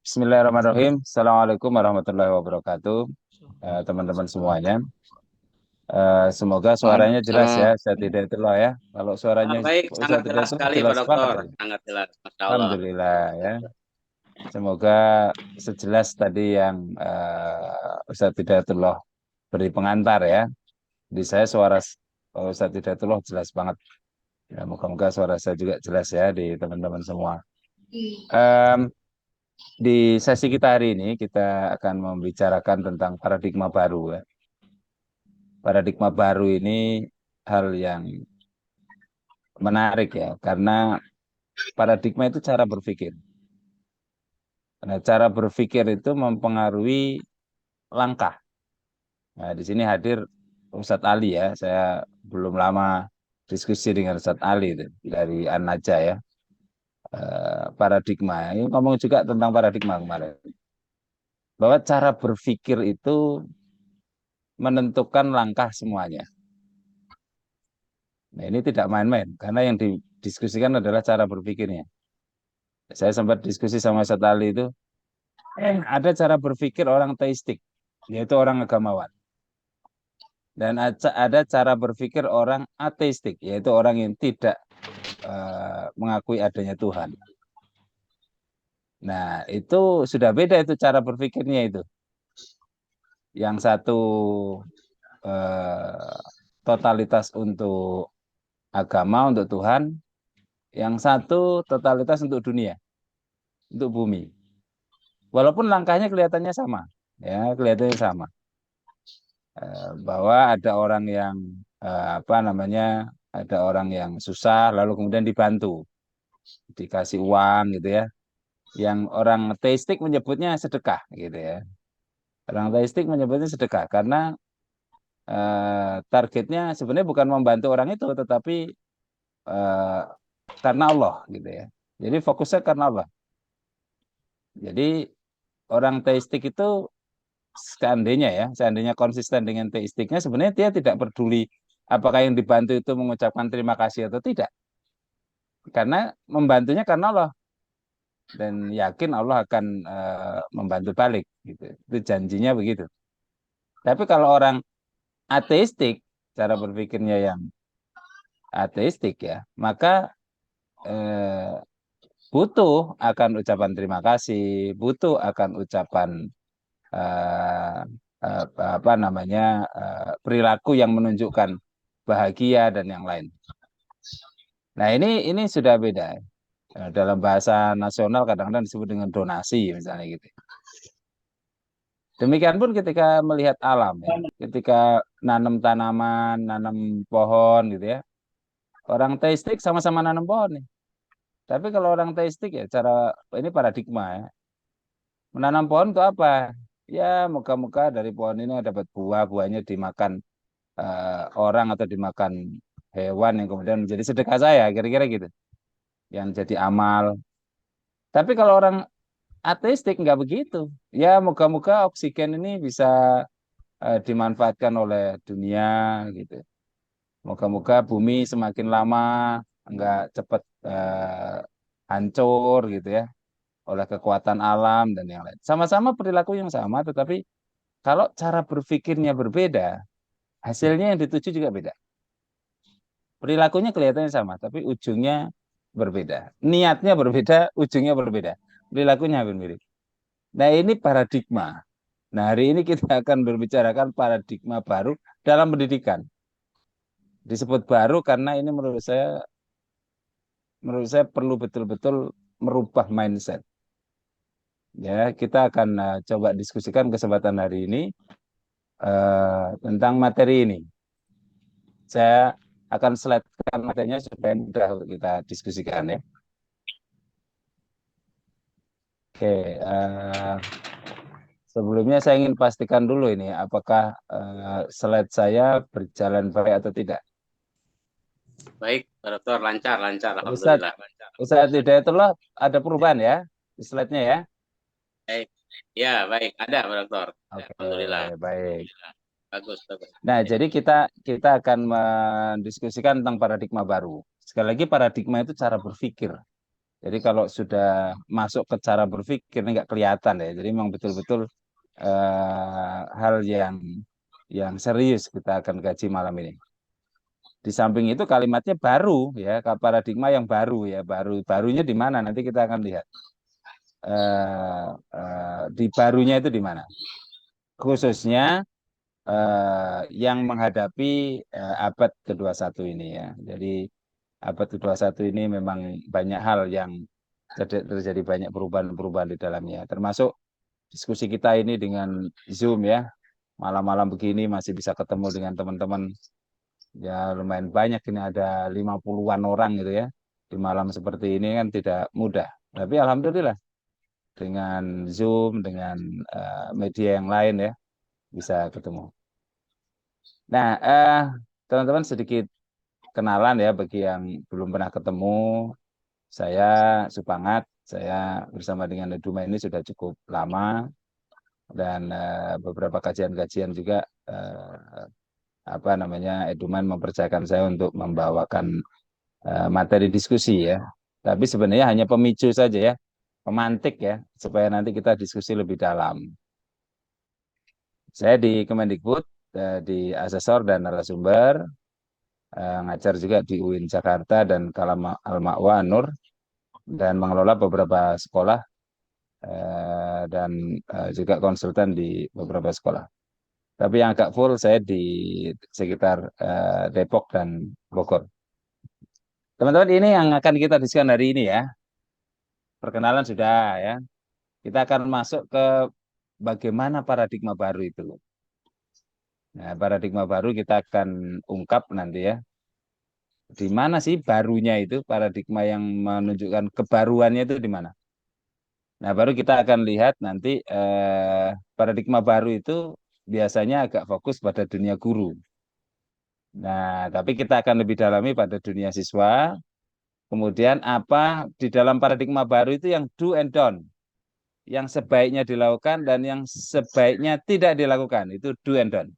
Bismillahirrahmanirrahim. Assalamualaikum warahmatullahi wabarakatuh. Teman-teman semuanya. Semoga suaranya jelas ya. Waalaikumsalam. Saya tidak itu loh ya. Kalau suaranya Baik, saya sangat tidak jelas itu sekali Pak jelas banget Dokter. tadi. Sangat jelas, Masya Allah. Alhamdulillah ya. Semoga sejelas tadi yang Ustadz Hidayatullah beri pengantar ya. Di saya suara Ustadz Hidayatullah jelas banget. Ya, moga-moga suara saya juga jelas ya di teman-teman semua. Em, di sesi kita hari ini kita akan membicarakan tentang paradigma baru ya. Paradigma baru ini hal yang menarik ya, karena paradigma itu cara berpikir. Nah, cara berpikir itu mempengaruhi langkah. Nah, di sini hadir Ustadz Ali ya. Saya belum lama diskusi dengan Ustadz Ali itu, dari An-Najah ya. Paradigma. Ini ngomong juga tentang paradigma kemarin. Bahwa cara berpikir itu menentukan langkah semuanya. Nah, ini tidak main-main, karena yang didiskusikan adalah cara berpikirnya. Saya sempat diskusi sama Ustadz Ali itu, ada cara berpikir orang teistik, yaitu orang agamawan. Dan ada cara berpikir orang ateistik, yaitu orang yang tidak mengakui adanya Tuhan. Nah, itu sudah beda itu cara berpikirnya itu. Yang satu eh, totalitas untuk agama, untuk Tuhan. Yang satu totalitas untuk dunia, untuk bumi. Walaupun langkahnya kelihatannya sama, ya kelihatannya sama. Bahwa ada orang yang apa namanya, ada orang yang susah lalu kemudian dibantu, dikasih uang gitu ya. Yang orang teistik menyebutnya sedekah gitu ya. Orang teistik menyebutnya sedekah karena targetnya sebenarnya bukan membantu orang itu, tetapi eh, karena Allah gitu ya. Jadi fokusnya karena Allah. Jadi orang teistik itu seandainya ya, seandainya konsisten dengan teistiknya, sebenarnya dia tidak peduli apakah yang dibantu itu mengucapkan terima kasih atau tidak. Karena membantunya karena Allah dan yakin Allah akan membantu balik gitu. Itu janjinya begitu. Tapi kalau orang ateistik, cara berpikirnya yang ateistik ya, maka eh, butuh akan ucapan terima kasih, butuh akan ucapan eh, apa namanya, perilaku yang menunjukkan bahagia dan yang lain. Nah, ini sudah beda. Dalam bahasa nasional kadang-kadang disebut dengan donasi misalnya gitu. Demikian pun ketika melihat alam ya, ketika nanam tanaman, nanam pohon gitu ya. Orang teistik sama-sama nanam pohon nih. Tapi kalau orang teistik ya cara ini paradigma ya. Menanam pohon itu apa? Ya, moga-moga dari pohon ini dapat buah, buahnya dimakan orang atau dimakan hewan yang kemudian menjadi sedekah saya, kira-kira gitu. Yang jadi amal. Tapi kalau orang ateistik nggak begitu. Ya, moga-moga oksigen ini bisa dimanfaatkan oleh dunia gitu. Moga-moga bumi semakin lama nggak cepat hancur gitu ya oleh kekuatan alam dan yang lain. Sama-sama perilaku yang sama, tetapi kalau cara berpikirnya berbeda, hasilnya yang dituju juga beda. Perilakunya kelihatannya sama, tapi ujungnya berbeda. Niatnya berbeda, ujungnya berbeda. Perilakunya hampir mirip. Nah, ini paradigma. Nah, hari ini kita akan berbicarakan paradigma baru dalam pendidikan. Disebut baru karena ini menurut saya perlu betul-betul merubah mindset. Ya, kita akan coba diskusikan kesempatan hari ini tentang materi ini. Saya akan slide-kan materinya supaya mudah untuk kita diskusikan ya. Oke, sebelumnya saya ingin pastikan dulu ini apakah slide saya berjalan baik atau tidak. Baik, Pak Dokter. Lancar, lancar. Ustadz, Alhamdulillah. Ustadz Hidayatullah ada perubahan ya di slide-nya ya. Baik. Ya, baik. Ada, Pak Dokter. Ya, Oke, Alhamdulillah. baik. Bagus, bagus. Nah, Ya. jadi kita akan mendiskusikan tentang paradigma baru. Sekali lagi paradigma itu cara berpikir. Jadi kalau sudah masuk ke cara berpikir ini nggak kelihatan ya. Jadi memang betul-betul hal yang serius kita akan kaji malam ini. Di samping itu kalimatnya baru ya, paradigma yang baru ya, barunya di mana? Nanti kita akan lihat. Di barunya itu di mana? Khususnya yang menghadapi abad ke-21 ini ya. Jadi abad ke-21 ini memang banyak hal yang terjadi banyak perubahan-perubahan di dalamnya. Termasuk diskusi kita ini dengan Zoom ya. Malam-malam begini masih bisa ketemu dengan teman-teman. Ya lumayan banyak ini ada 50-an orang gitu ya. Di malam seperti ini kan tidak mudah. Tapi alhamdulillah dengan Zoom, dengan media yang lain ya bisa ketemu. Nah, teman-teman sedikit kenalan ya bagi yang belum pernah ketemu. Saya Supangat, saya bersama dengan Eduma ini sudah cukup lama dan beberapa kajian-kajian juga apa namanya Eduman mempercayakan saya untuk membawakan materi diskusi ya. Tapi sebenarnya hanya pemicu saja ya, pemantik ya, supaya nanti kita diskusi lebih dalam. Saya di Kemendikbud, di asesor dan narasumber, ngajar juga di UIN Jakarta dan Kalama Al-Ma'wa Nur, dan mengelola beberapa sekolah dan juga konsultan di beberapa sekolah. Tapi yang agak full saya di sekitar Depok dan Bogor. Teman-teman, ini yang akan kita diskusikan hari ini ya. Perkenalan sudah ya. Kita akan masuk ke bagaimana paradigma baru itu. Nah, paradigma baru kita akan ungkap nanti ya. Di mana sih barunya itu, paradigma yang menunjukkan kebaruannya itu di mana? Nah, baru kita akan lihat nanti paradigma baru itu biasanya agak fokus pada dunia guru. Nah, tapi kita akan lebih dalami pada dunia siswa. Kemudian apa di dalam paradigma baru itu yang do and don't, yang sebaiknya dilakukan dan yang sebaiknya tidak dilakukan, itu do and don't.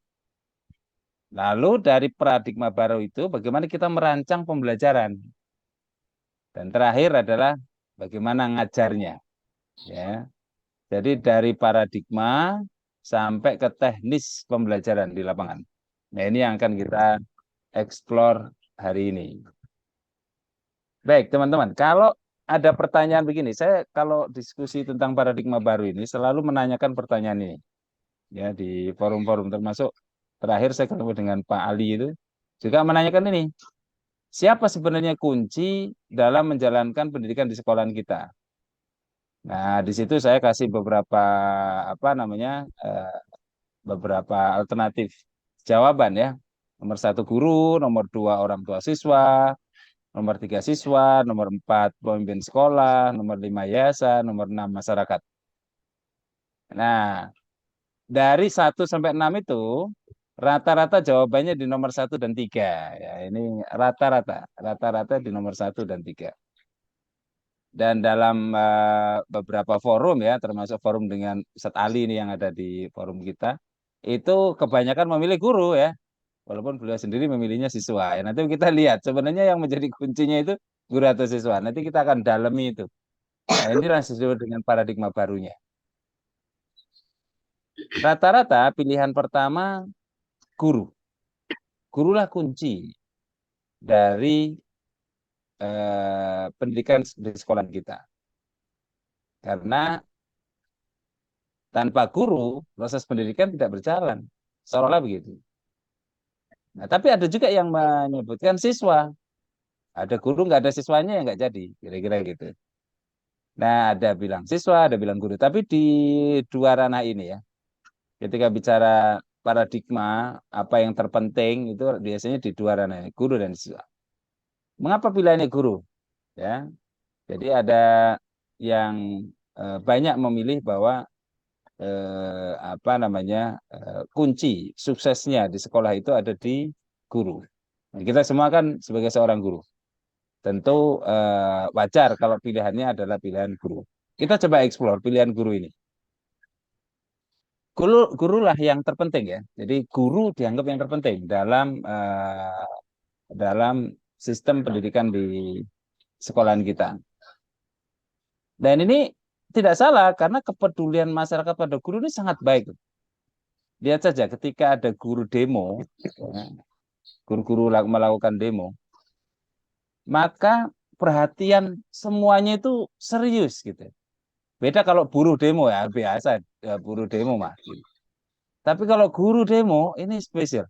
Lalu dari paradigma baru itu bagaimana kita merancang pembelajaran. Dan terakhir adalah bagaimana ngajarnya. Ya. Jadi dari paradigma sampai ke teknis pembelajaran di lapangan. Nah, ini yang akan kita explore hari ini. Baik, teman-teman, kalau ada pertanyaan begini, saya kalau diskusi tentang paradigma baru ini selalu menanyakan pertanyaan ini ya di forum-forum, termasuk terakhir saya ketemu dengan Pak Ali itu juga menanyakan ini, siapa sebenarnya kunci dalam menjalankan pendidikan di sekolah kita? Nah, di situ saya kasih beberapa apa namanya beberapa alternatif jawaban ya. Nomor satu guru, nomor dua orang tua siswa, nomor tiga siswa, nomor empat pemimpin sekolah, nomor lima yayasan, nomor enam masyarakat. Nah, dari satu sampai enam itu rata-rata jawabannya di nomor satu dan tiga. Ya, ini rata-rata di nomor satu dan tiga. Dan dalam beberapa forum ya, termasuk forum dengan Ustadz Ali ini yang ada di forum kita, itu kebanyakan memilih guru ya, walaupun beliau sendiri memilihnya siswa. Ya, nanti kita lihat sebenarnya yang menjadi kuncinya itu guru atau siswa. Nanti kita akan dalami itu. Nah, inilah sesuai dengan paradigma barunya. Rata-rata pilihan pertama guru. Gurulah kunci dari pendidikan di sekolah kita. Karena tanpa guru, proses pendidikan tidak berjalan. Seolah-olah begitu. Nah, tapi ada juga yang menyebutkan siswa. Ada guru nggak ada siswanya ya nggak jadi. Kira-kira gitu. Nah, ada bilang siswa, ada bilang guru. Tapi di dua ranah ini ya, ketika bicara paradigma, apa yang terpenting, itu biasanya di dua ranah ini, guru dan siswa. Mengapa pilihannya guru? Ya, jadi ada yang banyak memilih bahwa apa namanya kunci suksesnya di sekolah itu ada di guru. Nah, kita semua kan sebagai seorang guru, tentu wajar kalau pilihannya adalah pilihan guru. Kita coba eksplor pilihan guru ini. Gurulah yang terpenting ya. Jadi guru dianggap yang terpenting dalam sistem pendidikan di sekolahan kita. Dan ini tidak salah karena kepedulian masyarakat pada guru ini sangat baik. Lihat saja ketika ada guru demo, ya, guru-guru melakukan demo, maka perhatian semuanya itu serius gitu. Beda kalau buruh demo ya biasa, ya, buruh demo mah. Tapi kalau guru demo ini spesial.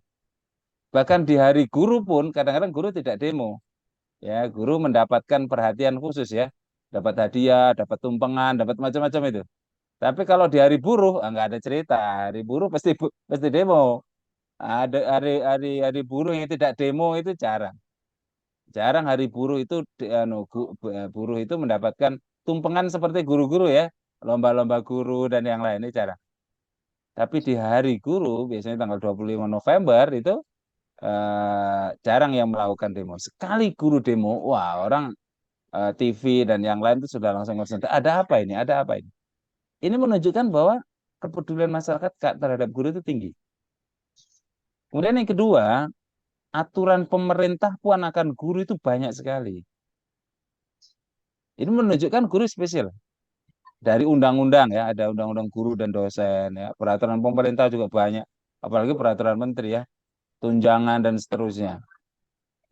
Bahkan di hari guru pun kadang-kadang guru tidak demo. Ya, guru mendapatkan perhatian khusus ya. Dapat hadiah, dapat tumpengan, dapat macam-macam itu. Tapi kalau di hari buruh, nggak ada cerita. Hari buruh pasti demo. Ada hari buruh yang tidak demo itu jarang. Jarang hari buruh itu buruh itu mendapatkan tumpengan seperti guru-guru ya, lomba-lomba guru dan yang lain ini jarang. Tapi di hari guru biasanya tanggal 25 November itu jarang yang melakukan demo. Sekali guru demo, wah orang TV dan yang lain itu sudah langsung konsentrasi. Ada apa ini? Ada apa ini? Ini menunjukkan bahwa kepedulian masyarakat terhadap guru itu tinggi. Kemudian yang kedua, aturan pemerintah pun akan guru itu banyak sekali. Ini menunjukkan guru spesial. Dari undang-undang ya, ada undang-undang guru dan dosen ya. Peraturan pemerintah juga banyak, apalagi peraturan menteri ya, tunjangan dan seterusnya.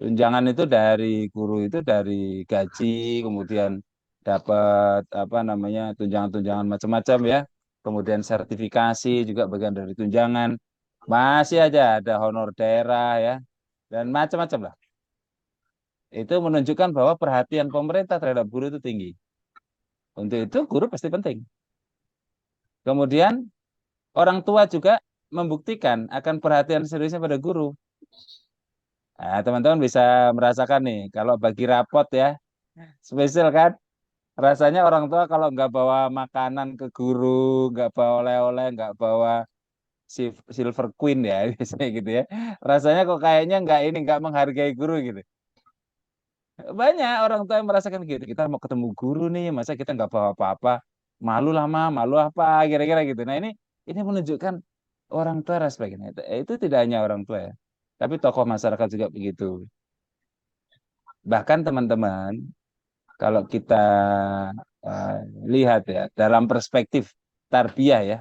Tunjangan itu dari guru itu dari gaji, kemudian dapat apa namanya tunjangan-tunjangan macam-macam ya. Kemudian sertifikasi juga bagian dari tunjangan. Masih aja ada honor daerah ya dan macam-macam lah. Itu menunjukkan bahwa perhatian pemerintah terhadap guru itu tinggi. Untuk itu guru pasti penting. Kemudian orang tua juga membuktikan akan perhatian seriusnya pada guru. Nah, teman-teman bisa merasakan nih, kalau bagi rapot ya, spesial kan? Rasanya orang tua kalau nggak bawa makanan ke guru, nggak bawa oleh-oleh, nggak bawa silver queen ya, biasanya gitu ya. Rasanya kok kayaknya nggak menghargai guru gitu. Banyak orang tua yang merasakan gitu. Kita mau ketemu guru nih, masa kita nggak bawa apa-apa, malu lama, malu apa, kira-kira gitu. Nah ini menunjukkan orang tua respect. Itu tidak hanya orang tua ya, tapi tokoh masyarakat juga begitu. Bahkan teman-teman, kalau kita eh, lihat ya dalam perspektif tarbiyah ya,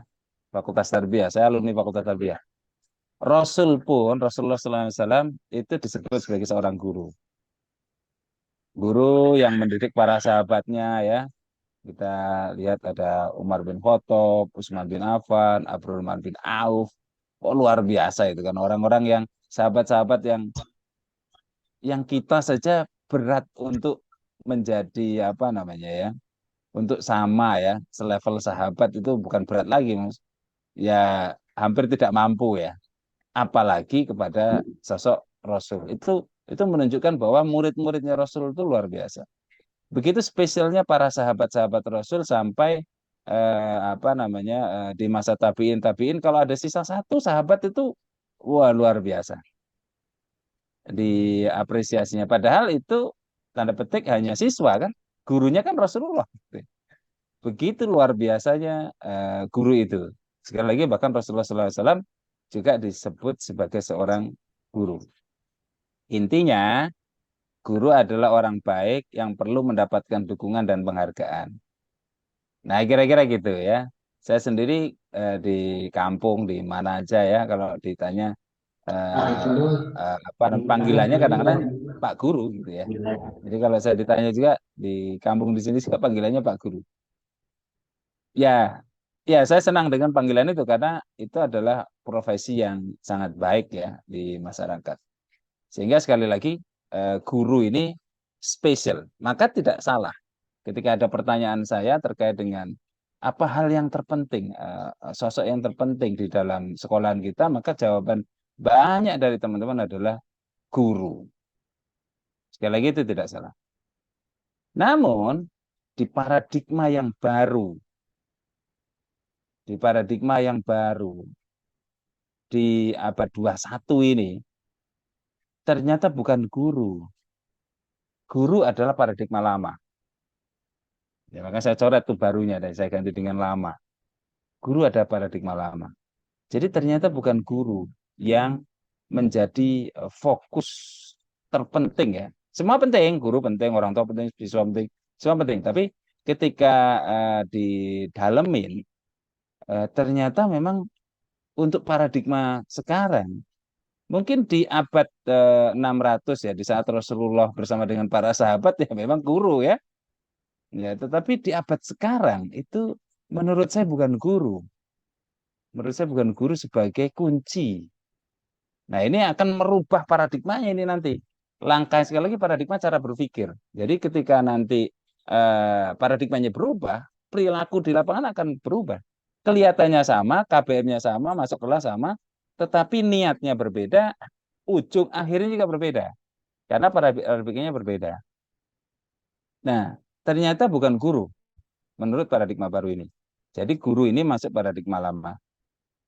Fakultas Tarbiyah, saya alumni Fakultas Tarbiyah. Rasulullah SAW itu disebut sebagai seorang guru. Guru yang mendidik para sahabatnya ya. Kita lihat ada Umar bin Khattab, Utsman bin Affan, Abdurrahman bin Auf. Oh, luar biasa itu kan orang-orang yang sahabat-sahabat yang kita saja berat untuk menjadi apa namanya ya, untuk sama ya, selevel sahabat itu bukan berat lagi, Mas. Ya hampir tidak mampu ya. Apalagi kepada sosok Rasul. Itu menunjukkan bahwa murid-muridnya Rasul itu luar biasa. Begitu spesialnya para sahabat-sahabat Rasul sampai apa namanya di masa tabiin kalau ada sisa satu sahabat itu wah luar biasa diapresiasinya. Padahal itu tanda petik hanya siswa kan, gurunya kan Rasulullah. Begitu luar biasanya guru itu. Sekali lagi bahkan Rasulullah SAW juga disebut sebagai seorang guru. Intinya guru adalah orang baik yang perlu mendapatkan dukungan dan penghargaan. Nah, kira-kira gitu ya. Saya sendiri di kampung di mana aja ya kalau ditanya apa panggilannya kadang-kadang Pak Guru gitu ya. Jadi kalau saya ditanya juga di kampung di sini juga panggilannya Pak Guru. Ya, ya saya senang dengan panggilan itu karena itu adalah profesi yang sangat baik ya di masyarakat. Sehingga sekali lagi guru ini spesial. Maka tidak salah ketika ada pertanyaan saya terkait dengan apa hal yang terpenting, sosok yang terpenting di dalam sekolahan kita, maka jawaban banyak dari teman-teman adalah guru. Sekali lagi itu tidak salah. Namun di paradigma yang baru di abad 21 ini ternyata bukan guru. Guru adalah paradigma lama. Ya, maka saya coret tuh barunya dan saya ganti dengan lama. Guru ada paradigma lama. Jadi ternyata bukan guru yang menjadi fokus terpenting ya. Semua penting, guru penting, orang tua penting, siswa penting, semua penting. Tapi ketika didalemin, ternyata memang untuk paradigma sekarang, mungkin di abad 600 ya, di saat Rasulullah bersama dengan para sahabat ya memang guru ya. Ya, tetapi di abad sekarang itu menurut saya bukan guru. Menurut saya bukan guru sebagai kunci. Nah, ini akan merubah paradigmanya ini nanti. Langkah sekali lagi paradigma cara berpikir. Jadi ketika nanti paradigmanya berubah, perilaku di lapangan akan berubah. Kelihatannya sama, KBM-nya sama, masuk kelas sama, tetapi niatnya berbeda, ujung akhirnya juga berbeda. Karena paradigmanya berbeda. Nah, ternyata bukan guru menurut paradigma baru ini. Jadi guru ini masuk paradigma lama.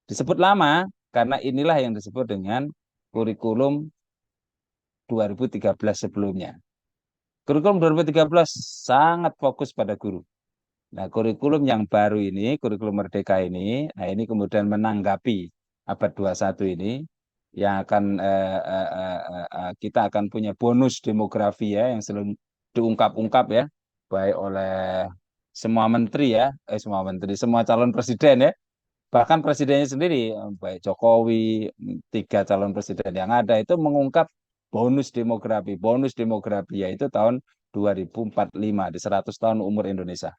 Disebut lama karena inilah yang disebut dengan kurikulum 2013 sebelumnya. Kurikulum 2013 sangat fokus pada guru. Nah, kurikulum yang baru ini, kurikulum Merdeka ini, nah ini kemudian menanggapi abad 21 ini, yang akan kita akan punya bonus demografi ya, yang selalu diungkap-ungkap ya, baik oleh semua menteri ya, semua menteri, semua calon presiden ya, bahkan presidennya sendiri, baik Jokowi, tiga calon presiden yang ada itu mengungkap bonus demografi. Bonus demografi yaitu tahun 2045 di 100 tahun umur Indonesia.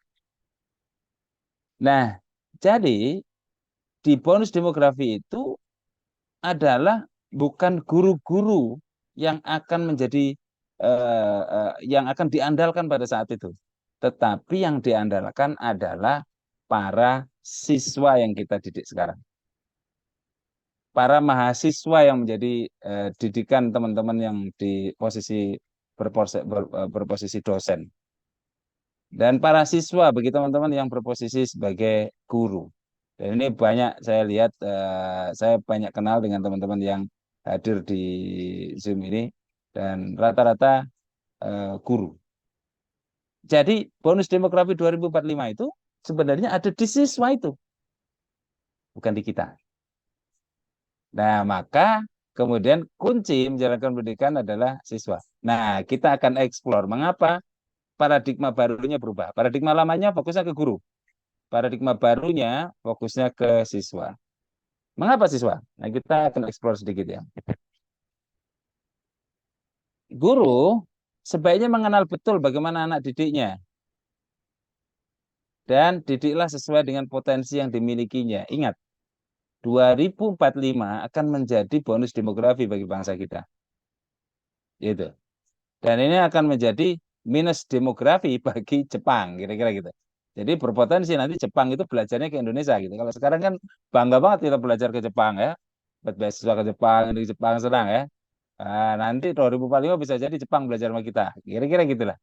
Nah, jadi di bonus demografi itu adalah bukan guru-guru yang akan menjadi yang akan diandalkan pada saat itu, tetapi yang diandalkan adalah para siswa yang kita didik sekarang, para mahasiswa yang menjadi didikan teman-teman yang di posisi berposisi dosen, dan para siswa bagi teman-teman yang berposisi sebagai guru. Dan ini banyak saya lihat, saya banyak kenal dengan teman-teman yang hadir di Zoom ini, dan rata-rata guru. Jadi bonus demografi 2045 itu sebenarnya ada di siswa itu, bukan di kita. Nah, maka kemudian kunci menjalankan pendidikan adalah siswa. Nah, kita akan eksplor mengapa paradigma barunya berubah. Paradigma lamanya fokusnya ke guru. Paradigma barunya fokusnya ke siswa. Mengapa siswa? Nah, kita akan eksplor sedikit ya. Guru sebaiknya mengenal betul bagaimana anak didiknya dan didiklah sesuai dengan potensi yang dimilikinya. Ingat, 2045 akan menjadi bonus demografi bagi bangsa kita. Gitu. Dan ini akan menjadi minus demografi bagi Jepang, kira-kira gitu. Jadi berpotensi nanti Jepang itu belajarnya ke Indonesia gitu. Kalau sekarang kan bangga banget kita belajar ke Jepang ya. Beasiswa ke Jepang, di Jepang senang ya. Nah, nanti 2045 bisa jadi Jepang belajar sama kita. Kira-kira gitulah.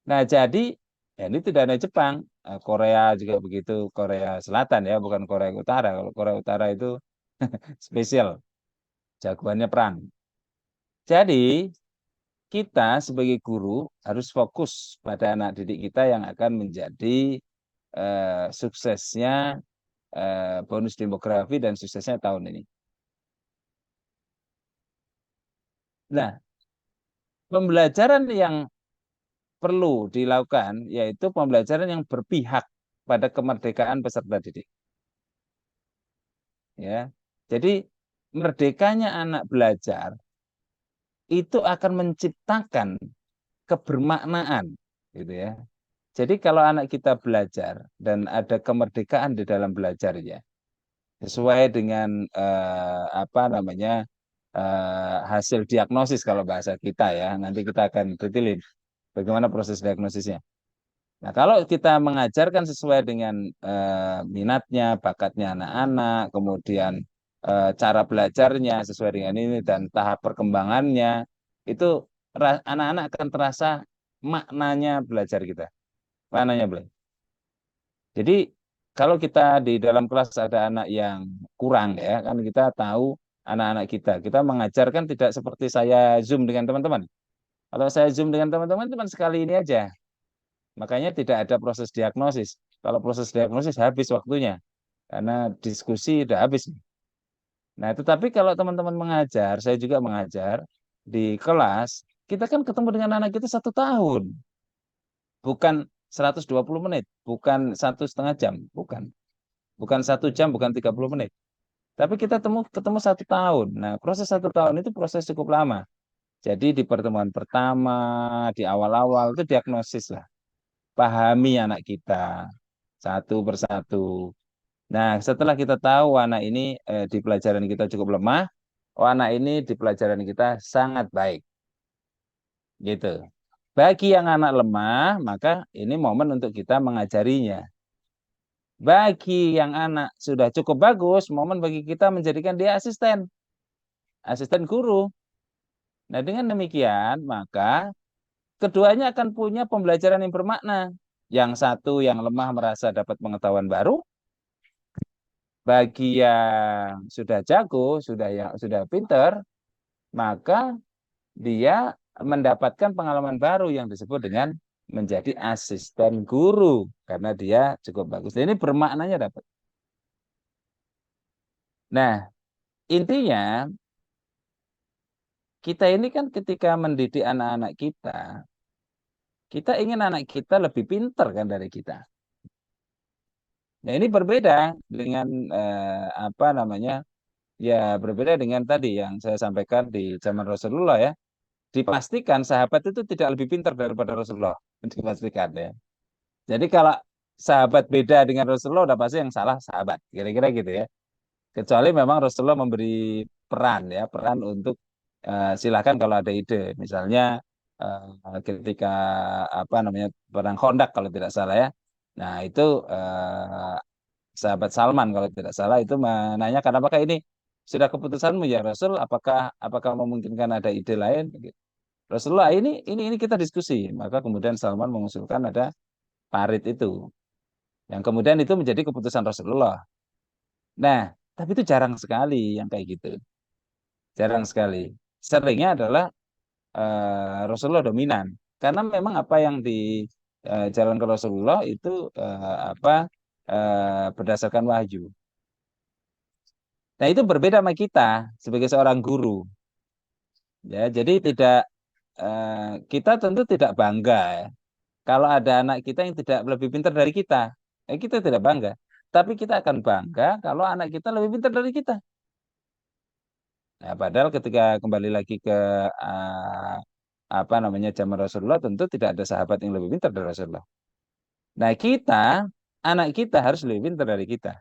Nah, jadi ya ini tidak hanya Jepang, Korea juga begitu, Korea Selatan ya, bukan Korea Utara. Kalau Korea Utara itu spesial, jagoannya perang. Jadi kita sebagai guru harus fokus pada anak didik kita yang akan menjadi suksesnya bonus demografi dan suksesnya tahun ini. Nah, pembelajaran yang perlu dilakukan yaitu pembelajaran yang berpihak pada kemerdekaan peserta didik. Ya, jadi merdekanya anak belajar itu akan menciptakan kebermaknaan, gitu ya. Jadi kalau anak kita belajar dan ada kemerdekaan di dalam belajarnya, sesuai dengan apa namanya hasil diagnosis kalau bahasa kita ya, nanti kita akan detailin bagaimana proses diagnosisnya. Nah, kalau kita mengajarkan sesuai dengan minatnya, bakatnya anak-anak, kemudian cara belajarnya sesuai dengan ini dan tahap perkembangannya, itu anak-anak akan terasa maknanya belajar kita, maknanya belajar. Jadi kalau kita di dalam kelas ada anak yang kurang ya, kan kita tahu anak-anak kita mengajarkan tidak seperti saya Zoom dengan teman-teman. Kalau saya Zoom dengan teman-teman cuma sekali ini aja. Makanya tidak ada proses diagnosis. Kalau proses diagnosis habis waktunya karena diskusi udah habis. Nah, tetapi kalau teman-teman mengajar, saya juga mengajar di kelas, kita kan ketemu dengan anak kita 1 tahun, bukan 120 menit, bukan 1,5 jam, bukan. Bukan 1 jam, bukan 30 menit. Tapi kita ketemu 1 tahun. Nah, proses 1 tahun itu proses cukup lama. Jadi di pertemuan pertama, di awal-awal itu diagnosis lah. Pahami anak kita satu persatu. Nah, setelah kita tahu anak ini di pelajaran kita cukup lemah, oh anak ini di pelajaran kita sangat baik. Gitu. Bagi yang anak lemah, maka ini momen untuk kita mengajarinya. Bagi yang anak sudah cukup bagus, momen bagi kita menjadikan dia asisten guru. Nah, dengan demikian, maka keduanya akan punya pembelajaran yang bermakna. Yang satu yang lemah merasa dapat pengetahuan baru, bagi yang sudah jago, sudah pinter, maka dia mendapatkan pengalaman baru yang disebut dengan menjadi asisten guru karena dia cukup bagus. Ini bermaknanya dapat. Nah, intinya kita ini kan ketika mendidik anak-anak kita ingin anak kita lebih pinter kan dari kita. Nah, ini berbeda dengan apa namanya? Ya, berbeda dengan tadi yang saya sampaikan di zaman Rasulullah ya. Dipastikan sahabat itu tidak lebih pintar daripada Rasulullah. Dipastikan ya. Jadi kalau sahabat beda dengan Rasulullah udah pasti yang salah sahabat. Kira-kira gitu ya. Kecuali memang Rasulullah memberi peran ya, peran untuk silakan kalau ada ide. Misalnya ketika apa namanya perang Khandaq kalau tidak salah ya. Nah, itu sahabat Salman kalau tidak salah itu menanyakan apakah ini sudah keputusanmu ya Rasul, apakah memungkinkan ada ide lain? Rasulullah ini kita diskusi. Maka kemudian Salman mengusulkan ada parit itu. Yang kemudian itu menjadi keputusan Rasulullah. Nah, tapi itu jarang sekali yang kayak gitu. Jarang sekali. Seringnya adalah Rasulullah dominan. Karena memang apa yang dijalankan Rasulullah itu apa berdasarkan wahyu. Nah, itu berbeda sama kita sebagai seorang guru. Ya, jadi tidak kita tentu tidak bangga ya. Kalau ada anak kita yang tidak lebih pintar dari kita, kita tidak bangga. Tapi kita akan bangga kalau anak kita lebih pintar dari kita. Nah, padahal ketika kembali lagi ke uh, apa namanya zaman Rasulullah, tentu tidak ada sahabat yang lebih pintar dari Rasulullah. Nah, anak kita harus lebih pintar dari kita.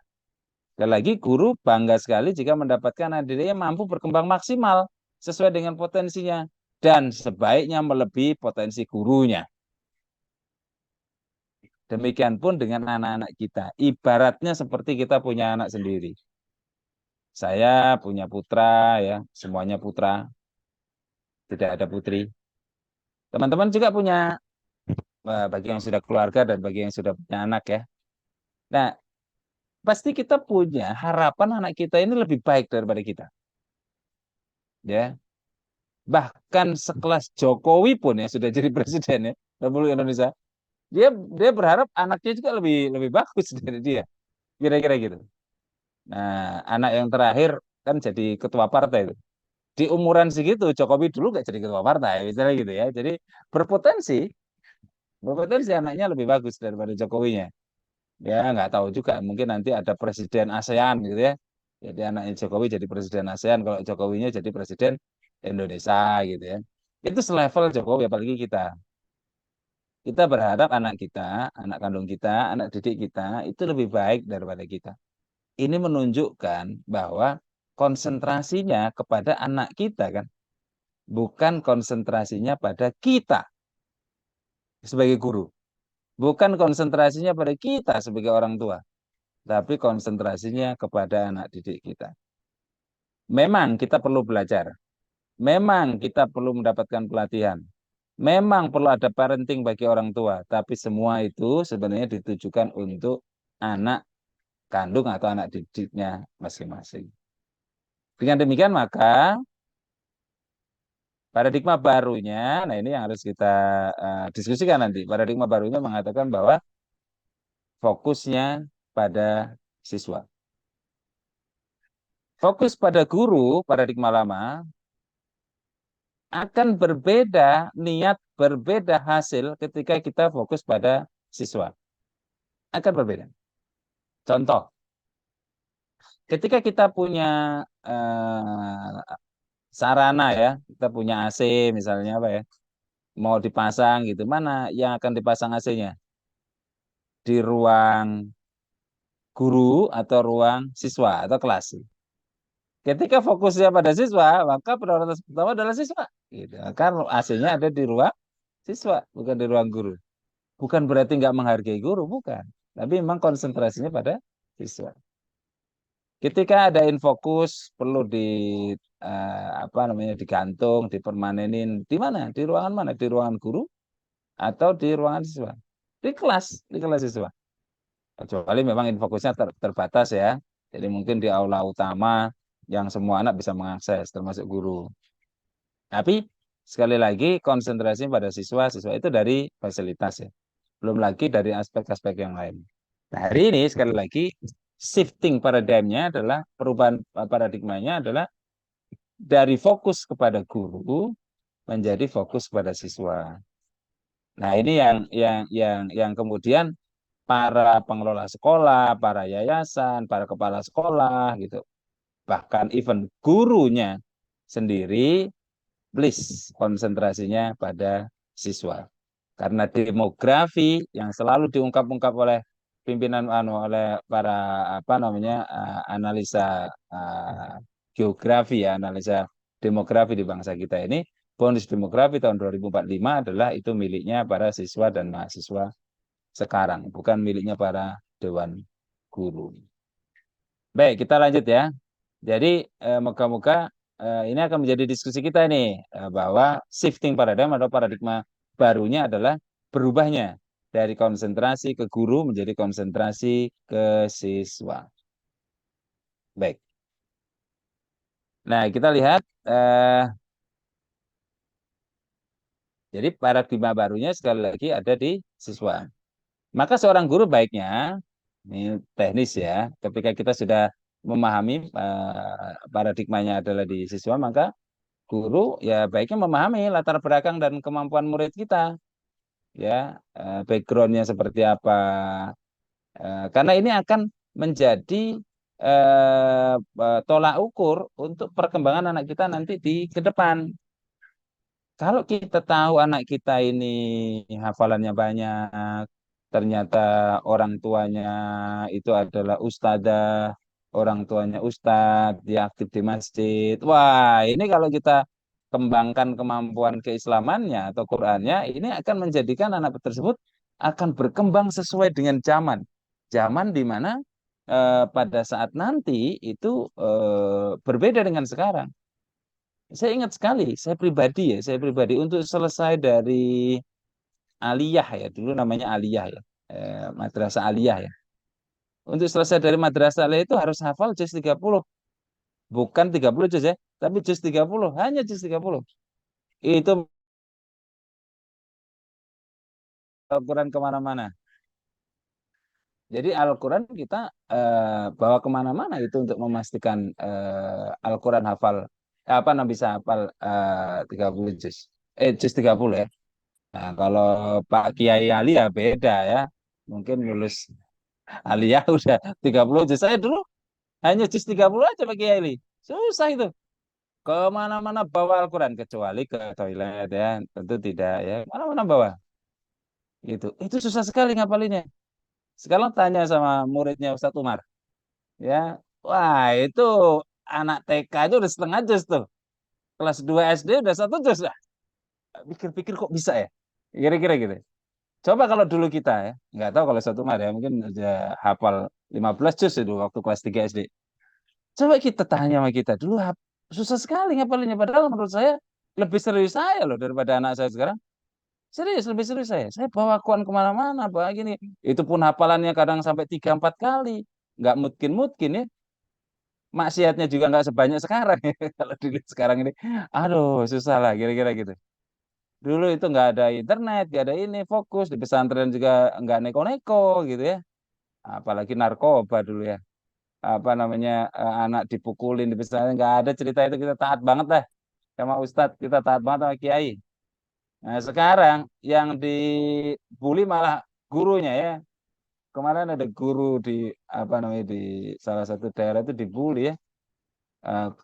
Sekali lagi, guru bangga sekali jika mendapatkan anak didiknya mampu berkembang maksimal sesuai dengan potensinya dan sebaiknya melebihi potensi gurunya. Demikian pun dengan anak-anak kita. Ibaratnya seperti kita punya anak sendiri. Saya punya putra, ya, semuanya putra, tidak ada putri. Teman-teman juga punya, bagi yang sudah keluarga dan bagi yang sudah punya anak ya. Nah, pasti kita punya harapan anak kita ini lebih baik daripada kita. Ya, bahkan sekelas Jokowi pun ya sudah jadi presiden ya Republik Indonesia. Dia dia berharap anaknya juga lebih lebih bagus dari dia. Kira-kira gitu. Nah, anak yang terakhir kan jadi ketua partai itu. Di umuran segitu Jokowi dulu nggak jadi ketua partai misalnya gitu ya. Jadi berpotensi berpotensi anaknya lebih bagus daripada Jokowinya. Ya nggak tahu juga mungkin nanti ada presiden ASEAN gitu ya. Jadi anaknya Jokowi jadi presiden ASEAN, kalau Jokowinya jadi presiden Indonesia gitu ya. Itu selevel Jokowi apalagi kita. Kita berharap anak kita, anak kandung kita, anak didik kita itu lebih baik daripada kita. Ini menunjukkan bahwa konsentrasinya kepada anak kita kan, bukan konsentrasinya pada kita sebagai guru, bukan konsentrasinya pada kita sebagai orang tua, tapi konsentrasinya kepada anak didik kita. Memang kita perlu belajar, memang kita perlu mendapatkan pelatihan, memang perlu ada parenting bagi orang tua, tapi semua itu sebenarnya ditujukan untuk anak kandung atau anak didiknya masing-masing. Dengan demikian maka paradigma barunya, nah ini yang harus kita diskusikan nanti. Paradigma barunya mengatakan bahwa fokusnya pada siswa. Fokus pada guru, paradigma lama, akan berbeda niat, berbeda hasil ketika kita fokus pada siswa. Akan berbeda. Contoh, ketika kita punya sarana ya, kita punya AC misalnya apa ya, mau dipasang gitu, mana yang akan dipasang AC-nya? Di ruang guru atau ruang siswa atau kelas. Ketika fokusnya pada siswa, maka prioritas pertama adalah siswa. Gitu. Kan AC-nya ada di ruang siswa, bukan di ruang guru. Bukan berarti nggak menghargai guru, bukan. Tapi memang konsentrasinya pada siswa. Ketika ada infokus perlu di apa namanya digantung, dipermanenin di mana? Di ruangan mana? Di ruangan guru atau di ruangan siswa? Di kelas siswa. Kecuali memang infokusnya terbatas ya. Jadi mungkin di aula utama yang semua anak bisa mengakses, termasuk guru. Tapi sekali lagi konsentrasi pada siswa, siswa itu dari fasilitas ya. Belum lagi dari aspek-aspek yang lain. Nah, hari ini sekali lagi shifting paradigmnya adalah perubahan paradigmanya adalah dari fokus kepada guru menjadi fokus kepada siswa. Nah, ini yang kemudian para pengelola sekolah, para yayasan, para kepala sekolah gitu, bahkan even gurunya sendiri, please konsentrasinya pada siswa. Karena demografi yang selalu diungkap-ungkap oleh pimpinan oleh para apa namanya analisa geografi ya, analisa demografi di bangsa kita ini, bonus demografi tahun 2045 adalah itu miliknya para siswa dan mahasiswa sekarang, bukan miliknya para dewan guru. Baik, kita lanjut ya. Jadi moga-moga ini akan menjadi diskusi kita ini bahwa shifting paradigm atau paradigma barunya adalah berubahnya dari konsentrasi ke guru menjadi konsentrasi ke siswa. Baik. Nah, kita lihat jadi paradigma barunya sekali lagi ada di siswa. Maka seorang guru baiknya, ini teknis ya, ketika kita sudah memahami paradigmanya adalah di siswa, maka guru ya baiknya memahami latar belakang dan kemampuan murid kita, ya backgroundnya seperti apa, karena ini akan menjadi tolak ukur untuk perkembangan anak kita nanti di ke depan. Kalau kita tahu anak kita ini hafalannya banyak, ternyata orang tuanya itu adalah ustadzah, orang tuanya ustadz, dia aktif di masjid. Wah, ini kalau kita kembangkan kemampuan keislamannya atau Qur'annya, ini akan menjadikan anak tersebut akan berkembang sesuai dengan zaman. Zaman di mana pada saat nanti itu berbeda dengan sekarang. Saya ingat sekali, saya pribadi untuk selesai dari aliyah ya, dulu namanya aliyah ya, madrasah aliyah ya. Untuk selesai dari madrasah aliyah itu harus hafal juz 30, bukan 30 juz ya, tapi juz 30, hanya juz 30. Itu Al-Quran kemana-mana. Jadi Al-Quran kita bawa kemana-mana itu untuk memastikan Al-Quran hafal, apa namanya bisa hafal 30 juz. Juz 30 ya. Nah, kalau Pak Kiai Ali ya beda ya. Mungkin lulus aliyah udah 30 juz. Saya dulu hanya juz 30 aja Pak Kiai Ali. Susah itu. Kemana-mana bawa Al-Quran. Kecuali ke toilet ya. Tentu tidak ya. Mana-mana bawa. Itu susah sekali ngapalinnya. Sekarang tanya sama muridnya Ustadz Umar. Ya. Wah itu anak TK itu udah setengah juz tuh. Kelas 2 SD udah 1 juz. Lah. Pikir-pikir kok bisa ya? Kira-kira gitu. Coba kalau dulu kita ya, nggak tahu kalau satu mar ya, mungkin aja hafal 15 juz itu waktu kelas 3 SD. Coba kita tanya sama kita dulu susah sekali ngapalinnya. Padahal menurut saya lebih serius saya loh daripada anak saya sekarang. Serius, lebih serius saya. Saya bawa Quran kemana-mana, bawa gini. Itu pun hafalannya kadang sampai 3 4 kali. Nggak mungkin ya. Maksiatnya juga nggak sebanyak sekarang. Kalau dilihat sekarang ini, aduh susah lah kira-kira gitu. Dulu itu nggak ada internet, nggak ada ini, fokus di pesantren juga nggak neko-neko gitu ya. Apalagi narkoba dulu ya. Apa namanya anak dipukulin di pesantren nggak ada cerita itu kita taat banget lah sama Ustadz, kita taat banget sama Kiai. Nah sekarang yang dibully malah gurunya ya. Kemarin ada guru di apa namanya di salah satu daerah itu dibully ya.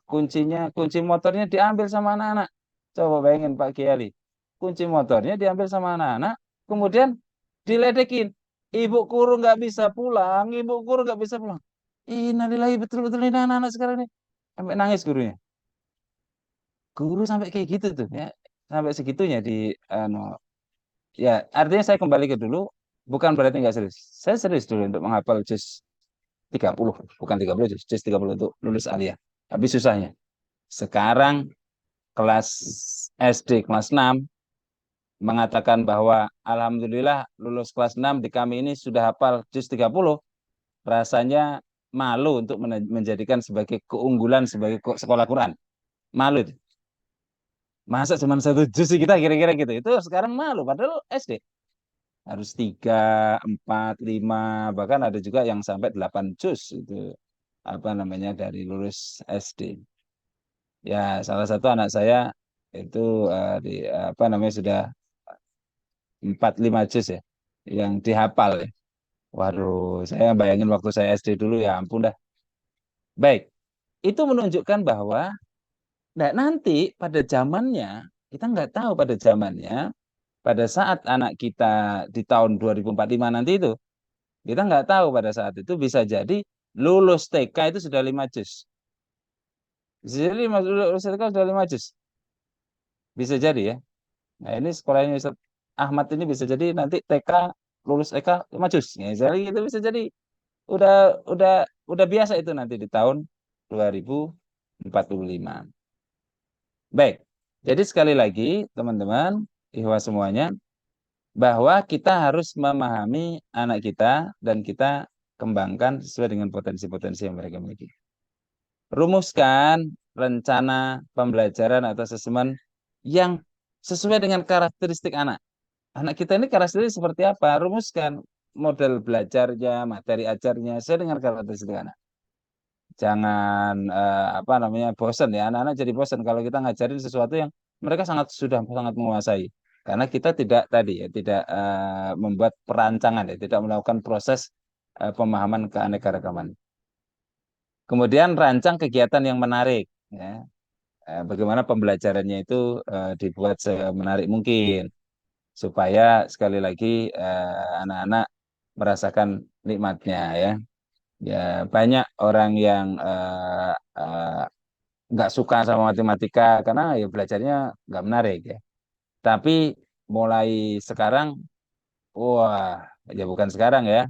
Kunci motornya diambil sama anak-anak. Coba bayangin Pak Kiai. Kunci motornya diambil sama anak-anak, kemudian diledekin. Ibu guru nggak bisa pulang, ibu guru nggak bisa pulang. Innalillahi betul-betul ini anak-anak sekarang ini. Sampai nangis gurunya. Guru sampai kayak gitu tuh ya. Sampai segitunya di anu, ya artinya saya kembali ke dulu, bukan berarti nggak serius. Saya serius dulu untuk menghafal juz 30, bukan 30 juz 30 untuk lulus aliyah. Tapi susahnya. Sekarang kelas SD kelas 6 mengatakan bahwa alhamdulillah lulus kelas 6 di kami ini sudah hafal juz 30, rasanya malu untuk menjadikan sebagai keunggulan sebagai sekolah Quran. Malu itu. Masa cuma satu juz sih kita kira-kira gitu. Itu sekarang malu padahal SD harus 3, 4, 5, bahkan ada juga yang sampai 8 juz itu apa namanya dari lulus SD. Ya, salah satu anak saya itu di apa namanya sudah 4, 5 juz ya yang dihafal ya. Waduh, saya bayangin waktu saya SD dulu ya ampun dah. Baik, itu menunjukkan bahwa nah, nanti pada zamannya kita nggak tahu pada zamannya pada saat anak kita di tahun 2045 nanti itu kita nggak tahu pada saat itu bisa jadi lulus TK itu sudah 5 juz. Bisa jadi lulus TK sudah 5 juz. Bisa jadi ya. Nah, ini sekolahnya Ustaz Ahmad ini bisa jadi nanti TK lulus TK 5 juz. Ya, jadi itu bisa jadi udah udah udah biasa itu nanti di tahun 2045. Baik. Jadi sekali lagi teman-teman, ihwa semuanya bahwa kita harus memahami anak kita dan kita kembangkan sesuai dengan potensi-potensi yang mereka miliki. Rumuskan rencana pembelajaran atau asesmen yang sesuai dengan karakteristik anak. Anak kita ini karakteristik seperti apa? Rumuskan model belajarnya, materi ajarnya sesuai dengan karakteristik anak. Jangan apa namanya bosan ya. Anak-anak jadi bosan kalau kita ngajarin sesuatu yang mereka sudah sangat menguasai. Karena kita tidak tadi ya, tidak membuat perancangan ya, tidak melakukan proses pemahaman keanekaragaman. Kemudian rancang kegiatan yang menarik ya. Bagaimana pembelajarannya itu dibuat semenarik mungkin supaya sekali lagi anak-anak merasakan nikmatnya ya. Ya banyak orang yang nggak suka sama matematika karena ya belajarnya nggak menarik ya. Tapi mulai sekarang, wah ya bukan sekarang ya.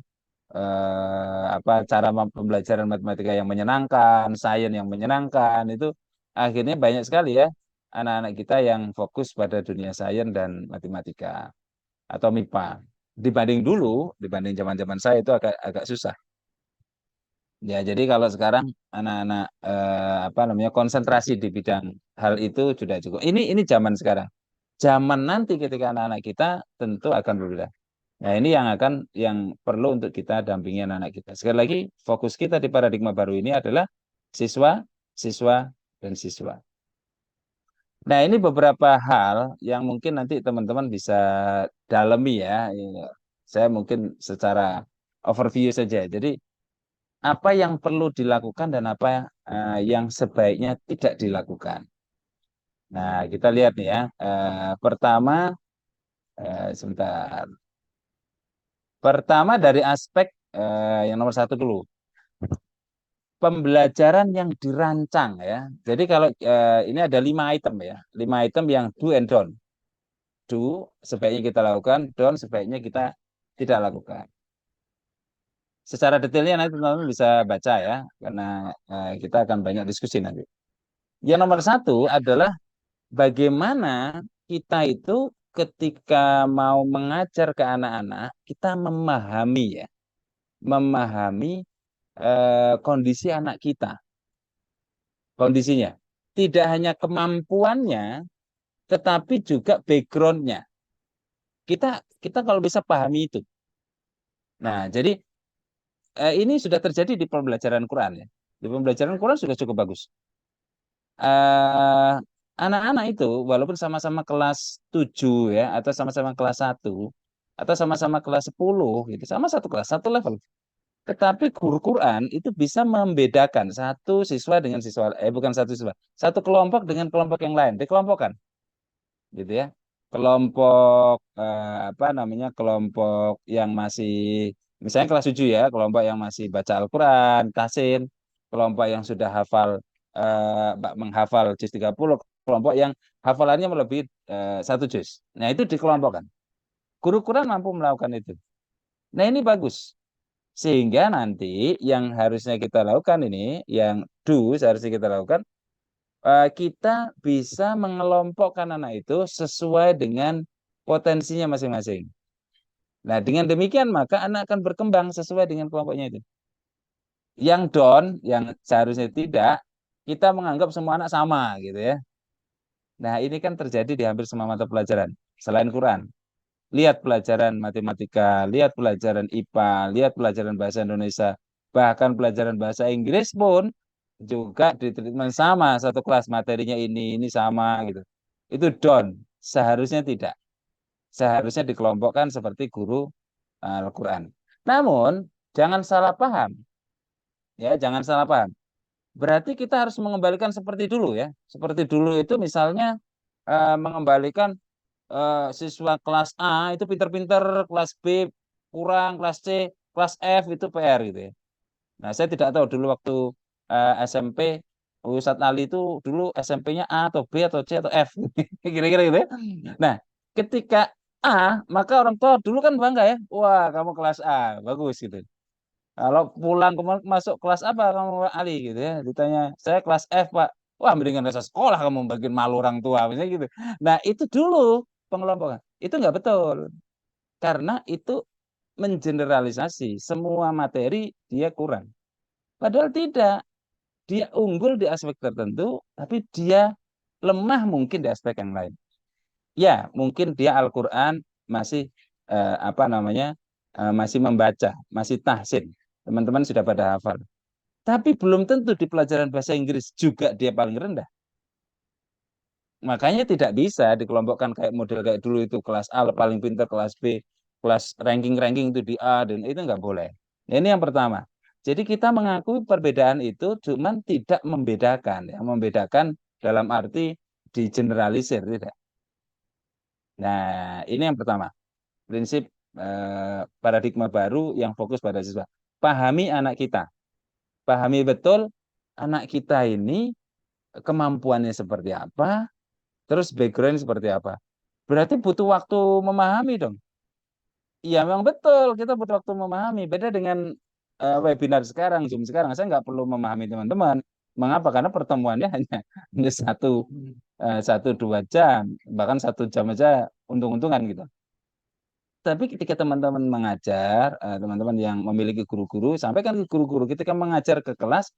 Apa cara pembelajaran matematika yang menyenangkan, sains yang menyenangkan itu akhirnya banyak sekali ya anak-anak kita yang fokus pada dunia sains dan matematika atau MIPA. Dibanding zaman-zaman saya itu agak agak susah. Ya, jadi kalau sekarang anak-anak apa namanya konsentrasi di bidang hal itu sudah cukup. Ini zaman sekarang. Zaman nanti ketika anak-anak kita tentu akan berbeda. Nah, ini yang perlu untuk kita dampingi anak-anak kita. Sekali lagi, fokus kita di paradigma baru ini adalah siswa, siswa, dan siswa. Nah, ini beberapa hal yang mungkin nanti teman-teman bisa dalami ya. Saya mungkin secara overview saja. Jadi, apa yang perlu dilakukan dan apa yang sebaiknya tidak dilakukan. Nah, kita lihat nih ya. Pertama, sebentar. Pertama dari aspek yang nomor satu dulu, pembelajaran yang dirancang ya. Jadi kalau ini ada 5 item ya, 5 item yang do and don't. Do sebaiknya kita lakukan, don't sebaiknya kita tidak lakukan. Secara detailnya nanti teman-teman bisa baca ya, karena kita akan banyak diskusi nanti. Yang nomor satu adalah bagaimana kita itu ketika mau mengajar ke anak-anak, kita memahami ya, memahami kondisi anak kita, kondisinya. Tidak hanya kemampuannya, tetapi juga backgroundnya. Kita kita kalau bisa pahami itu. Nah, jadi ini sudah terjadi di pembelajaran Quran ya. Di pembelajaran Quran sudah cukup bagus. Eh, Anak-anak itu walaupun sama-sama kelas 7 ya atau sama-sama kelas 1, atau sama-sama kelas 10 gitu, sama satu kelas, satu level. Tetapi guru Quran itu bisa membedakan satu siswa dengan siswa, bukan satu siswa, satu kelompok dengan kelompok yang lain, dikelompokkan, gitu ya. Kelompok apa namanya, kelompok yang masih, misalnya kelas 7 ya, kelompok yang masih baca Al-Quran, tahsin, kelompok yang sudah hafal, menghafal juz 30, kelompok yang hafalannya melebihi satu juz. Nah, itu dikelompokkan. Guru Quran mampu melakukan itu. Nah, ini bagus. Sehingga nanti yang harusnya kita lakukan ini, yang seharusnya kita lakukan, kita bisa mengelompokkan anak itu sesuai dengan potensinya masing-masing. Nah, dengan demikian maka anak akan berkembang sesuai dengan kelompoknya itu. Yang down, yang seharusnya tidak, kita menganggap semua anak sama gitu ya. Nah, ini kan terjadi di hampir semua mata pelajaran selain Quran. Lihat pelajaran matematika, lihat pelajaran IPA, lihat pelajaran bahasa Indonesia, bahkan pelajaran bahasa Inggris pun juga di treatment sama, satu kelas materinya ini sama gitu. Itu down, seharusnya tidak. Seharusnya dikelompokkan seperti guru Al-Quran. Namun, jangan salah paham, ya, jangan salah paham. Berarti kita harus mengembalikan seperti dulu ya. Seperti dulu itu misalnya mengembalikan siswa kelas A itu pinter-pinter, kelas B kurang, kelas C, kelas F itu PR gitu ya. Nah, saya tidak tahu dulu waktu SMP Ustadz Ali itu dulu SMP-nya A atau B atau C atau F kira-kira gitu ya. Nah, ketika A, maka orang tua dulu kan bangga ya. Wah, kamu kelas A, bagus gitu. Kalau pulang masuk kelas apa kamu Ali gitu ya, ditanya saya kelas F Pak. Wah, mendingan rasa sekolah kamu bikin malu orang tua misalnya gitu. Nah, itu dulu pengelompokan. Itu nggak betul. Karena itu mengeneralisasi semua materi dia kurang. Padahal tidak. Dia unggul di aspek tertentu, tapi dia lemah mungkin di aspek yang lain. Ya, mungkin dia Al-Quran masih apa namanya, masih membaca, masih tahsin. Teman-teman sudah pada hafal. Tapi belum tentu di pelajaran bahasa Inggris juga dia paling rendah. Makanya tidak bisa dikelompokkan kayak model kayak dulu itu kelas A paling pintar, kelas B, kelas ranking-ranking itu di A, dan itu nggak boleh. Nah, ini yang pertama. Jadi kita mengakui perbedaan itu cuman tidak membedakan, ya, membedakan dalam arti digeneralisir tidak. Nah, ini yang pertama. Prinsip paradigma baru yang fokus pada siswa. Pahami anak kita. Pahami betul anak kita ini kemampuannya seperti apa, terus background seperti apa. Berarti butuh waktu memahami dong. Iya, memang betul. Kita butuh waktu memahami. Beda dengan webinar sekarang, Zoom sekarang. Saya nggak perlu memahami teman-teman. Mengapa? Karena pertemuannya hanya satu dua jam, bahkan 1 jam aja untung-untungan gitu. Tapi ketika teman-teman mengajar, teman-teman yang memiliki guru-guru, sampaikan ke guru-guru ketika mengajar ke kelas,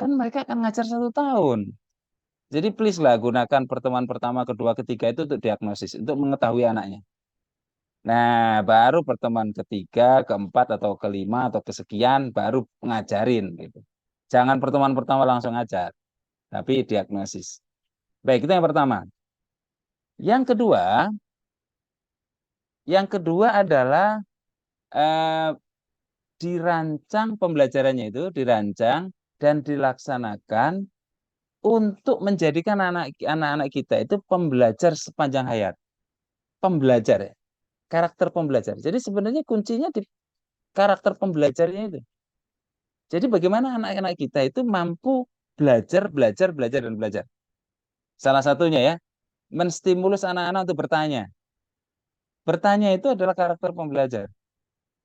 kan mereka akan ngajar 1 tahun. Jadi please lah gunakan pertemuan pertama, kedua, ketiga itu untuk diagnosis, untuk mengetahui anaknya. Nah, baru pertemuan ketiga, keempat, atau kelima, atau kesekian, baru ngajarin gitu. Jangan pertemuan pertama langsung ngajar, tapi diagnosis. Baik, itu yang pertama. Yang kedua, yang kedua adalah eh, dirancang pembelajarannya itu, dirancang dan dilaksanakan untuk menjadikan anak-anak kita itu pembelajar sepanjang hayat. Pembelajar ya, karakter pembelajar. Jadi sebenarnya kuncinya di karakter pembelajarnya itu. Jadi bagaimana anak-anak kita itu mampu belajar, belajar, belajar, dan belajar. Salah satunya ya, menstimulus anak-anak untuk bertanya. Bertanya itu adalah karakter pembelajar.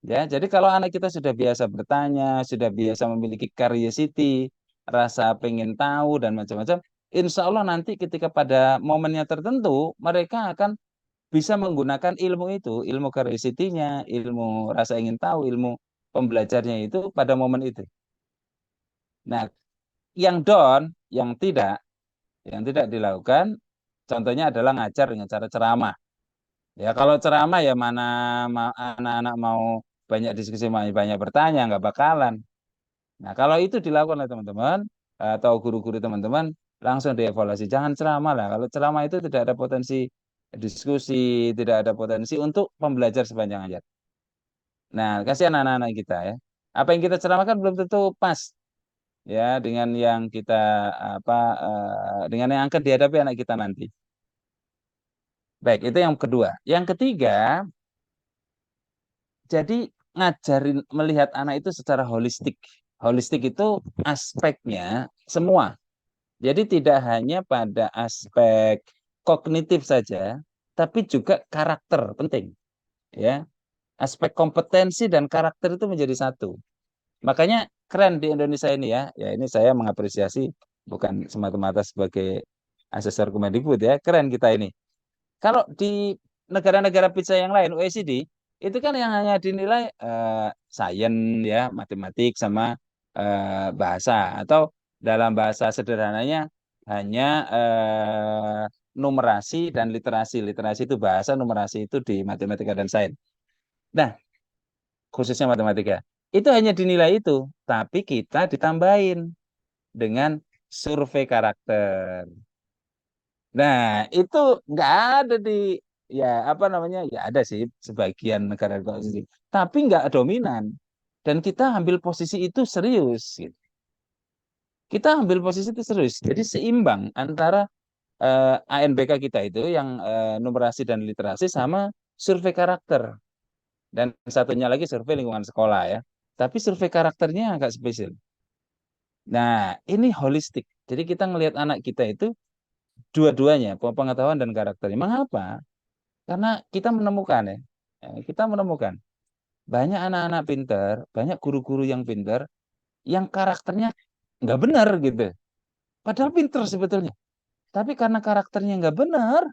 Ya, jadi kalau anak kita sudah biasa bertanya, sudah biasa memiliki curiosity, rasa pengen tahu dan macam-macam, insya Allah nanti ketika pada momennya tertentu, mereka akan bisa menggunakan ilmu itu, ilmu curiosity-nya, ilmu rasa ingin tahu, ilmu pembelajarnya itu pada momen itu. Nah, yang down, yang tidak dilakukan, contohnya adalah ngajar dengan cara ceramah. Ya, kalau ceramah ya mana anak-anak mau banyak diskusi, banyak bertanya, nggak bakalan. Nah, kalau itu dilakukan oleh teman-teman atau guru-guru teman-teman, langsung dievaluasi. Jangan ceramah lah. Kalau ceramah itu tidak ada potensi diskusi, tidak ada potensi untuk pembelajar sepanjang hayat. Nah, kasihan anak-anak kita ya. Apa yang kita ceramahkan belum tentu pas ya dengan yang kita apa dengan yang akan dihadapi anak kita nanti. Baik, itu yang kedua. Yang ketiga, jadi ngajarin melihat anak itu secara holistik. Holistik itu aspeknya semua. Jadi tidak hanya pada aspek kognitif saja, tapi juga karakter penting, ya. Aspek kompetensi dan karakter itu menjadi satu. Makanya keren di Indonesia ini ya. Ya ini saya mengapresiasi bukan semata-mata sebagai asesor Kemendikbud ya. Keren kita ini. Kalau di negara-negara pizza yang lain OECD itu kan yang hanya dinilai sains ya, matematik sama bahasa atau dalam bahasa sederhananya hanya numerasi dan literasi. Literasi itu bahasa, numerasi itu di matematika dan sains. Nah, khususnya matematika. Itu hanya dinilai itu, tapi kita ditambahin dengan survei karakter. Nah, itu nggak ada di ya apa namanya ya ada sih sebagian negara sini, tapi nggak dominan. Dan kita ambil posisi itu serius. Gitu. Kita ambil posisi itu serius. Jadi seimbang antara ANBK kita itu yang numerasi dan literasi sama survei karakter. Dan satunya lagi survei lingkungan sekolah ya. Tapi survei karakternya agak spesial. Nah, ini holistik. Jadi kita ngelihat anak kita itu dua-duanya, pengetahuan dan karakternya. Mengapa? Karena kita menemukan ya, kita menemukan banyak anak-anak pinter, banyak guru-guru yang pinter, yang karakternya nggak benar gitu. Padahal pinter sebetulnya. Tapi karena karakternya nggak benar,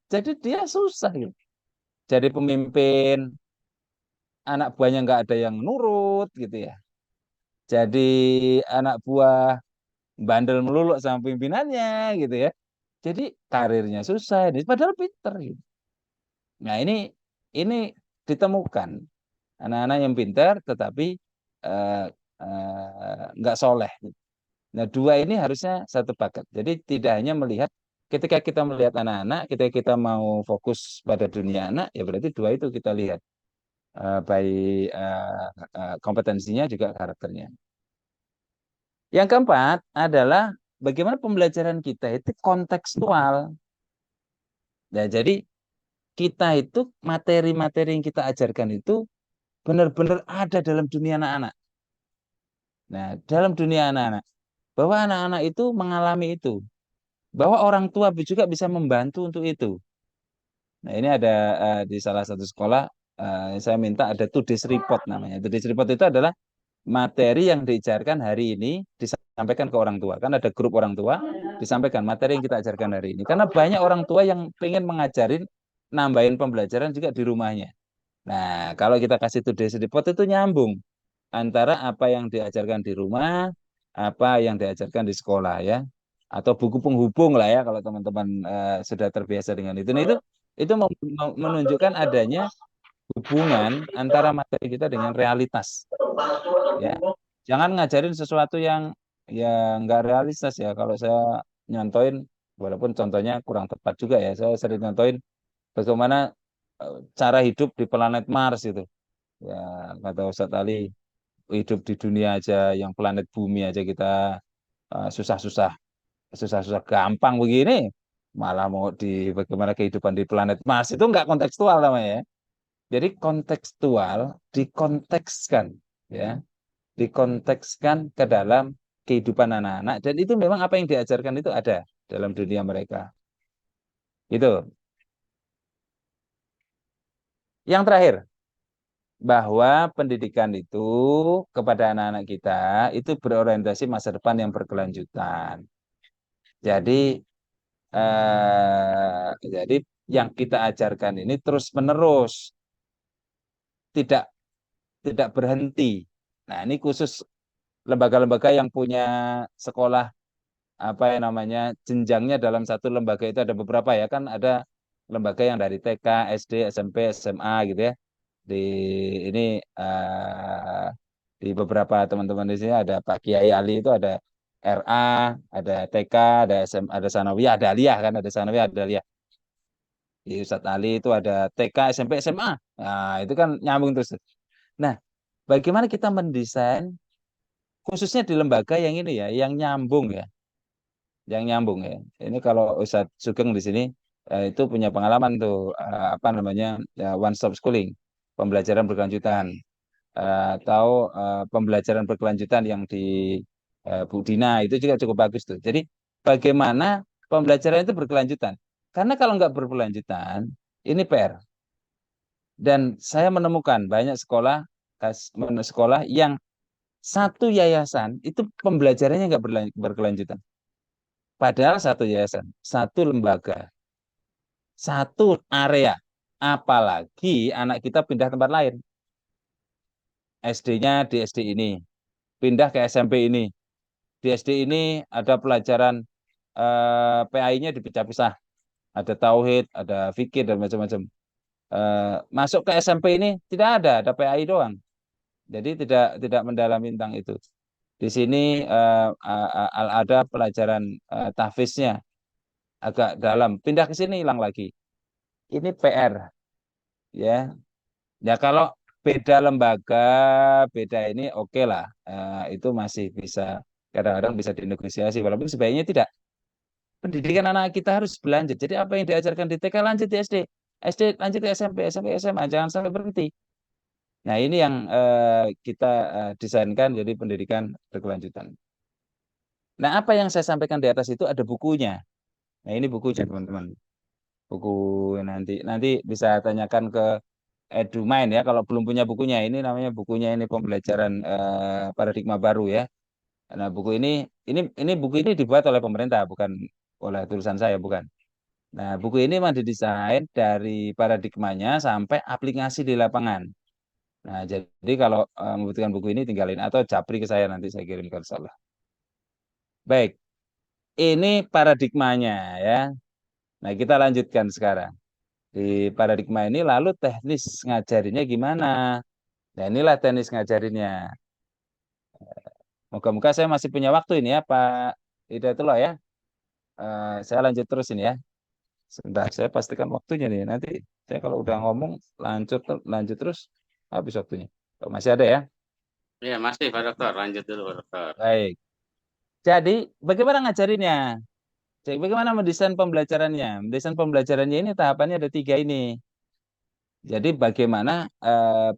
jadi dia susah gitu. Jadi pemimpin, anak buahnya nggak ada yang nurut gitu ya. Jadi anak buah bandel melulu sama pimpinannya gitu ya. Jadi karirnya susah, padahal pinter gitu. Nah ini ditemukan anak-anak yang pintar tetapi eh, nggak soleh. Nah dua ini harusnya satu paket. Jadi tidak hanya melihat ketika kita melihat anak-anak, ketika kita mau fokus pada dunia anak, ya berarti dua itu kita lihat baik kompetensinya juga karakternya. Yang keempat adalah bagaimana pembelajaran kita itu kontekstual. Nah jadi kita itu materi-materi yang kita ajarkan itu benar-benar ada dalam dunia anak-anak. Nah, dalam dunia anak-anak, bahwa anak-anak itu mengalami itu, bahwa orang tua juga bisa membantu untuk itu. Nah, ini ada di salah satu sekolah, saya minta ada Today's Report namanya. Today's Report itu adalah materi yang diajarkan hari ini disampaikan ke orang tua. Kan ada grup orang tua, disampaikan materi yang kita ajarkan hari ini. Karena banyak orang tua yang pengen mengajarin, nambahin pembelajaran juga di rumahnya. Nah, kalau kita kasih Today's Report itu nyambung antara apa yang diajarkan di rumah, apa yang diajarkan di sekolah ya, atau buku penghubung lah ya kalau teman-teman sudah terbiasa dengan itu. Nah, itu menunjukkan adanya hubungan antara materi kita dengan realitas ya. Jangan ngajarin sesuatu yang nggak realistis ya. Kalau saya nyontoin, walaupun contohnya kurang tepat juga ya, saya sering nyontoin bagaimana cara hidup di planet Mars itu. Ya, kata Ustadz Ali, hidup di dunia aja yang planet bumi aja kita susah-susah susah-susah gampang begini malah mau di bagaimana kehidupan di planet Mars itu nggak kontekstual namanya ya. Jadi kontekstual dikontekskan ya dikontekskan ke dalam kehidupan anak-anak dan itu memang apa yang diajarkan itu ada dalam dunia mereka itu yang terakhir bahwa pendidikan itu kepada anak-anak kita itu berorientasi masa depan yang berkelanjutan. Jadi jadi yang kita ajarkan ini terus menerus, tidak tidak berhenti. Nah, ini khusus lembaga-lembaga yang punya sekolah apa ya namanya jenjangnya dalam satu lembaga itu ada beberapa ya kan ada lembaga yang dari TK, SD, SMP, SMA gitu ya. Di ini di beberapa teman-teman di sini ada Pak Kiai Ali itu ada RA, ada TK, ada SM, ada Sanawiyah, ada Aliyah kan, ada Sanawiyah, ada Aliyah. Di Ustadz Ali itu ada TK, SMP, SMA. Nah, itu kan nyambung terus. Nah, bagaimana kita mendesain khususnya di lembaga yang ini ya, yang nyambung ya, yang nyambung ya. Ini kalau Ustadz Sugeng di sini itu punya pengalaman tuh apa namanya one stop schooling, pembelajaran berkelanjutan. Atau pembelajaran berkelanjutan yang di Bu Dina itu juga cukup bagus tuh. Jadi bagaimana pembelajaran itu berkelanjutan? Karena kalau nggak berkelanjutan, ini PR. Dan saya menemukan banyak sekolah yang satu yayasan itu pembelajarannya nggak berkelanjutan. Padahal satu yayasan, satu lembaga, satu area. Apalagi anak kita pindah tempat lain. SD-nya di SD ini, pindah ke SMP ini. Di SD ini ada pelajaran PAI-nya dipecah-pecah. Ada tauhid, ada fikih dan macam-macam. Masuk ke SMP ini tidak ada PAI doang. Jadi tidak mendalami tentang itu. Di sini ada pelajaran tahfiznya agak dalam. Pindah ke sini hilang lagi. Ini PR ya. Ya kalau beda lembaga, beda ini oke lah. Itu masih bisa kadang-kadang bisa dinegosiasi. Walaupun sebaiknya tidak. Pendidikan anak kita harus berlanjut. Jadi apa yang diajarkan di TK lanjut di SD, SD lanjut di SMP, SMP SMA, jangan sampai berhenti. Nah ini yang kita desainkan jadi pendidikan berkelanjutan. Nah apa yang saya sampaikan di atas itu ada bukunya. Nah ini bukunya teman-teman. Buku nanti nanti bisa tanyakan ke EduMind ya kalau belum punya bukunya. Ini namanya bukunya ini pembelajaran paradigma baru ya. Nah buku ini buku ini dibuat oleh pemerintah bukan oleh tulisan saya bukan. Nah, buku ini memang didesain dari paradigmanya sampai aplikasi di lapangan. Nah, jadi kalau membutuhkan buku ini tinggalin atau japri ke saya nanti saya kirimkan insyaallah. Baik, ini paradigmanya ya. Nah, kita lanjutkan sekarang. Di paradigma ini lalu teknis ngajarinnya gimana? Nah, inilah teknis ngajarinnya. Moga-moga saya masih punya waktu ini ya, Pak Hidayatullah ya. Saya lanjut terus ini ya. Sebentar, saya pastikan waktunya nih. Nanti saya kalau udah ngomong lanjut lanjut terus habis waktunya. Oh, masih ada ya? Ya, masih Pak Dokter. Lanjut dulu Pak Dokter. Baik. Jadi bagaimana ngajarinnya? Jadi bagaimana mendesain pembelajarannya? Mendesain pembelajarannya ini tahapannya ada tiga ini. Jadi bagaimana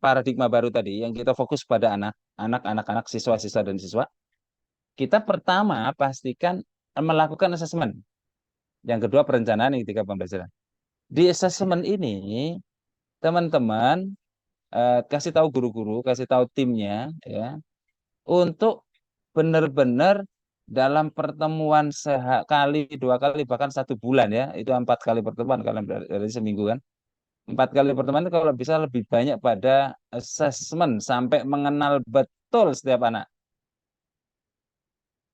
paradigma baru tadi yang kita fokus pada anak-anak, siswa-siswa dan siswa. Kita pertama pastikan melakukan asesmen. Yang kedua perencanaan, yang ketiga pembelajaran. Di asesmen ini teman-teman kasih tahu guru-guru, kasih tahu timnya ya untuk benar-benar dalam pertemuan sekali, dua kali, bahkan 1 bulan ya, itu 4 kali pertemuan kalian dari seminggu kan. 4 kali pertemuan itu kalau bisa lebih banyak pada assessment sampai mengenal betul setiap anak.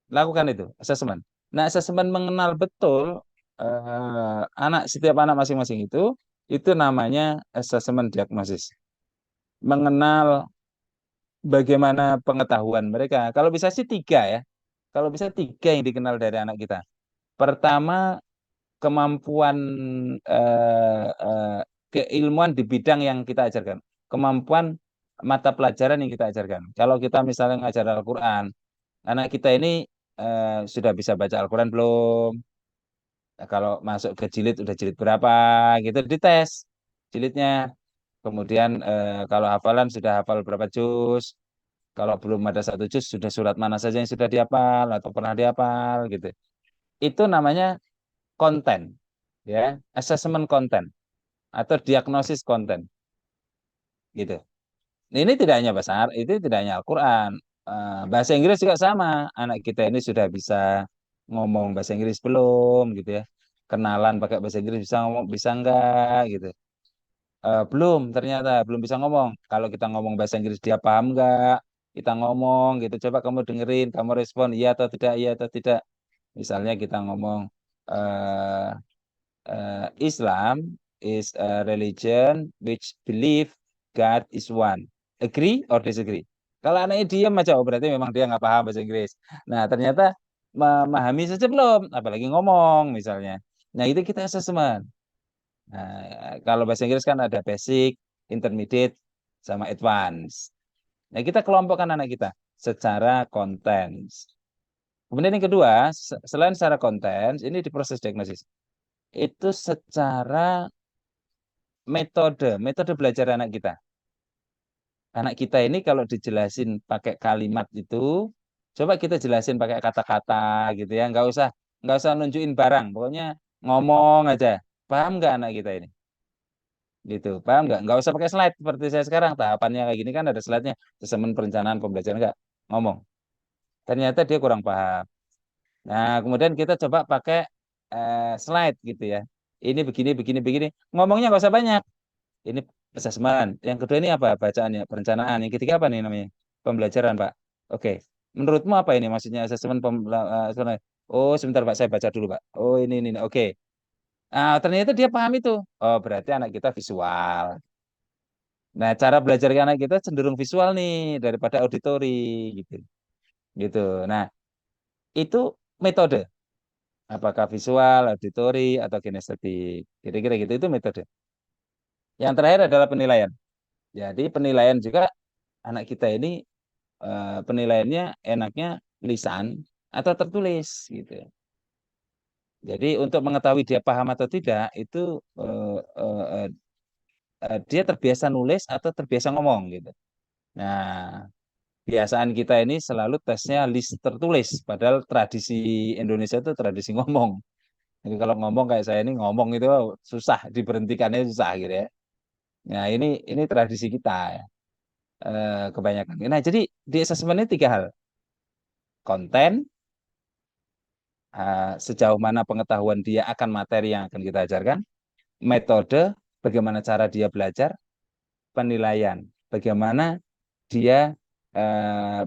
Lakukan itu, assessment. Nah, assessment mengenal betul setiap anak masing-masing itu namanya assessment diagnosis. Mengenal bagaimana pengetahuan mereka. Kalau bisa sih tiga ya. Kalau bisa tiga yang dikenal dari anak kita. Pertama, kemampuan keilmuan di bidang yang kita ajarkan. Kemampuan mata pelajaran yang kita ajarkan. Kalau kita misalnya ngajar Al-Quran, anak kita ini sudah bisa baca Al-Quran belum? Nah, kalau masuk ke jilid, udah jilid berapa? Gitu dites jilidnya. Kemudian kalau hafalan sudah hafal berapa juz? Kalau belum ada 1 juz, sudah surat mana saja yang sudah dihafal atau pernah dihafal gitu. Itu namanya konten, ya, assessment konten atau diagnosis konten, gitu. Ini tidak hanya bahasa Arab, itu tidak hanya Al-Quran. Bahasa Inggris juga sama. Anak kita ini sudah bisa ngomong bahasa Inggris belum, gitu ya. Kenalan pakai bahasa Inggris bisa ngomong, bisa enggak, gitu. Belum, ternyata belum bisa ngomong. Kalau kita ngomong bahasa Inggris dia paham enggak? Kita ngomong gitu, coba kamu dengerin, kamu respon iya atau tidak. Misalnya kita ngomong eh, Islam is a religion which believe God is one. Agree or disagree? Kalau anaknya diam aja, oh berarti memang dia nggak paham bahasa Inggris. Nah, ternyata memahami saja belum, apalagi ngomong misalnya. Nah, itu kita assessment. Nah, kalau bahasa Inggris kan ada basic, intermediate, sama advance. Nah, kita kelompokkan anak kita secara konten. Kemudian yang kedua, selain secara konten, ini di proses diagnosis. Itu secara metode belajar anak kita. Anak kita ini kalau dijelasin pakai kalimat itu, coba kita jelasin pakai kata-kata gitu ya, nggak usah nunjukin barang, pokoknya ngomong aja. Paham nggak anak kita ini? Gitu, paham nggak? Nggak usah pakai slide seperti saya sekarang. Tahapannya kayak gini kan ada slide-nya. Assessment perencanaan pembelajaran nggak ngomong. Ternyata dia kurang paham. Nah, kemudian kita coba pakai slide gitu ya. Ini begini, begini, begini. Ngomongnya nggak usah banyak. Ini assessment. Yang kedua ini apa? Bacaannya, perencanaan. Yang ketiga apa nih namanya? Pembelajaran, Pak. Oke. Menurutmu apa ini maksudnya assessment sebenarnya? Oh, sebentar Pak, saya baca dulu, Pak. Oh, ini. Oke. Nah, ternyata dia paham itu. Oh, berarti anak kita visual. Nah, cara belajar anak kita cenderung visual nih daripada auditori gitu. Gitu. Nah, itu metode. Apakah visual, auditori, atau kinestetik. Kira-kira gitu. Itu metode. Yang terakhir adalah penilaian. Jadi penilaian juga anak kita ini penilaiannya enaknya lisan atau tertulis gitu. Jadi untuk mengetahui dia paham atau tidak itu eh, eh, eh, dia terbiasa nulis atau terbiasa ngomong gitu. Nah, kebiasaan kita ini selalu tesnya list tertulis, padahal tradisi Indonesia itu tradisi ngomong. Jadi kalau ngomong kayak saya ini ngomong itu susah diberhentikannya susah gitu ya. Nah, ini tradisi kita ya, kebanyakan. Nah, jadi di asesmen ini tiga hal. Konten, sejauh mana pengetahuan dia akan materi yang akan kita ajarkan, metode, bagaimana cara dia belajar, penilaian, bagaimana dia,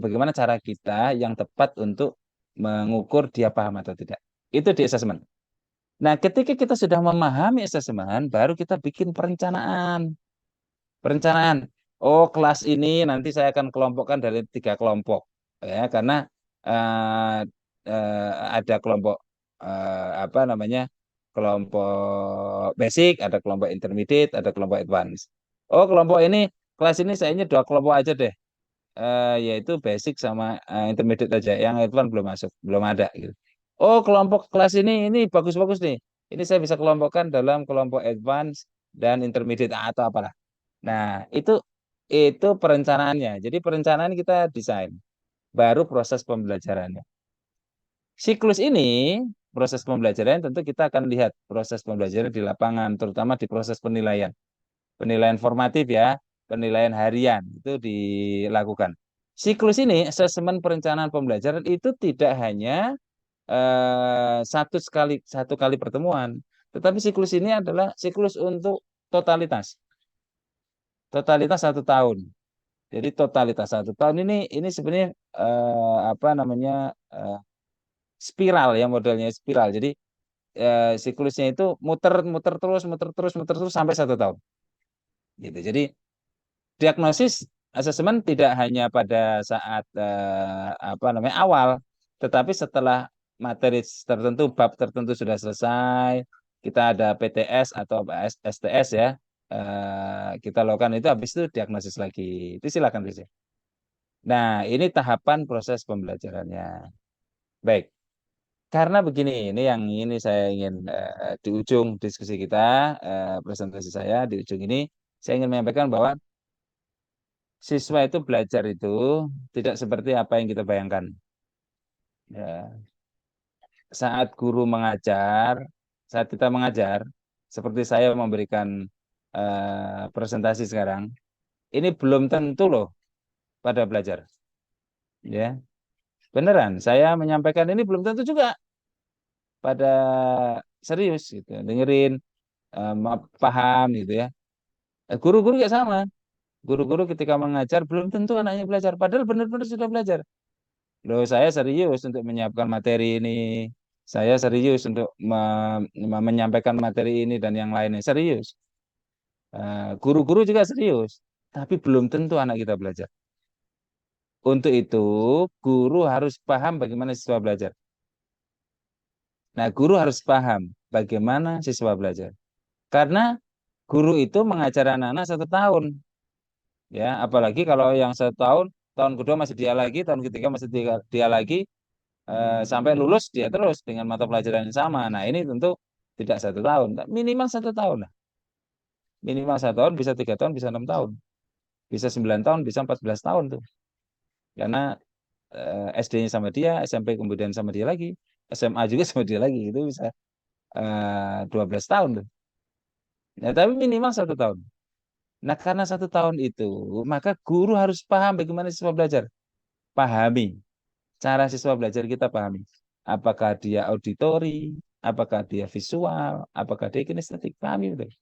bagaimana cara kita yang tepat untuk mengukur dia paham atau tidak. Itu di asesmen. Nah, ketika kita sudah memahami asesmen, baru kita bikin perencanaan. Perencanaan. Oh, kelas ini nanti saya akan kelompokkan dari tiga kelompok, ya, karena eh, ada kelompok apa namanya, kelompok basic, ada kelompok intermediate, ada kelompok advance. Oh, kelompok ini kelas ini saya ini dua kelompok aja deh, yaitu basic sama intermediate aja. Yang advance belum masuk, belum ada gitu. Oh, kelompok kelas ini bagus-bagus nih. Ini saya bisa kelompokkan dalam kelompok advance dan intermediate atau apalah. Nah, itu perencanaannya. Jadi perencanaan kita desain, baru proses pembelajarannya. Siklus ini, proses pembelajaran tentu kita akan lihat proses pembelajaran di lapangan, terutama di proses penilaian. Penilaian formatif ya, penilaian harian itu dilakukan. Siklus ini, asesmen perencanaan pembelajaran itu tidak hanya satu kali pertemuan, tetapi siklus ini adalah siklus untuk totalitas. Totalitas 1 tahun. Jadi totalitas 1 tahun ini sebenarnya apa namanya, spiral ya, modelnya spiral. Jadi siklusnya itu muter terus sampai 1 tahun. Gitu. Jadi diagnosis asesmen tidak hanya pada saat apa namanya awal, tetapi setelah materi tertentu, bab tertentu sudah selesai, kita ada PTS atau STS ya, kita lakukan itu, habis itu diagnosis lagi. Itu silakan Rizky. Nah, ini tahapan proses pembelajarannya. Baik, karena begini, ini yang ini saya ingin di ujung diskusi kita, presentasi saya di ujung ini, saya ingin menyampaikan bahwa siswa itu belajar itu tidak seperti apa yang kita bayangkan. Ya, saat guru mengajar, saat kita mengajar, seperti saya memberikan presentasi sekarang, ini belum tentu loh pada belajar. Ya, beneran. Saya menyampaikan ini belum tentu juga pada serius gitu, dengerin, paham gitu ya. Guru-guru ya sama. Guru-guru ketika mengajar belum tentu anaknya belajar, padahal benar-benar sudah belajar. Loh, saya serius untuk menyiapkan materi ini. Saya serius untuk menyampaikan materi ini dan yang lainnya. Serius. Guru-guru juga serius. Tapi belum tentu anak kita belajar. Untuk itu, guru harus paham bagaimana siswa belajar. Nah, guru harus paham bagaimana siswa belajar. Karena guru itu mengajar anak-anak 1 tahun. Ya, apalagi kalau yang 1 tahun, tahun kedua masih dia lagi, tahun ketiga masih dia lagi, sampai lulus dia terus dengan mata pelajaran yang sama. Nah, ini tentu tidak 1 tahun, minimal 1 tahun lah. Minimal 1 tahun, bisa 3 tahun, bisa 6 tahun, bisa 9 tahun, bisa 14 tahun tuh. Karena SD-nya sama dia, SMP kemudian sama dia lagi, SMA juga sama dia lagi, itu bisa 12 tahun tuh. Nah, tapi minimal 1 tahun. Nah, karena 1 tahun itu, maka guru harus paham bagaimana siswa belajar. Pahami. Cara siswa belajar kita pahami. Apakah dia auditori, apakah dia visual, apakah dia kinestetik. Pahami betul.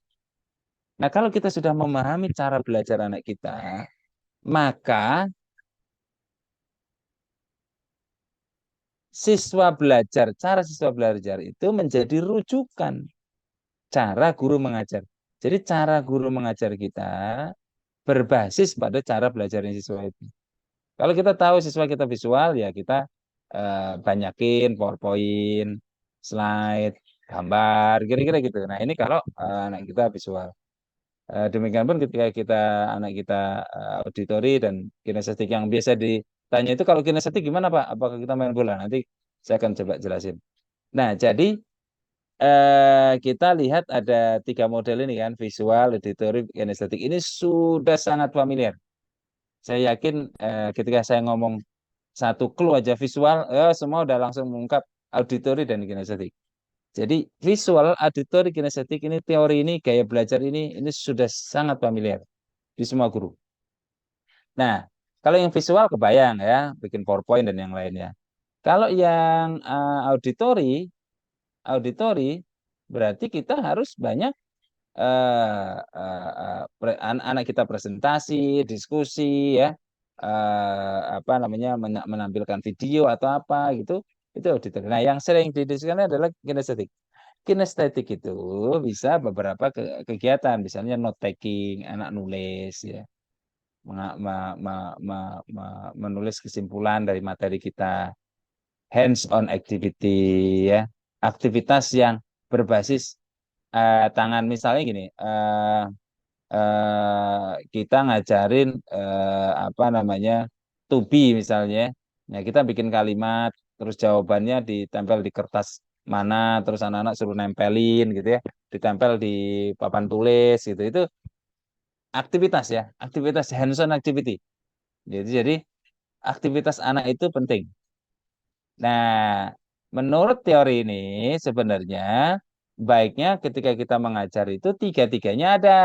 Nah, kalau kita sudah memahami cara belajar anak kita, maka cara siswa belajar itu menjadi rujukan cara guru mengajar. Jadi cara guru mengajar kita berbasis pada cara belajarnya siswa itu. Kalau kita tahu siswa kita visual, ya kita banyakin PowerPoint, slide, gambar, kira-kira gitu. Nah, ini kalau anak kita visual. Demikian pun ketika anak kita auditori dan kinestetik, yang biasa ditanya itu, kalau kinestetik gimana Pak? Apakah kita main bola? Nanti saya akan coba jelasin. Nah, jadi kita lihat ada 3 model ini kan, visual, auditory, kinestetik. Ini sudah sangat familiar. Saya yakin ketika saya ngomong satu clue aja visual, semua udah langsung mengungkap auditory dan kinestetik. Jadi visual, auditory, kinestetik ini, teori ini, gaya belajar ini sudah sangat familiar di semua guru. Nah, kalau yang visual kebayang ya, bikin PowerPoint dan yang lainnya. Kalau yang auditory berarti kita harus banyak anak kita presentasi, diskusi, ya, apa namanya, menampilkan video atau apa gitu, itu auditor. Nah, yang sering didiskusikan adalah kinestetik. Kinestetik itu bisa beberapa kegiatan, misalnya note taking, anak nulis, ya, menulis kesimpulan dari materi kita, hands on activity, ya, aktivitas yang berbasis tangan. Misalnya gini, kita ngajarin apa namanya, to be misalnya. Nah, kita bikin kalimat, terus jawabannya ditempel di kertas mana, terus anak-anak suruh nempelin gitu ya, ditempel di papan tulis gitu. Itu aktivitas ya, aktivitas hands-on activity. Jadi aktivitas anak itu penting. Nah, menurut teori ini sebenarnya baiknya ketika kita mengajar itu tiga-tiganya ada.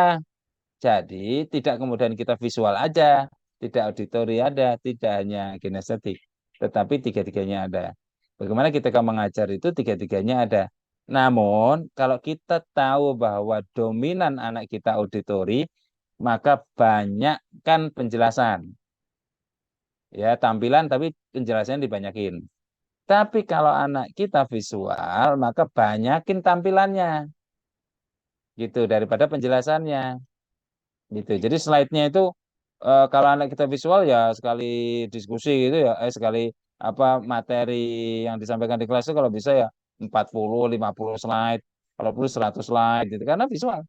Jadi tidak kemudian kita visual aja, tidak auditori ada, tidak hanya kinestetik, tetapi tiga-tiganya ada. Bagaimana ketika mengajar itu tiga-tiganya ada. Namun kalau kita tahu bahwa dominan anak kita auditori, maka banyakkan penjelasan. Ya, tampilan tapi penjelasannya dibanyakin. Tapi kalau anak kita visual, maka banyakin tampilannya gitu daripada penjelasannya. Gitu. Jadi slide-nya itu kalau anak kita visual ya sekali diskusi gitu ya, sekali apa materi yang disampaikan di kelas itu kalau bisa ya 40 50 slide, kalau perlu 100 slide gitu karena visual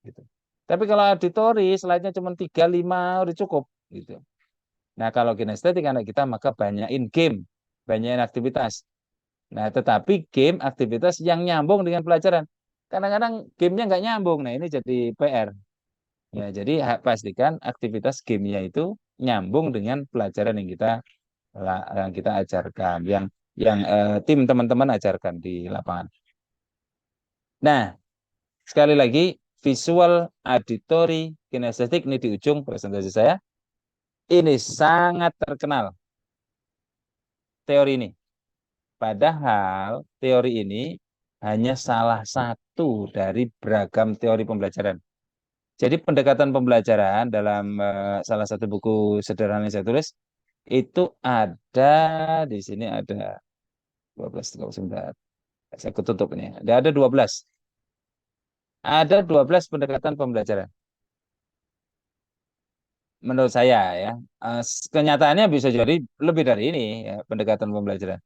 gitu. Tapi kalau auditori slide-nya cuma 3 5 udah cukup gitu. Nah, kalau kinestetik anak kita maka banyakin game, banyakin aktivitas. Nah, tetapi game aktivitas yang nyambung dengan pelajaran. Kadang-kadang gamenya nggak nyambung. Nah, ini jadi PR. Ya, jadi pastikan aktivitas gamenya itu nyambung dengan pelajaran yang kita ajarkan, yang tim teman-teman ajarkan di lapangan. Nah, sekali lagi visual, auditory, kinestetik ini di ujung presentasi saya. Ini sangat terkenal teori ini. Padahal teori ini hanya salah satu dari beragam teori pembelajaran. Jadi pendekatan pembelajaran dalam salah satu buku sederhana yang saya tulis itu ada di sini, ada 12 kalau sebentar. Saya ketutup ini. Ada 12. Ada 12 pendekatan pembelajaran. Menurut saya ya. Kenyataannya bisa jadi lebih dari ini ya, pendekatan pembelajaran.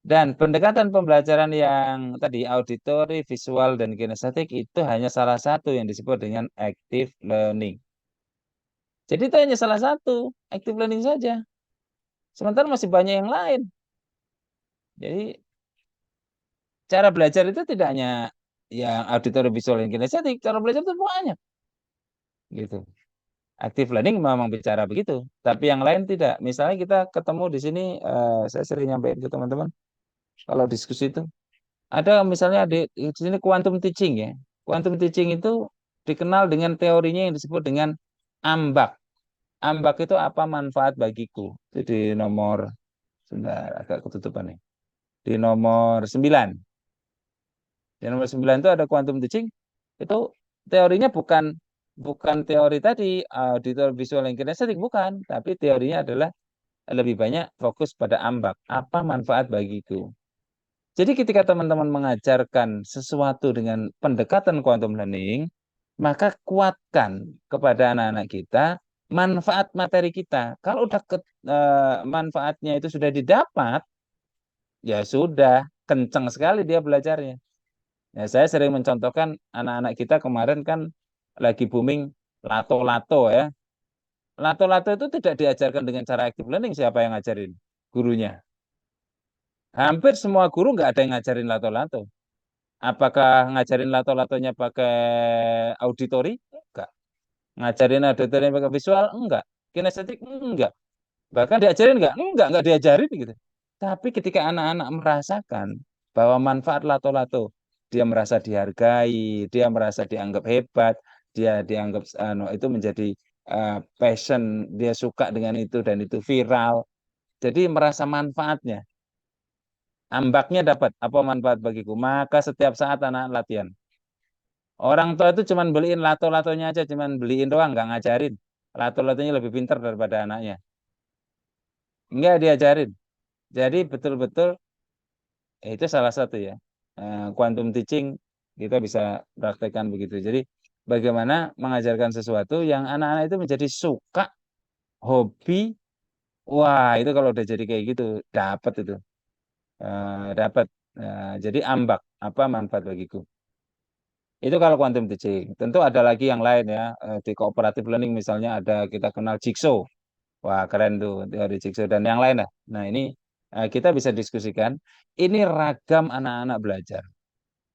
Dan pendekatan pembelajaran yang tadi auditory, visual, dan kinestetik itu hanya salah satu yang disebut dengan active learning. Jadi itu hanya salah satu, active learning saja. Sementara masih banyak yang lain. Jadi cara belajar itu tidak hanya yang auditory, visual, dan kinestetik. Cara belajar itu banyak. Gitu. Active learning memang bicara begitu. Tapi yang lain tidak. Misalnya kita ketemu di sini, saya sering nyampein ke teman-teman, kalau diskusi itu, ada misalnya di sini quantum teaching ya. Quantum teaching itu dikenal dengan teorinya yang disebut dengan ambak. Ambak itu apa manfaat bagiku. Itu di nomor, sebentar agak ketutupan nih. Di nomor 9. Di nomor 9 itu ada quantum teaching. Itu teorinya bukan bukan teori tadi auditor visual yang kinestetik bukan, tapi teorinya adalah lebih banyak fokus pada ambak. Apa manfaat bagiku? Jadi ketika teman-teman mengajarkan sesuatu dengan pendekatan quantum learning, maka kuatkan kepada anak-anak kita manfaat materi kita. Kalau udah manfaatnya itu sudah didapat, ya sudah, kencang sekali dia belajarnya. Ya, saya sering mencontohkan anak-anak kita kemarin kan lagi booming lato-lato ya. Lato-lato itu tidak diajarkan dengan cara active learning, siapa yang ngajarin? Gurunya. Hampir semua guru nggak ada yang ngajarin lato-lato. Apakah ngajarin lato-latonya pakai auditori? Enggak. Ngajarin auditorinya pakai visual? Enggak. Kinestetik? Enggak. Bahkan diajarin enggak diajarin gitu. Tapi ketika anak-anak merasakan bahwa manfaat lato-lato, dia merasa dihargai, dia merasa dianggap hebat, dia dianggap itu menjadi passion, dia suka dengan itu dan itu viral. Jadi merasa manfaatnya. Ambaknya dapat apa manfaat bagiku? Maka setiap saat anak latihan. Orang tua itu cuman beliin lato-latonya aja, cuman beliin doang, nggak ngajarin. Lato-latonya lebih pintar daripada anaknya. Nggak diajarin. Jadi betul-betul itu salah satu ya. Quantum teaching kita bisa praktekkan begitu. Jadi bagaimana mengajarkan sesuatu yang anak-anak itu menjadi suka, hobi. Wah, itu kalau udah jadi kayak gitu, dapat itu. Dapat. Jadi ambak, apa manfaat bagiku. Itu kalau quantum teaching. Tentu ada lagi yang lain ya. Di cooperative learning misalnya ada kita kenal Jigsaw. Wah, keren tuh teori Jigsaw dan yang lain lah. Nah, ini kita bisa diskusikan. Ini ragam anak-anak belajar.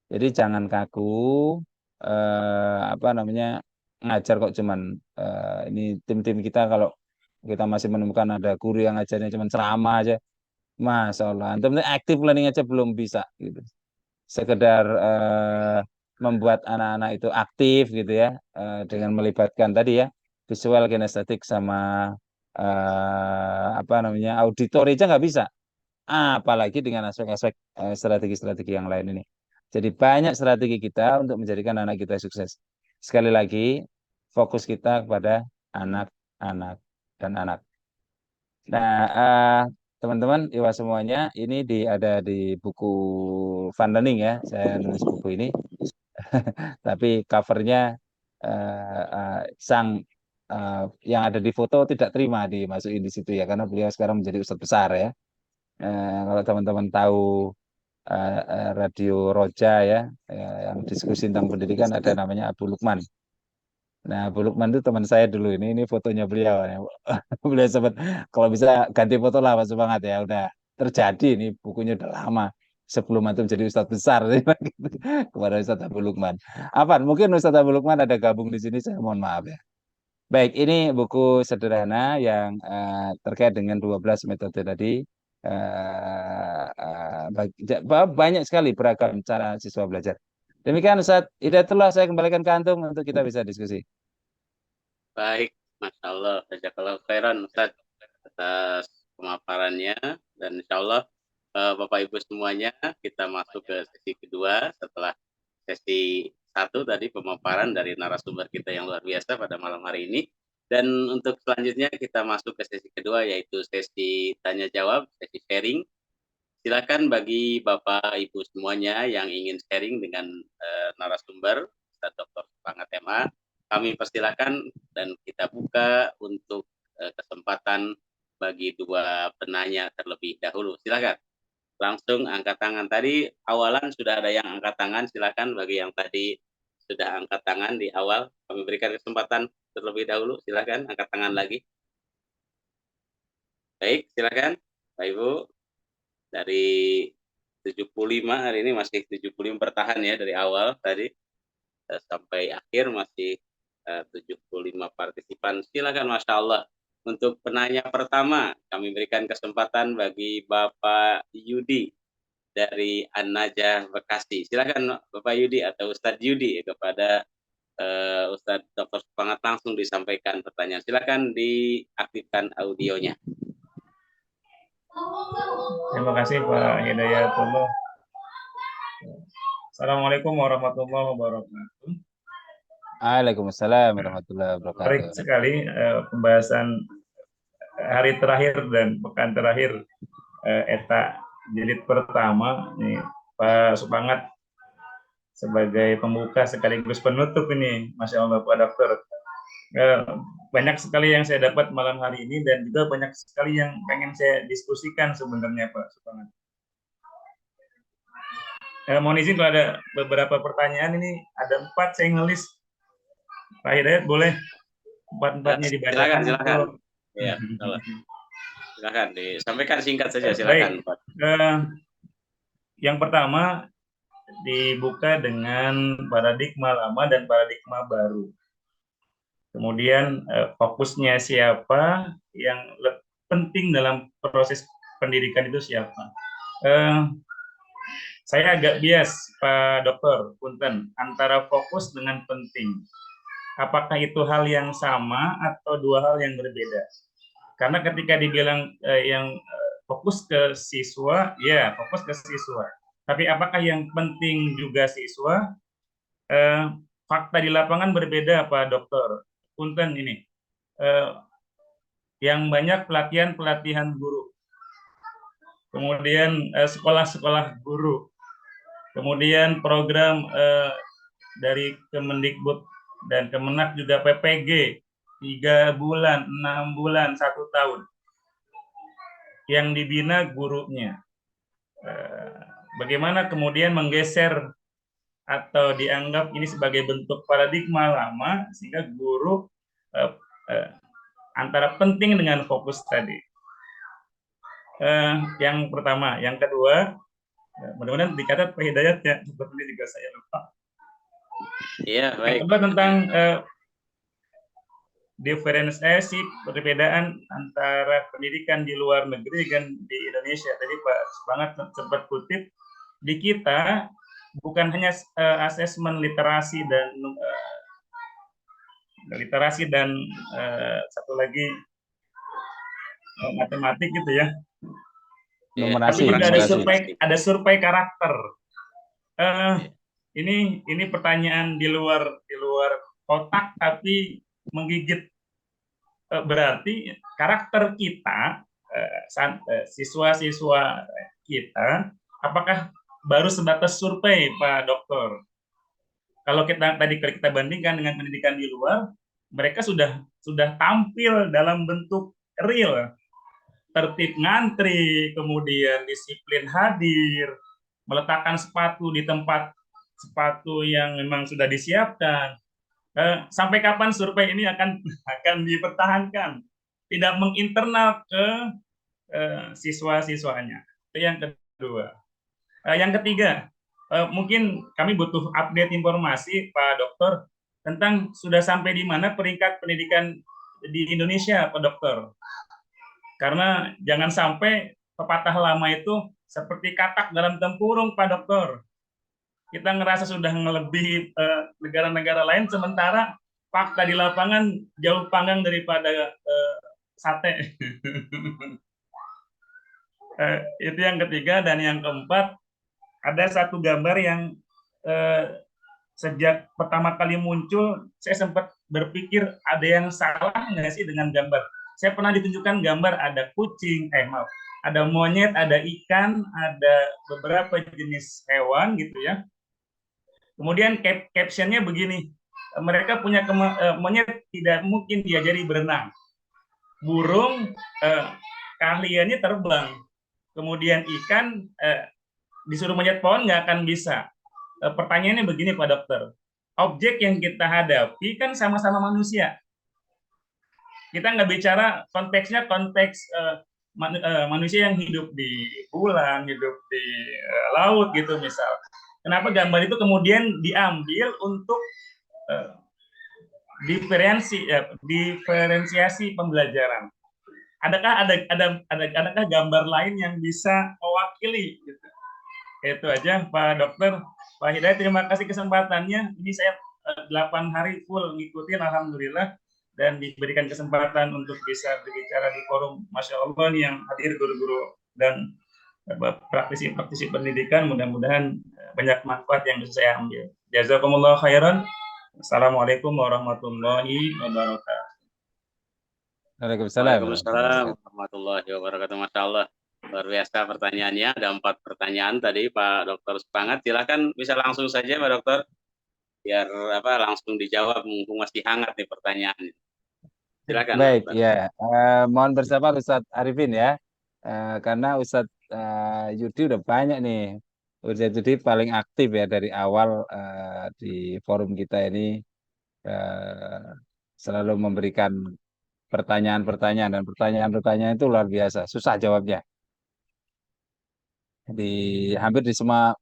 Jadi jangan kaku, apa namanya, ngajar kok cuman ini tim-tim kita kalau kita masih menemukan ada guru yang ngajarnya cuman ceramah aja. Masya Allah, antum ini active learning aja belum bisa gitu. Sekedar membuat anak-anak itu aktif gitu ya, dengan melibatkan tadi ya visual, kinestetik sama apa namanya auditori aja nggak bisa. Apalagi dengan aspek-aspek strategi-strategi yang lain ini. Jadi banyak strategi kita untuk menjadikan anak kita sukses. Sekali lagi, fokus kita kepada anak-anak dan anak. Nah, teman-teman, Iwa semuanya, ini ada di buku Van Learning ya. Saya nulis buku ini, tapi covernya sang eh, yang ada di foto tidak terima dimasukin di situ ya, karena beliau sekarang menjadi ustadz besar ya. Kalau teman-teman tahu Radio Roja ya, yang diskusi tentang pendidikan ada namanya Abu Lukman. Nah, Bu Lukman itu teman saya dulu ini fotonya beliau ya. Beliau sempat kalau bisa ganti foto lah Pak Semangat ya. Udah terjadi ini bukunya udah lama sebelum antum jadi ustadz besar kepada Ustadz Abu Lukman. Apa? Mungkin Ustadz Abu Lukman ada gabung di sini, saya mohon maaf ya. Baik, ini buku sederhana yang terkait dengan 12 metode tadi. Banyak sekali beragam cara siswa belajar. Demikian Ustadz Hidayatullah, saya kembalikan ke antum untuk kita bisa diskusi. Baik, Masya Allah. Jazakallah khairan Ustaz atas pemaparannya. Dan insya Allah Bapak Ibu semuanya kita masuk ke sesi kedua setelah sesi satu tadi pemaparan dari narasumber kita yang luar biasa pada malam hari ini. Dan untuk selanjutnya kita masuk ke sesi kedua yaitu sesi tanya jawab, sesi sharing. Silakan bagi Bapak Ibu semuanya yang ingin sharing dengan narasumber Ustaz Dr. Pangat MA, kami persilakan dan kita buka untuk kesempatan bagi dua penanya terlebih dahulu. Silakan. langsung angkat tangan. Tadi awalan sudah ada yang angkat tangan, silakan bagi yang tadi sudah angkat tangan di awal, kami berikan kesempatan terlebih dahulu, silakan angkat tangan lagi. Baik, silakan Pak Ibu. Dari 75 hari ini masih 75 bertahan ya dari awal tadi sampai akhir masih 75 partisipan. Silakan, Masya Allah. Untuk penanya pertama, kami berikan kesempatan bagi Bapak Yudi dari An-Najah Bekasi. Silakan Bapak Yudi atau Ustadz Yudi kepada Ustadz Dr. Supangat langsung disampaikan pertanyaan. Silakan diaktifkan audionya. Terima kasih Pak Hidayatullah. Assalamualaikum warahmatullahi wabarakatuh. Waalaikumsalam warahmatullahi Menarik wabarakatuh. sekali pembahasan hari terakhir dan pekan terakhir ETA jilid pertama. Nih, Pak Supangat sebagai pembuka sekaligus penutup ini, Masya Allah Pak Dokter. Banyak sekali yang saya dapat malam hari ini dan juga banyak sekali yang pengen saya diskusikan sebenarnya Pak Supangat. Mohon izin kalau ada beberapa pertanyaan ini, ada 4 saya ngelis. Pak Hidayat boleh 4-4-nya dibacakan? Silakan. Ya, silakan disampaikan singkat saja, silakan. Baik. Yang pertama dibuka dengan paradigma lama dan paradigma baru. Kemudian fokusnya siapa, yang penting dalam proses pendidikan itu siapa. Saya agak bias, Pak Dokter, punten, antara fokus dengan penting. Apakah itu hal yang sama atau dua hal yang berbeda? Karena ketika dibilang fokus ke siswa, ya fokus ke siswa. Tapi apakah yang penting juga siswa? Fakta di lapangan berbeda, Pak Dokter. Punten ini. Yang banyak pelatihan guru. Kemudian sekolah-sekolah guru. Kemudian program dari Kemendikbud dan Kemenak juga PPG 3 bulan, 6 bulan, 1 tahun yang dibina gurunya. Bagaimana kemudian menggeser atau dianggap ini sebagai bentuk paradigma lama sehingga guru antara penting dengan fokus tadi. Yang pertama, yang kedua, mudah-mudahan dicatat Pak Hidayat ya, seperti ini juga saya lupa. Iya, baik. Yang kedua tentang diferensiasi perbedaan antara pendidikan di luar negeri dan di Indonesia. Tadi Pak Supangat sempat kutip, di kita bukan hanya asesmen literasi dan satu lagi matematik gitu ya. Numerasi, tapi juga ada survei karakter. Ini pertanyaan di luar kotak tapi menggigit. Berarti karakter kita, siswa-siswa kita, apakah baru sebatas survei, Pak Dokter? Kalau kita bandingkan dengan pendidikan di luar, mereka sudah tampil dalam bentuk real, tertib ngantri, kemudian disiplin hadir, meletakkan sepatu di tempat sepatu yang memang sudah disiapkan. Sampai kapan survei ini akan dipertahankan? Tidak menginternal ke siswa-siswanya. Itu yang kedua. Yang ketiga, mungkin kami butuh update informasi, Pak Dokter, tentang sudah sampai di mana peringkat pendidikan di Indonesia, Pak Dokter. Karena jangan sampai pepatah lama itu seperti katak dalam tempurung, Pak Dokter. Kita ngerasa sudah melebihi negara-negara lain, sementara fakta di lapangan jauh panggang daripada sate. Itu yang ketiga. Dan yang keempat, ada satu gambar yang sejak pertama kali muncul, saya sempat berpikir ada yang salah nggak sih dengan gambar. Saya pernah ditunjukkan gambar ada kucing, ada monyet, ada ikan, ada beberapa jenis hewan gitu ya. Kemudian captionnya begini, mereka punya monyet tidak mungkin diajari berenang, burung keahliannya terbang, kemudian ikan disuruh manjat pohon nggak akan bisa. Pertanyaannya begini Pak Dokter, objek yang kita hadapi kan sama-sama manusia. Kita nggak bicara konteksnya konteks manusia yang hidup di bulan, hidup di laut gitu misal. Kenapa gambar itu kemudian diambil untuk diferensiasi pembelajaran? Adakah gambar lain yang bisa mewakili? Gitu. Itu aja Pak Dokter. Pak Hidayat, terima kasih kesempatannya. Ini saya 8 hari full ngikutin, alhamdulillah, dan diberikan kesempatan untuk bisa berbicara di forum, Masya Allah, yang hadir guru-guru dan praktisi-praktisi pendidikan. Mudah-mudahan banyak manfaat yang bisa saya ambil. Jazakumullah khairan. Assalamualaikum warahmatullahi wabarakatuh. Waalaikumsalam. Waalaikumsalam warahmatullahi wabarakatuh. Masya Allah, luar biasa pertanyaannya. Ada 4 pertanyaan tadi Pak Dokter Supangat. Silakan bisa langsung saja Pak Dokter, biar langsung dijawab mumpung masih hangat nih pertanyaannya. Silakan. Baik, ya. Mohon bersabar Ustadz Arifin ya, karena Ustadz Yudi udah banyak nih. Ustadz Yudi paling aktif ya dari awal di forum kita ini, selalu memberikan pertanyaan-pertanyaan, dan pertanyaan-pertanyaan itu luar biasa, susah jawabnya. Hampir di semua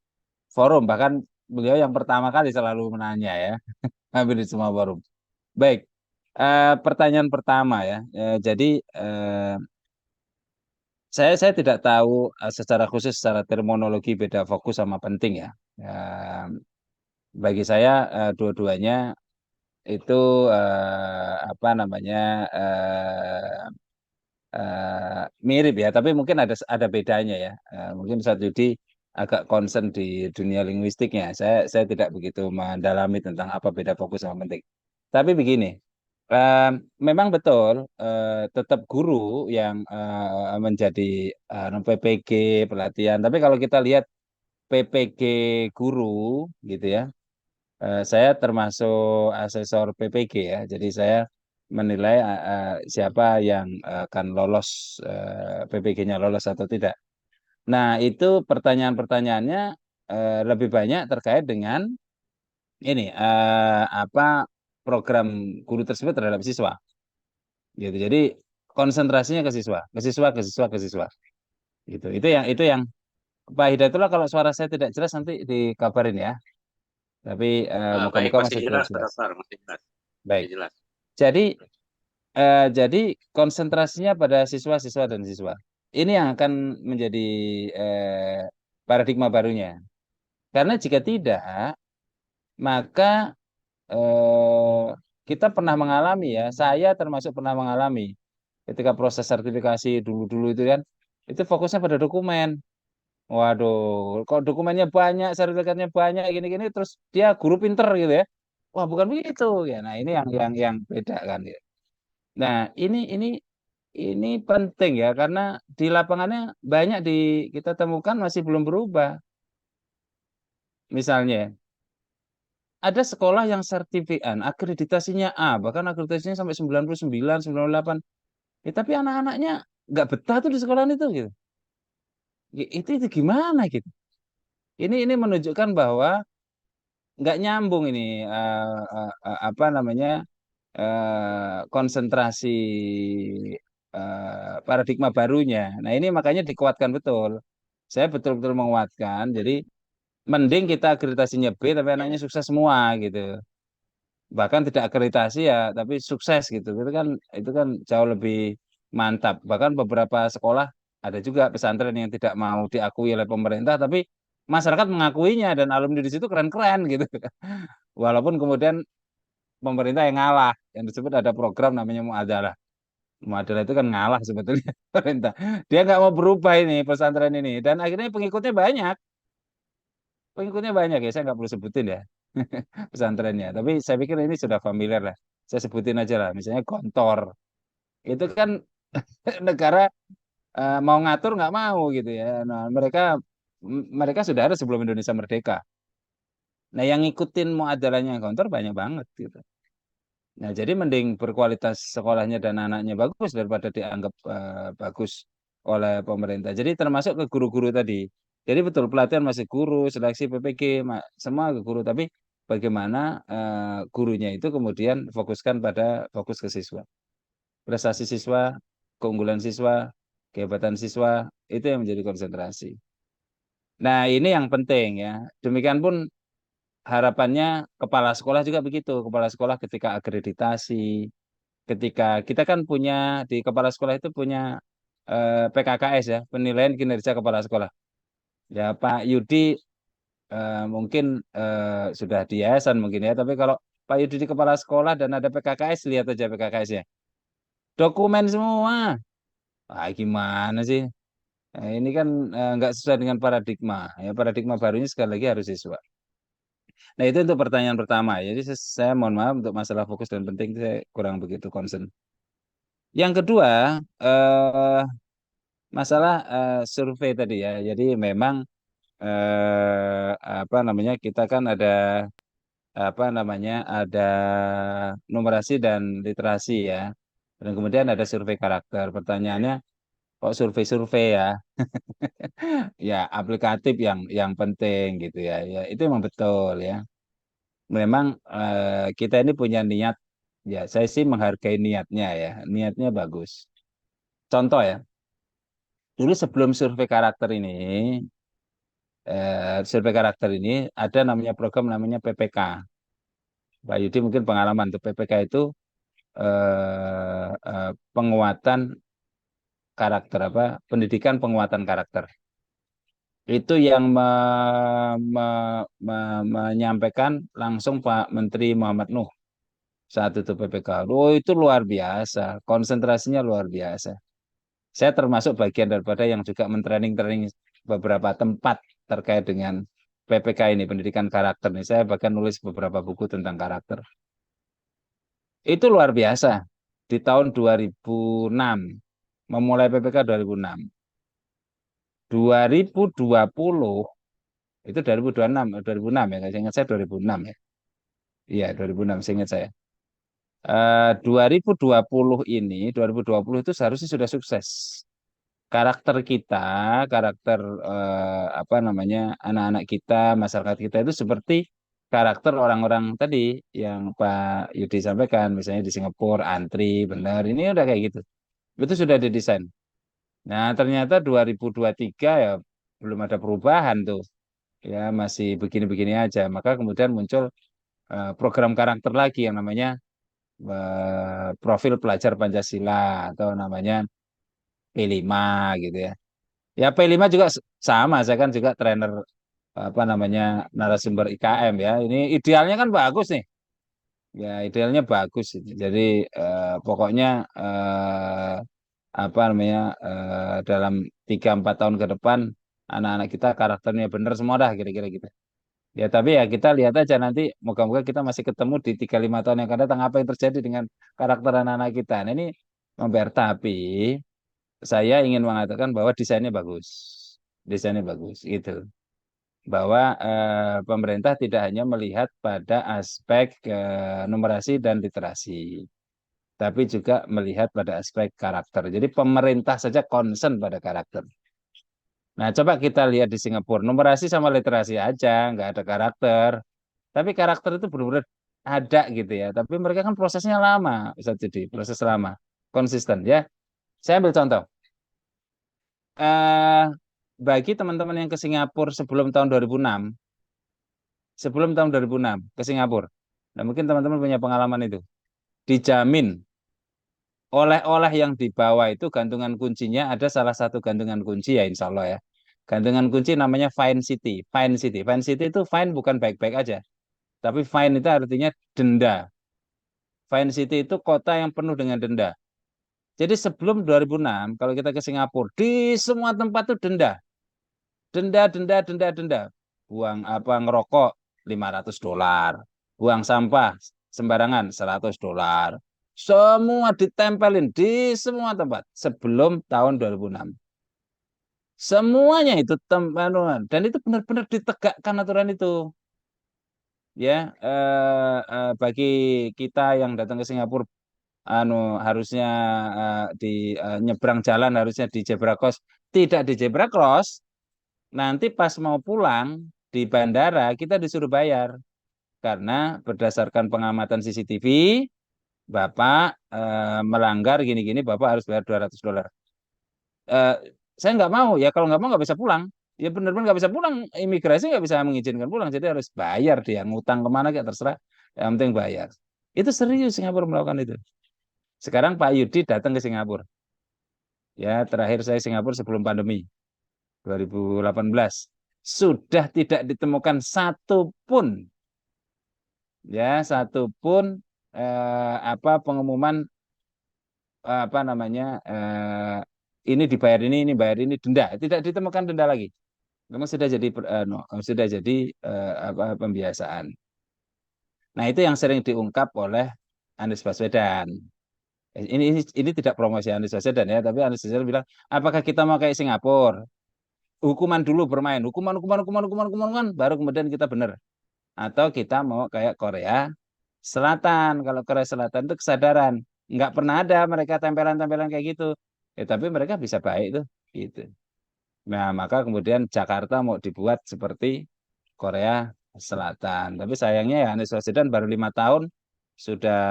forum, bahkan beliau yang pertama kali selalu menanya ya, hampir di semua forum. Baik, pertanyaan pertama ya. Jadi saya tidak tahu secara khusus secara terminologi beda fokus sama penting ya. Bagi saya dua-duanya itu apa namanya mirip ya, tapi mungkin ada bedanya ya. Mungkin Ustadz Yudi agak concern di dunia linguistiknya. Saya tidak begitu mendalami tentang apa beda fokus sama penting. Tapi begini, memang betul tetap guru yang menjadi PPG pelatihan. Tapi kalau kita lihat PPG guru gitu ya, saya termasuk asesor PPG ya. Jadi saya menilai siapa yang akan lolos, PPG-nya lolos atau tidak. Nah, itu pertanyaan-pertanyaannya lebih banyak terkait dengan ini apa program guru tersebut terhadap siswa. Gitu. Jadi konsentrasinya ke siswa, ke siswa, ke siswa, ke siswa. Gitu. Itu yang Pak Hidayatullah, kalau suara saya tidak jelas nanti dikabarin ya. Tapi Baik, moga-moga masih masih jelas jelas. Dokter, masih jelas. Baik. Masih jelas. Jadi konsentrasinya pada siswa-siswa dan siswa. Ini yang akan menjadi paradigma barunya. Karena jika tidak, maka kita pernah mengalami ya, saya termasuk pernah mengalami ketika proses sertifikasi dulu-dulu itu kan, itu fokusnya pada dokumen. Waduh, kok dokumennya banyak, sertifikatnya banyak, gini-gini, terus dia guru pinter gitu ya. Wah, bukan begitu ya. Nah, ini yang beda kan ya. Nah, ini penting ya, karena di lapangannya banyak kita temukan masih belum berubah. Misalnya, ada sekolah yang sertifikan, akreditasinya A, bahkan akreditasinya sampai 99, 98. Ya, tapi anak-anaknya nggak betah tuh di sekolah itu gitu. Ya, itu gimana gitu? Ini menunjukkan bahwa nggak nyambung ini apa namanya konsentrasi paradigma barunya. Nah, ini makanya dikuatkan betul. Saya betul-betul menguatkan. Jadi mending kita akreditasinya B tapi anaknya sukses semua gitu. Bahkan tidak akreditasi ya tapi sukses gitu. Itu kan jauh lebih mantap. Bahkan beberapa sekolah ada juga pesantren yang tidak mau diakui oleh pemerintah, tapi masyarakat mengakuinya dan alumni di situ keren-keren gitu. Walaupun kemudian pemerintah yang ngalah, yang disebut ada program namanya Muadalah. Muadalah itu kan ngalah sebetulnya pemerintah. Dia nggak mau berubah ini pesantren ini, dan akhirnya pengikutnya banyak ya. Saya nggak perlu sebutin ya pesantrennya. Tapi saya pikir ini sudah familiar lah. Saya sebutin aja lah. Misalnya Gontor itu kan negara mau ngatur nggak mau gitu ya. Nah, mereka sudah ada sebelum Indonesia merdeka. Nah, yang ngikutin muadalahnya Gontor banyak banget gitu. Nah, jadi mending berkualitas sekolahnya dan anaknya bagus daripada dianggap bagus oleh pemerintah. Jadi termasuk ke guru-guru tadi. Jadi betul pelatihan masih guru, seleksi PPG, semua ke guru. Tapi bagaimana gurunya itu kemudian fokus ke siswa. Prestasi siswa, keunggulan siswa, kehebatan siswa, itu yang menjadi konsentrasi. Nah, ini yang penting ya. Demikian pun harapannya kepala sekolah juga begitu. Kepala sekolah ketika akreditasi, ketika kita kan punya di kepala sekolah itu punya PKKS ya, penilaian kinerja kepala sekolah. Ya Pak Yudi mungkin sudah di yayasan mungkin ya, tapi kalau Pak Yudi di kepala sekolah dan ada PKKS, lihat aja PKKS-nya. Dokumen semua. Ah, gimana sih? Nah, ini kan nggak sesuai dengan paradigma. Ya, paradigma barunya sekali lagi harus siswa. Nah, itu untuk pertanyaan pertama. Jadi saya mohon maaf untuk masalah fokus dan penting saya kurang begitu concern. Yang kedua, eh, masalah survei tadi ya. Jadi memang apa namanya kita kan ada apa namanya ada numerasi dan literasi ya. Dan kemudian ada survei karakter. Pertanyaannya kok survei-survei ya? Ya aplikatif yang penting gitu ya. Ya itu memang betul ya. Memang kita ini punya niat ya. Saya sih menghargai niatnya ya. Niatnya bagus. Contoh ya. Dulu sebelum survei karakter ini ada namanya program namanya PPK. Pak Yudi mungkin pengalaman tuh PPK itu penguatan karakter apa? Pendidikan penguatan karakter. Itu yang menyampaikan langsung Pak Menteri Muhammad Nuh saat itu PPK. Oh itu luar biasa, konsentrasinya luar biasa. Saya termasuk bagian daripada yang juga mentraining-training beberapa tempat terkait dengan PPK ini, pendidikan karakter nih. Saya bahkan nulis beberapa buku tentang karakter. Itu luar biasa. Di tahun 2006, memulai PPK 2006. 2020, itu 2026, 2006 ya, saya ingat saya 2006 ya. Iya, 2006, saya ingat saya. 2020 ini, 2020 itu seharusnya sudah sukses. Karakter kita, karakter apa namanya anak-anak kita, masyarakat kita itu seperti karakter orang-orang tadi yang Pak Yudi sampaikan, misalnya di Singapura antri, benar, ini udah kayak gitu. Itu sudah didesain. Nah, ternyata 2023 ya belum ada perubahan tuh. Ya, masih begini-begini aja. Maka kemudian muncul program karakter lagi yang namanya profil pelajar Pancasila atau namanya P5 gitu ya. Ya P5 juga sama, saya kan juga trainer apa namanya narasumber IKM ya. Ini idealnya kan bagus nih. Ya idealnya bagus. Jadi pokoknya apa namanya dalam 3-4 tahun ke depan anak-anak kita karakternya benar semua dah kira-kira gitu. Ya tapi ya kita lihat aja nanti moga-moga kita masih ketemu di 3-5 tahun yang akan datang apa yang terjadi dengan karakter anak-anak kita. Nah ini membayar tapi saya ingin mengatakan bahwa desainnya bagus. Desainnya bagus gitu. Bahwa pemerintah tidak hanya melihat pada aspek numerasi dan literasi, tapi juga melihat pada aspek karakter. Jadi pemerintah saja concern pada karakter. Nah, coba kita lihat di Singapura, numerasi sama literasi aja, nggak ada karakter. Tapi karakter itu benar-benar ada gitu ya. Tapi mereka kan prosesnya lama, bisa jadi proses lama, konsisten ya. Saya ambil contoh. Eh, bagi teman-teman yang ke Singapura sebelum tahun 2006 ke Singapura. Nah, mungkin teman-teman punya pengalaman itu. Dijamin oleh-oleh yang dibawa itu gantungan kuncinya ada salah satu gantungan kunci ya insya Allah ya. Gantungan kunci namanya Fine City. Fine City. Fine City itu fine bukan baik-baik aja. Tapi fine itu artinya denda. Fine City itu kota yang penuh dengan denda. Jadi sebelum 2006 kalau kita ke Singapura di semua tempat itu denda. Denda, denda, denda, denda. Buang apa ngerokok $500. Buang sampah sembarangan $100. Semua ditempelin di semua tempat sebelum tahun 2006. Semuanya itu teman-teman dan itu benar-benar ditegakkan aturan itu. Ya, bagi kita yang datang ke Singapura harusnya di nyebrang jalan harusnya di zebra cross, tidak di zebra cross, nanti pas mau pulang di bandara kita disuruh bayar karena berdasarkan pengamatan CCTV Bapak melanggar gini-gini, Bapak harus bayar $200. Eh, saya nggak mau ya, kalau nggak mau nggak bisa pulang. Ya benar-benar nggak bisa pulang, imigrasi nggak bisa mengizinkan pulang, jadi harus bayar dia, ngutang kemana kayak terserah, yang penting bayar. Itu serius Singapura melakukan itu. Sekarang Pak Yudi datang ke Singapura. Ya, terakhir saya Singapura sebelum pandemi 2018. Sudah tidak ditemukan satu pun apa pengumuman apa namanya ini dibayar ini bayar ini denda. Tidak ditemukan denda lagi. Memang sudah jadi no, sudah jadi apa pembiasaan. Nah, itu yang sering diungkap oleh Anies Baswedan. Ini tidak promosi Anies Baswedan ya, tapi Anies Baswedan bilang, apakah kita mau kayak Singapura? Hukuman dulu bermain, hukuman, baru kemudian kita benar. Atau kita mau kayak Korea Selatan. Kalau Korea Selatan itu kesadaran, nggak pernah ada mereka tempelan-tempelan kayak gitu. Tapi mereka bisa baik tuh, gitu. Nah, maka kemudian Jakarta mau dibuat seperti Korea Selatan. Tapi sayangnya ya Anies Baswedan baru 5 tahun sudah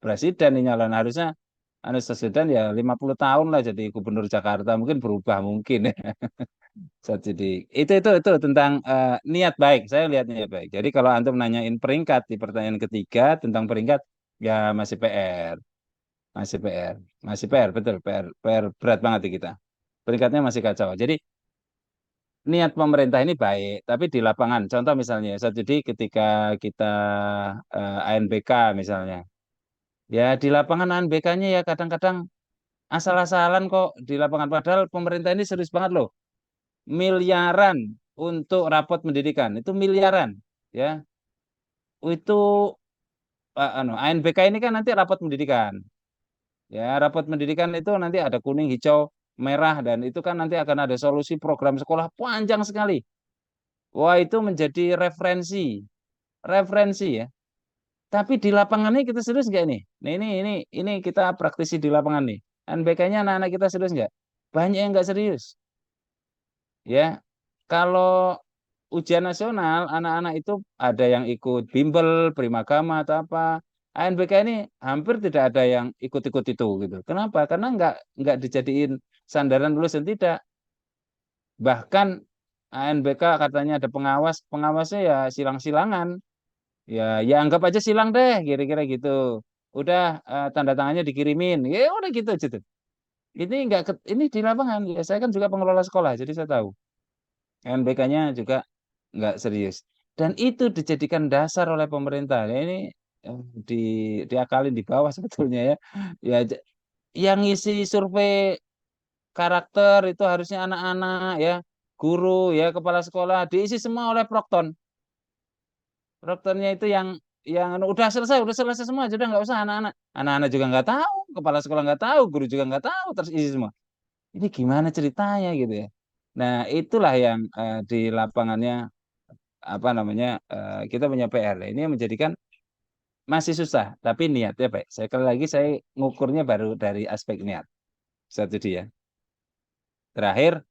presiden ini nyalon. Harusnya Anies Baswedan ya 50 tahun lah jadi gubernur Jakarta. Mungkin berubah mungkin ya. Jadi itu tentang niat baik. Saya lihat niat baik. Jadi kalau antum nanyain peringkat di pertanyaan ketiga tentang peringkat ya masih PR, masih PR, masih PR betul PR berat banget di kita. Peringkatnya masih kacau. Jadi niat pemerintah ini baik, tapi di lapangan, contoh misalnya, jadi ketika kita ANBK misalnya, ya di lapangan ANBK-nya ya kadang-kadang asal-asalan kok di lapangan. Padahal pemerintah ini serius banget loh, miliaran untuk rapot pendidikan, itu miliaran, ya, itu ANBK ini kan nanti rapot pendidikan, ya, rapot pendidikan itu nanti ada kuning, hijau, merah, dan itu kan nanti akan ada solusi program sekolah panjang sekali. Wah, itu menjadi referensi ya. Tapi di lapangan ini kita serius nggak nih? Nah, ini kita praktisi di lapangan nih. NBK-nya anak-anak kita serius nggak? Banyak yang nggak serius. Ya, kalau ujian nasional, anak-anak itu ada yang ikut bimbel, primagama atau apa. ANBK ini hampir tidak ada yang ikut-ikut itu gitu. Kenapa? Karena nggak dijadiin sandaran lulus dan tidak. Bahkan ANBK katanya ada pengawas, pengawasnya ya silang-silangan. Ya, ya anggap aja silang deh, kira-kira gitu. Udah tanda tangannya dikirimin, ya udah gitu aja tuh. Ini enggak ini di lapangan. Ya, saya kan juga pengelola sekolah, jadi saya tahu. NBK-nya juga enggak serius. Dan itu dijadikan dasar oleh pemerintah. Ya, ini eh, di diakalin di bawah sebetulnya ya. Ya, yang ngisi survei karakter itu harusnya anak-anak ya, guru ya, kepala sekolah diisi semua oleh prokton. Dokternya itu yang udah selesai semua, sudah nggak usah anak-anak. Anak-anak juga nggak tahu, kepala sekolah nggak tahu, guru juga nggak tahu, terus isi semua. Ini gimana ceritanya gitu ya. Nah, itulah yang di lapangannya apa namanya kita punya PR. Ini yang menjadikan masih susah, tapi niatnya baik. Sekali lagi saya ngukurnya baru dari aspek niat. Satu dia. Terakhir,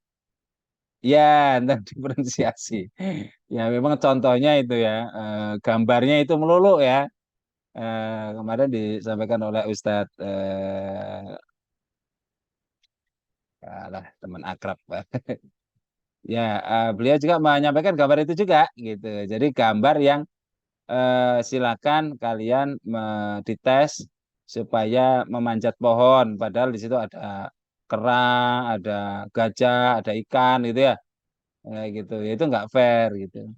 ya tentang diferensiasi. Ya memang contohnya itu ya, gambarnya itu melulu ya. Kemarin disampaikan oleh Ustadz teman akrab. Ya, beliau juga menyampaikan gambar itu juga gitu. Jadi gambar yang silakan kalian dites supaya memanjat pohon. Padahal di situ ada kera, ada gajah, ada ikan gitu ya. Gitu. Ya, itu nggak fair gitu.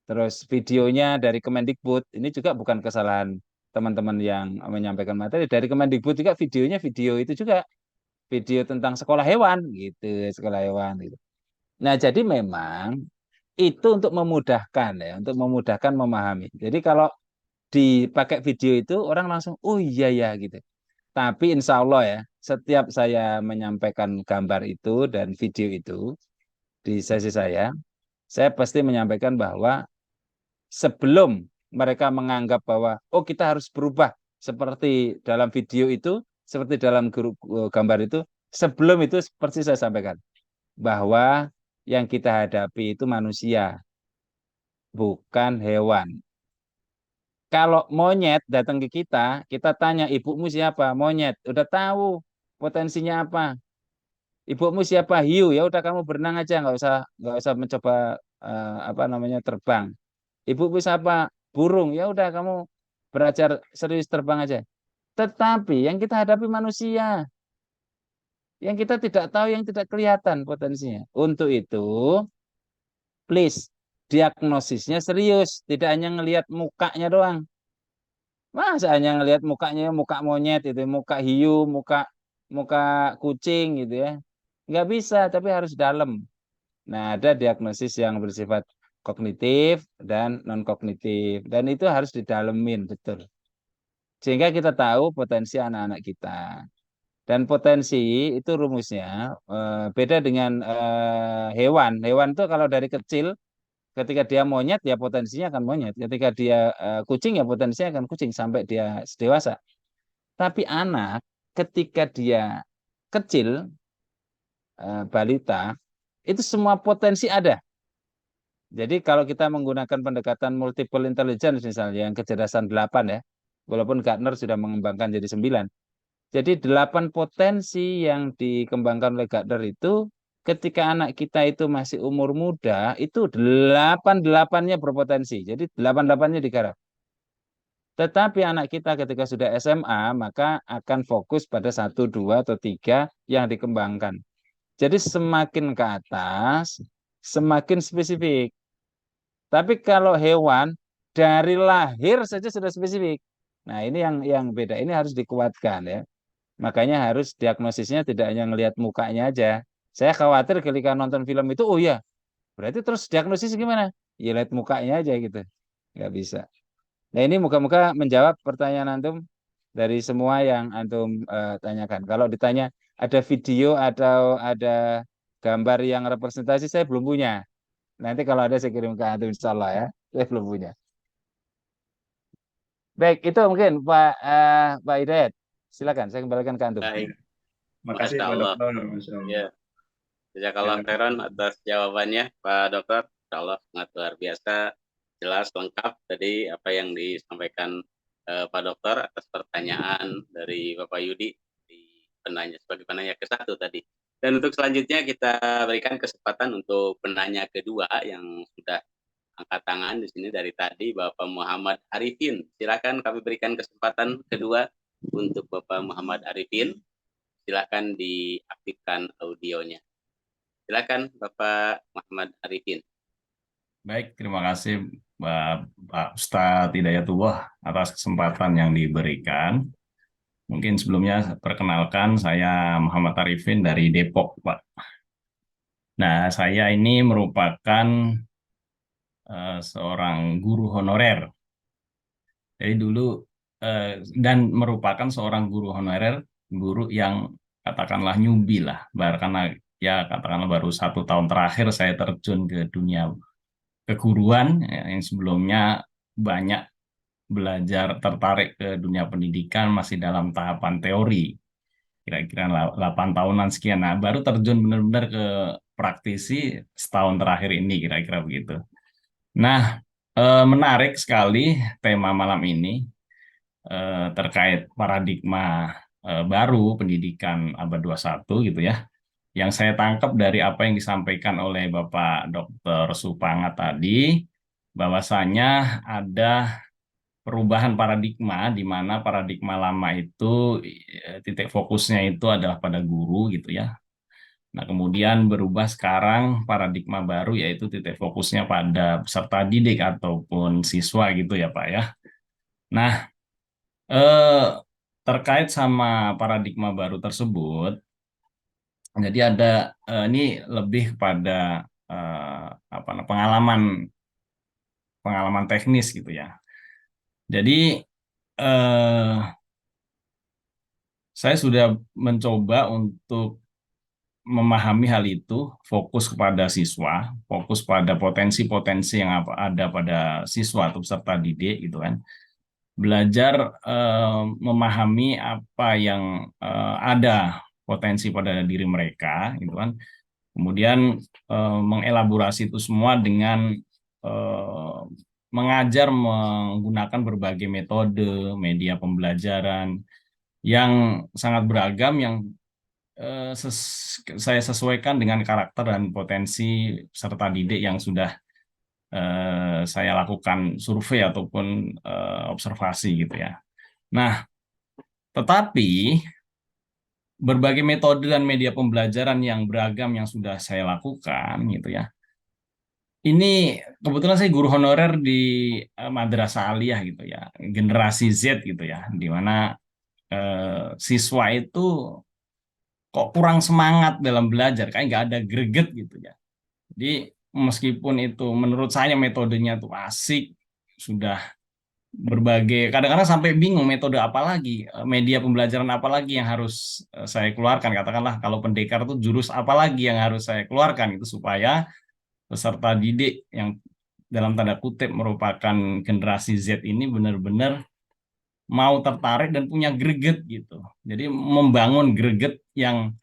Terus videonya dari Kemendikbud, ini juga bukan kesalahan teman-teman yang menyampaikan materi. Dari Kemendikbud juga videonya video itu juga video tentang sekolah hewan gitu, sekolah hewan gitu. Nah, jadi memang itu untuk memudahkan ya, untuk memudahkan memahami. Jadi kalau dipakai video itu orang langsung, oh iya ya gitu. Tapi insya Allah ya, setiap saya menyampaikan gambar itu dan video itu di sesi saya pasti menyampaikan bahwa sebelum mereka menganggap bahwa oh kita harus berubah seperti dalam video itu, seperti dalam gambar itu, sebelum itu seperti saya sampaikan bahwa yang kita hadapi itu manusia, bukan hewan. Kalau monyet datang ke kita tanya ibumu siapa? Monyet, udah tahu potensinya apa. Ibumu siapa? Hiu. Ya udah kamu berenang aja, nggak usah mencoba apa namanya terbang. Ibumu siapa? Burung. Ya udah kamu belajar serius terbang aja. Tetapi yang kita hadapi manusia, yang kita tidak tahu, yang tidak kelihatan potensinya. Untuk itu, please diagnosisnya serius, tidak hanya ngelihat mukanya doang. Masa hanya ngelihat mukanya, muka monyet itu, muka hiu, muka muka kucing gitu ya. Nggak bisa, tapi harus dalam. Nah, ada diagnosis yang bersifat kognitif dan non kognitif, dan itu harus didalemin betul. Sehingga kita tahu potensi anak-anak kita. Dan potensi itu rumusnya beda dengan hewan. Hewan itu kalau dari kecil, ketika dia monyet ya potensinya akan monyet. Ketika dia kucing ya potensinya akan kucing sampai dia dewasa. Tapi anak ketika dia kecil, balita, itu semua potensi ada. Jadi kalau kita menggunakan pendekatan multiple intelligence misalnya yang kecerdasan 8 ya, walaupun Gartner sudah mengembangkan jadi 9. Jadi 8 potensi yang dikembangkan oleh Gardner itu ketika anak kita itu masih umur muda itu 8-8-nya berpotensi. Jadi 8-8-nya digarap. Tetapi anak kita ketika sudah SMA maka akan fokus pada 1, 2, atau 3 yang dikembangkan. Jadi semakin ke atas semakin spesifik. Tapi kalau hewan dari lahir saja sudah spesifik. Nah ini yang beda. Ini harus dikuatkan ya. Makanya harus diagnosisnya tidak hanya ngelihat mukanya aja. Saya khawatir ketika nonton film itu, oh ya, berarti terus diagnosis gimana? Ya lihat mukanya aja gitu. Nggak bisa. Nah ini muka-muka menjawab pertanyaan antum dari semua yang antum tanyakan. Kalau ditanya ada video atau ada gambar yang representasi, saya belum punya. Nanti kalau ada saya kirim ke antum insya Allah ya. Saya belum punya. Baik, itu mungkin Pak Hidayat. Silakan, saya kembalikan ke antum. Baik, Makasih Masya Pak Allah. Dokter. Masya Allah. Ya, jazakallah khairan atas jawabannya, Pak Dokter. Insya Allah sangat luar biasa, jelas, lengkap tadi apa yang disampaikan Pak Dokter atas pertanyaan dari Bapak Yudi di penanya sebagai penanya ke-1 tadi. Dan untuk selanjutnya kita berikan kesempatan untuk penanya kedua yang sudah angkat tangan di sini dari tadi, Bapak Muhammad Arifin. Silakan kami berikan kesempatan kedua untuk Bapak Muhammad Arifin. Silakan diaktifkan audionya. Silakan Bapak Muhammad Arifin. Baik, terima kasih Pak Ustadz Hidayatullah atas kesempatan yang diberikan. Mungkin sebelumnya perkenalkan, saya Muhammad Arifin dari Depok, Pak. Nah, saya ini merupakan seorang guru honorer. Jadi dulu dan merupakan seorang guru honorer, guru yang katakanlah newbie lah, karena ya katakanlah baru 1 tahun terakhir saya terjun ke dunia keguruan, yang sebelumnya banyak belajar tertarik ke dunia pendidikan masih dalam tahapan teori, kira-kira 8 tahunan sekian. Nah, baru terjun benar-benar ke praktisi setahun terakhir ini, kira-kira begitu. Nah, menarik sekali tema malam ini terkait paradigma baru pendidikan abad 21 gitu ya. Yang saya tangkap dari apa yang disampaikan oleh Bapak Dr. Supangat tadi, bahwasanya ada perubahan paradigma di mana paradigma lama itu titik fokusnya itu adalah pada guru gitu ya. Nah, kemudian berubah sekarang paradigma baru yaitu titik fokusnya pada peserta didik ataupun siswa gitu ya Pak ya. Nah, terkait sama paradigma baru tersebut, jadi ada ini lebih pada pengalaman teknis gitu ya. Jadi saya sudah mencoba untuk memahami hal itu, fokus kepada siswa, fokus pada potensi-potensi yang ada pada siswa atau peserta didik gitu kan. belajar memahami apa yang ada potensi pada diri mereka, gitu kan. Kemudian mengelaborasi itu semua dengan eh, mengajar menggunakan berbagai metode media pembelajaran yang sangat beragam yang saya sesuaikan dengan karakter dan potensi peserta didik yang sudah saya lakukan survei ataupun observasi gitu ya. Nah, tetapi berbagai metode dan media pembelajaran yang beragam yang sudah saya lakukan gitu ya. Ini kebetulan saya guru honorer di Madrasah Aliyah gitu ya, generasi Z gitu ya, di mana siswa itu kok kurang semangat dalam belajar, kayak nggak ada greget gitu ya. Jadi meskipun itu menurut saya metodenya tuh asik, sudah berbagai, kadang-kadang sampai bingung metode apa lagi, media pembelajaran apa lagi yang harus saya keluarkan. Katakanlah kalau pendekar itu jurus apa lagi yang harus saya keluarkan itu supaya peserta didik yang dalam tanda kutip merupakan generasi Z ini benar-benar mau tertarik dan punya greget gitu. Jadi membangun greget yang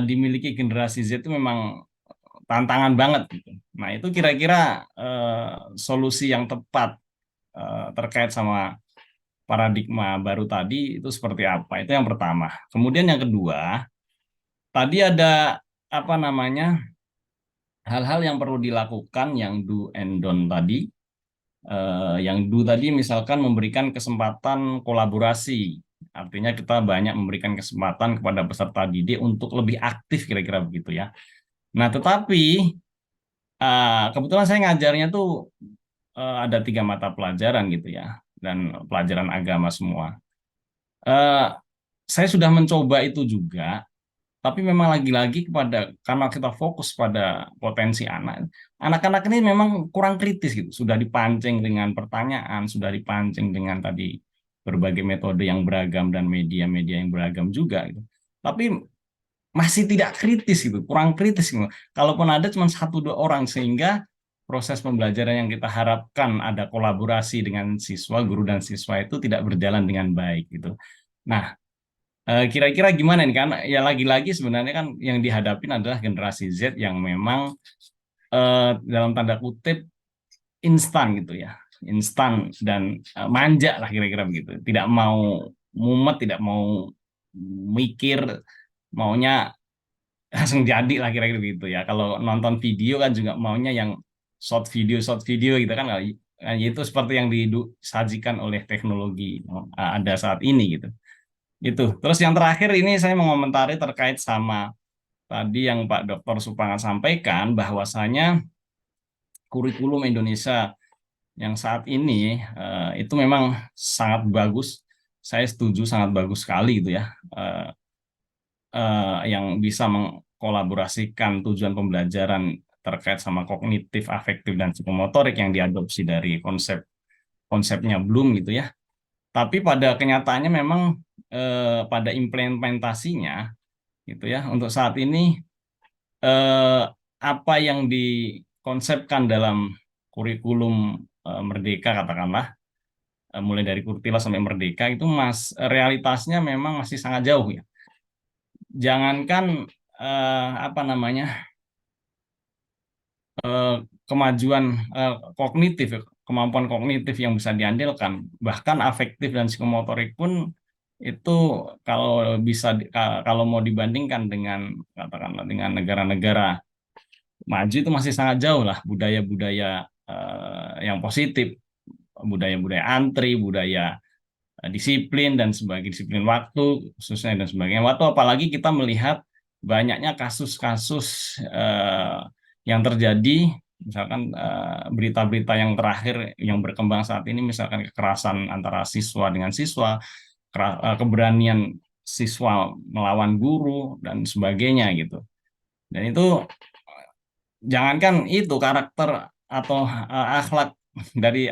dimiliki generasi Z itu memang tantangan banget gitu. Nah, itu kira-kira solusi yang tepat terkait sama paradigma baru tadi itu seperti apa? Itu yang pertama. Kemudian yang kedua, tadi ada apa namanya? Hal-hal yang perlu dilakukan yang do and don't tadi. Yang do tadi misalkan memberikan kesempatan kolaborasi. Artinya kita banyak memberikan kesempatan kepada peserta didik untuk lebih aktif kira-kira begitu ya. Nah, tetapi kebetulan saya ngajarnya tuh ada 3 mata pelajaran gitu ya, dan pelajaran agama semua. Eh, saya sudah mencoba itu juga, tapi memang lagi-lagi karena kita fokus pada potensi anak, anak-anak ini memang kurang kritis gitu. Sudah dipancing dengan pertanyaan, sudah dipancing dengan tadi berbagai metode yang beragam dan media-media yang beragam juga gitu. Tapi masih tidak kritis gitu, kurang kritis gitu. Kalaupun ada cuma 1-2 orang, sehingga proses pembelajaran yang kita harapkan ada kolaborasi dengan siswa, guru dan siswa itu tidak berjalan dengan baik gitu. Nah, kira-kira gimana nih kan? Ya lagi-lagi sebenarnya kan yang dihadapin adalah generasi Z yang memang dalam tanda kutip instan gitu ya, instan dan manja lah kira-kira begitu. Tidak mau mumet, tidak mau mikir, maunya langsung jadi lah kira-kira gitu ya. Kalau nonton video kan juga maunya yang short video gitu kan. Nah, itu seperti yang disajikan oleh teknologi ada saat ini gitu. Itu. Terus yang terakhir ini saya mau komentari terkait sama tadi yang Pak Dr. Supangat sampaikan, bahwasanya kurikulum Indonesia yang saat ini itu memang sangat bagus. Saya setuju, sangat bagus sekali itu ya. Yang bisa mengkolaborasikan tujuan pembelajaran terkait sama kognitif, afektif, dan psikomotorik yang diadopsi dari konsepnya Bloom gitu ya. Tapi pada kenyataannya memang pada implementasinya gitu ya, untuk saat ini apa yang dikonsepkan dalam kurikulum Merdeka katakanlah, mulai dari Kurtila sampai Merdeka itu realitasnya memang masih sangat jauh ya. Jangankan apa namanya kemajuan kognitif, kemampuan kognitif yang bisa diandalkan, bahkan afektif dan psikomotorik pun itu kalau bisa kalau mau dibandingkan dengan katakanlah dengan negara-negara maju itu masih sangat jauh lah, budaya-budaya yang positif, budaya-budaya antri, budaya disiplin dan sebagai disiplin waktu khususnya dan sebagainya. Waktu apalagi kita melihat banyaknya kasus-kasus yang terjadi, misalkan berita-berita yang terakhir yang berkembang saat ini, misalkan kekerasan antara siswa dengan siswa, keberanian siswa melawan guru dan sebagainya gitu. Dan itu jangankan itu karakter atau akhlak dari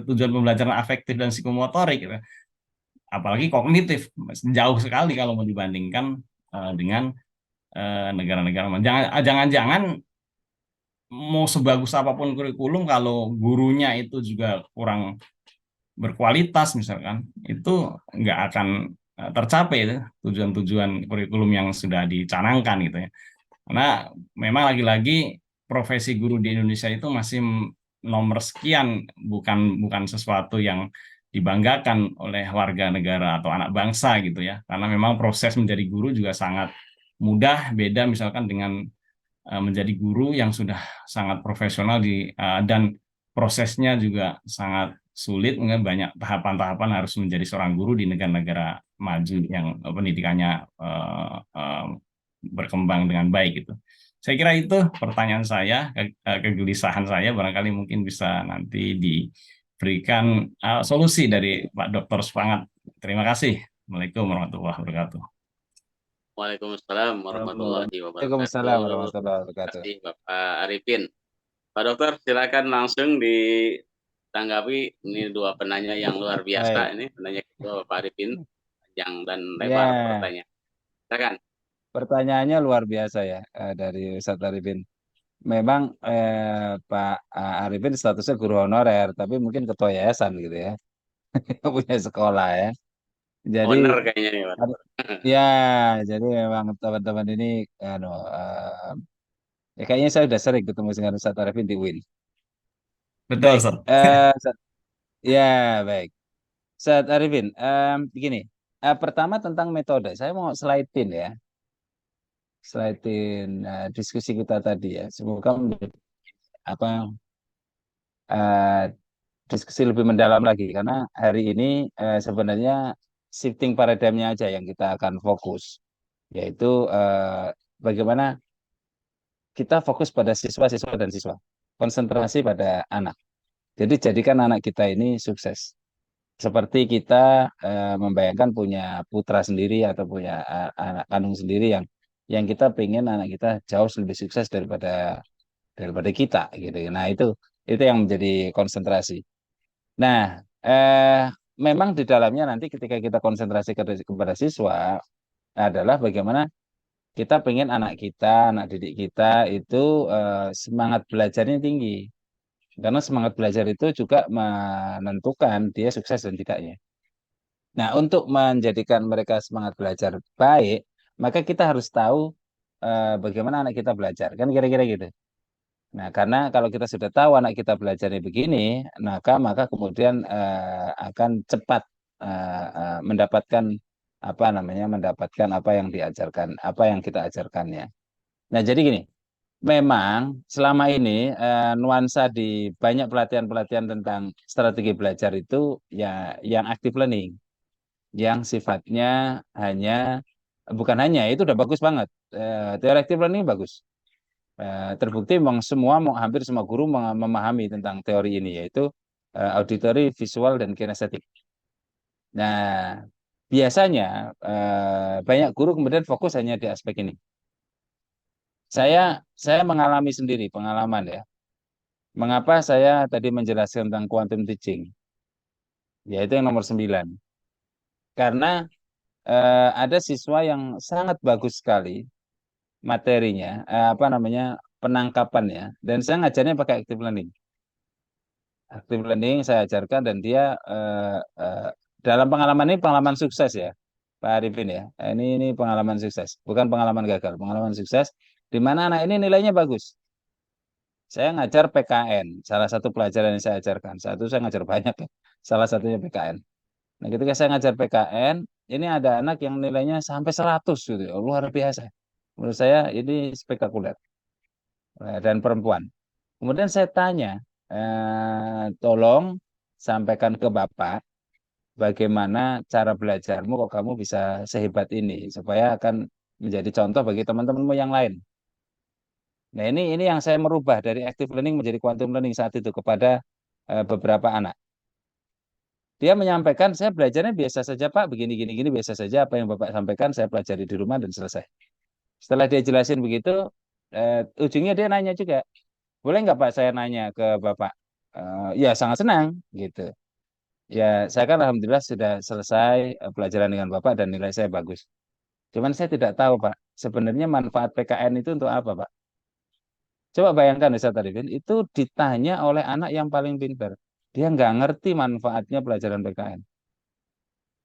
tujuan pembelajaran afektif dan psikomotorik gitu, apalagi kognitif jauh sekali kalau mau dibandingkan dengan negara-negara. Jangan-jangan mau sebagus apapun kurikulum kalau gurunya itu juga kurang berkualitas misalkan, itu nggak akan tercapai itu tujuan-tujuan kurikulum yang sudah dicanangkan gitu ya. Karena memang lagi-lagi profesi guru di Indonesia itu masih nomor sekian, bukan bukan sesuatu yang dibanggakan oleh warga negara atau anak bangsa gitu ya. Karena memang proses menjadi guru juga sangat mudah, beda misalkan dengan menjadi guru yang sudah sangat profesional dan prosesnya juga sangat sulit, mungkin banyak tahapan-tahapan harus menjadi seorang guru di negara-negara maju yang pendidikannya berkembang dengan baik gitu. Saya kira itu pertanyaan saya, kegelisahan saya, barangkali mungkin bisa nanti diberikan solusi dari Pak Dr. Supangat. Terima kasih. Assalamualaikum warahmatullahi wabarakatuh. Waalaikumsalam warahmatullahi Waalaikumsalam wabarakatuh. warahmatullahi Terima wabarakatuh. kasih Bapak Arifin. Pak Dokter, silakan langsung ditanggapi. Ini dua penanya yang luar biasa. Baik. Ini penanya kedua Bapak Arifin, panjang dan lebar Ya, pertanyaan. Silakan. pertanyaannya luar biasa ya dari Ustadz Arifin. Memang Pak Arifin statusnya guru honorer, tapi mungkin ketua yayasan gitu ya, punya sekolah ya. Owner Jadi kayaknya nih Pak. ya, jadi memang teman-teman ini, ya kayaknya saya sudah sering ketemu dengan Ustadz Arifin di UIN. Betul, Baik, Ustaz. ya baik. Ustadz Arifin, begini. Pertama tentang metode, saya mau slide-in ya, diskusi kita tadi ya. Semoga menjadi apa eh, diskusi lebih mendalam lagi karena hari ini sebenarnya shifting paradigmnya aja yang kita akan fokus, yaitu bagaimana kita fokus pada siswa-siswa dan siswa, konsentrasi pada anak. Jadi jadikan anak kita ini sukses. Seperti kita membayangkan punya putra sendiri atau punya anak kandung sendiri yang kita pengen anak kita jauh lebih sukses daripada kita gitu. Nah, itu yang menjadi konsentrasi. Nah, memang di dalamnya nanti ketika kita konsentrasi kepada siswa adalah bagaimana kita pengen anak kita, anak didik kita itu semangat belajarnya tinggi. Karena semangat belajar itu juga menentukan dia sukses dan tidaknya. Nah, untuk menjadikan mereka semangat belajar baik, maka kita harus tahu bagaimana anak kita belajar. Kan kira-kira gitu. Nah, karena kalau kita sudah tahu anak kita belajarnya begini, maka kemudian akan cepat mendapatkan mendapatkan apa yang diajarkan, apa yang kita ajarkannya. Nah, jadi gini, memang selama ini nuansa di banyak pelatihan-pelatihan tentang strategi belajar itu ya yang active learning, yang sifatnya bukan hanya itu udah bagus banget. Teori active learning bagus. Terbukti memang hampir semua guru memahami tentang teori ini, yaitu auditory, visual, dan kinestetik. Nah, biasanya banyak guru kemudian fokus hanya di aspek ini. Saya mengalami sendiri pengalaman ya. Mengapa saya tadi menjelaskan tentang quantum teaching, yaitu yang nomor 9. Karena ada siswa yang sangat bagus sekali materinya, penangkapannya, dan saya ngajarnya pakai active learning. Active learning saya ajarkan dan dia dalam pengalaman ini pengalaman sukses ya, Pak Arifin ya. Ini pengalaman sukses, bukan pengalaman gagal, pengalaman sukses di mana anak ini nilainya bagus. Saya ngajar PKN, salah satu pelajaran yang saya ajarkan. Saya ngajar banyak ya, salah satunya PKN. Nah, ketika saya ngajar PKN, ini ada anak yang nilainya sampai 100 gitu, ya, luar biasa. Menurut saya ini spektakuler, dan perempuan. Kemudian saya tanya, tolong sampaikan ke Bapak bagaimana cara belajarmu kok kamu bisa sehebat ini supaya akan menjadi contoh bagi teman-temanmu yang lain. Nah, ini yang saya merubah dari active learning menjadi quantum learning saat itu kepada beberapa anak. Dia menyampaikan, saya belajarnya biasa saja Pak, begini gini gini biasa saja, apa yang Bapak sampaikan saya pelajari di rumah dan selesai. Setelah dia jelasin begitu, ujungnya dia nanya juga, boleh nggak Pak saya nanya ke Bapak? Ya sangat senang gitu. Ya saya kan alhamdulillah sudah selesai pelajaran dengan Bapak dan nilai saya bagus. Cuman saya tidak tahu Pak, sebenarnya manfaat PKN itu untuk apa Pak? Coba bayangkan Ustaz Arifin, itu ditanya oleh anak yang paling pintar. Dia nggak ngerti manfaatnya pelajaran PKN.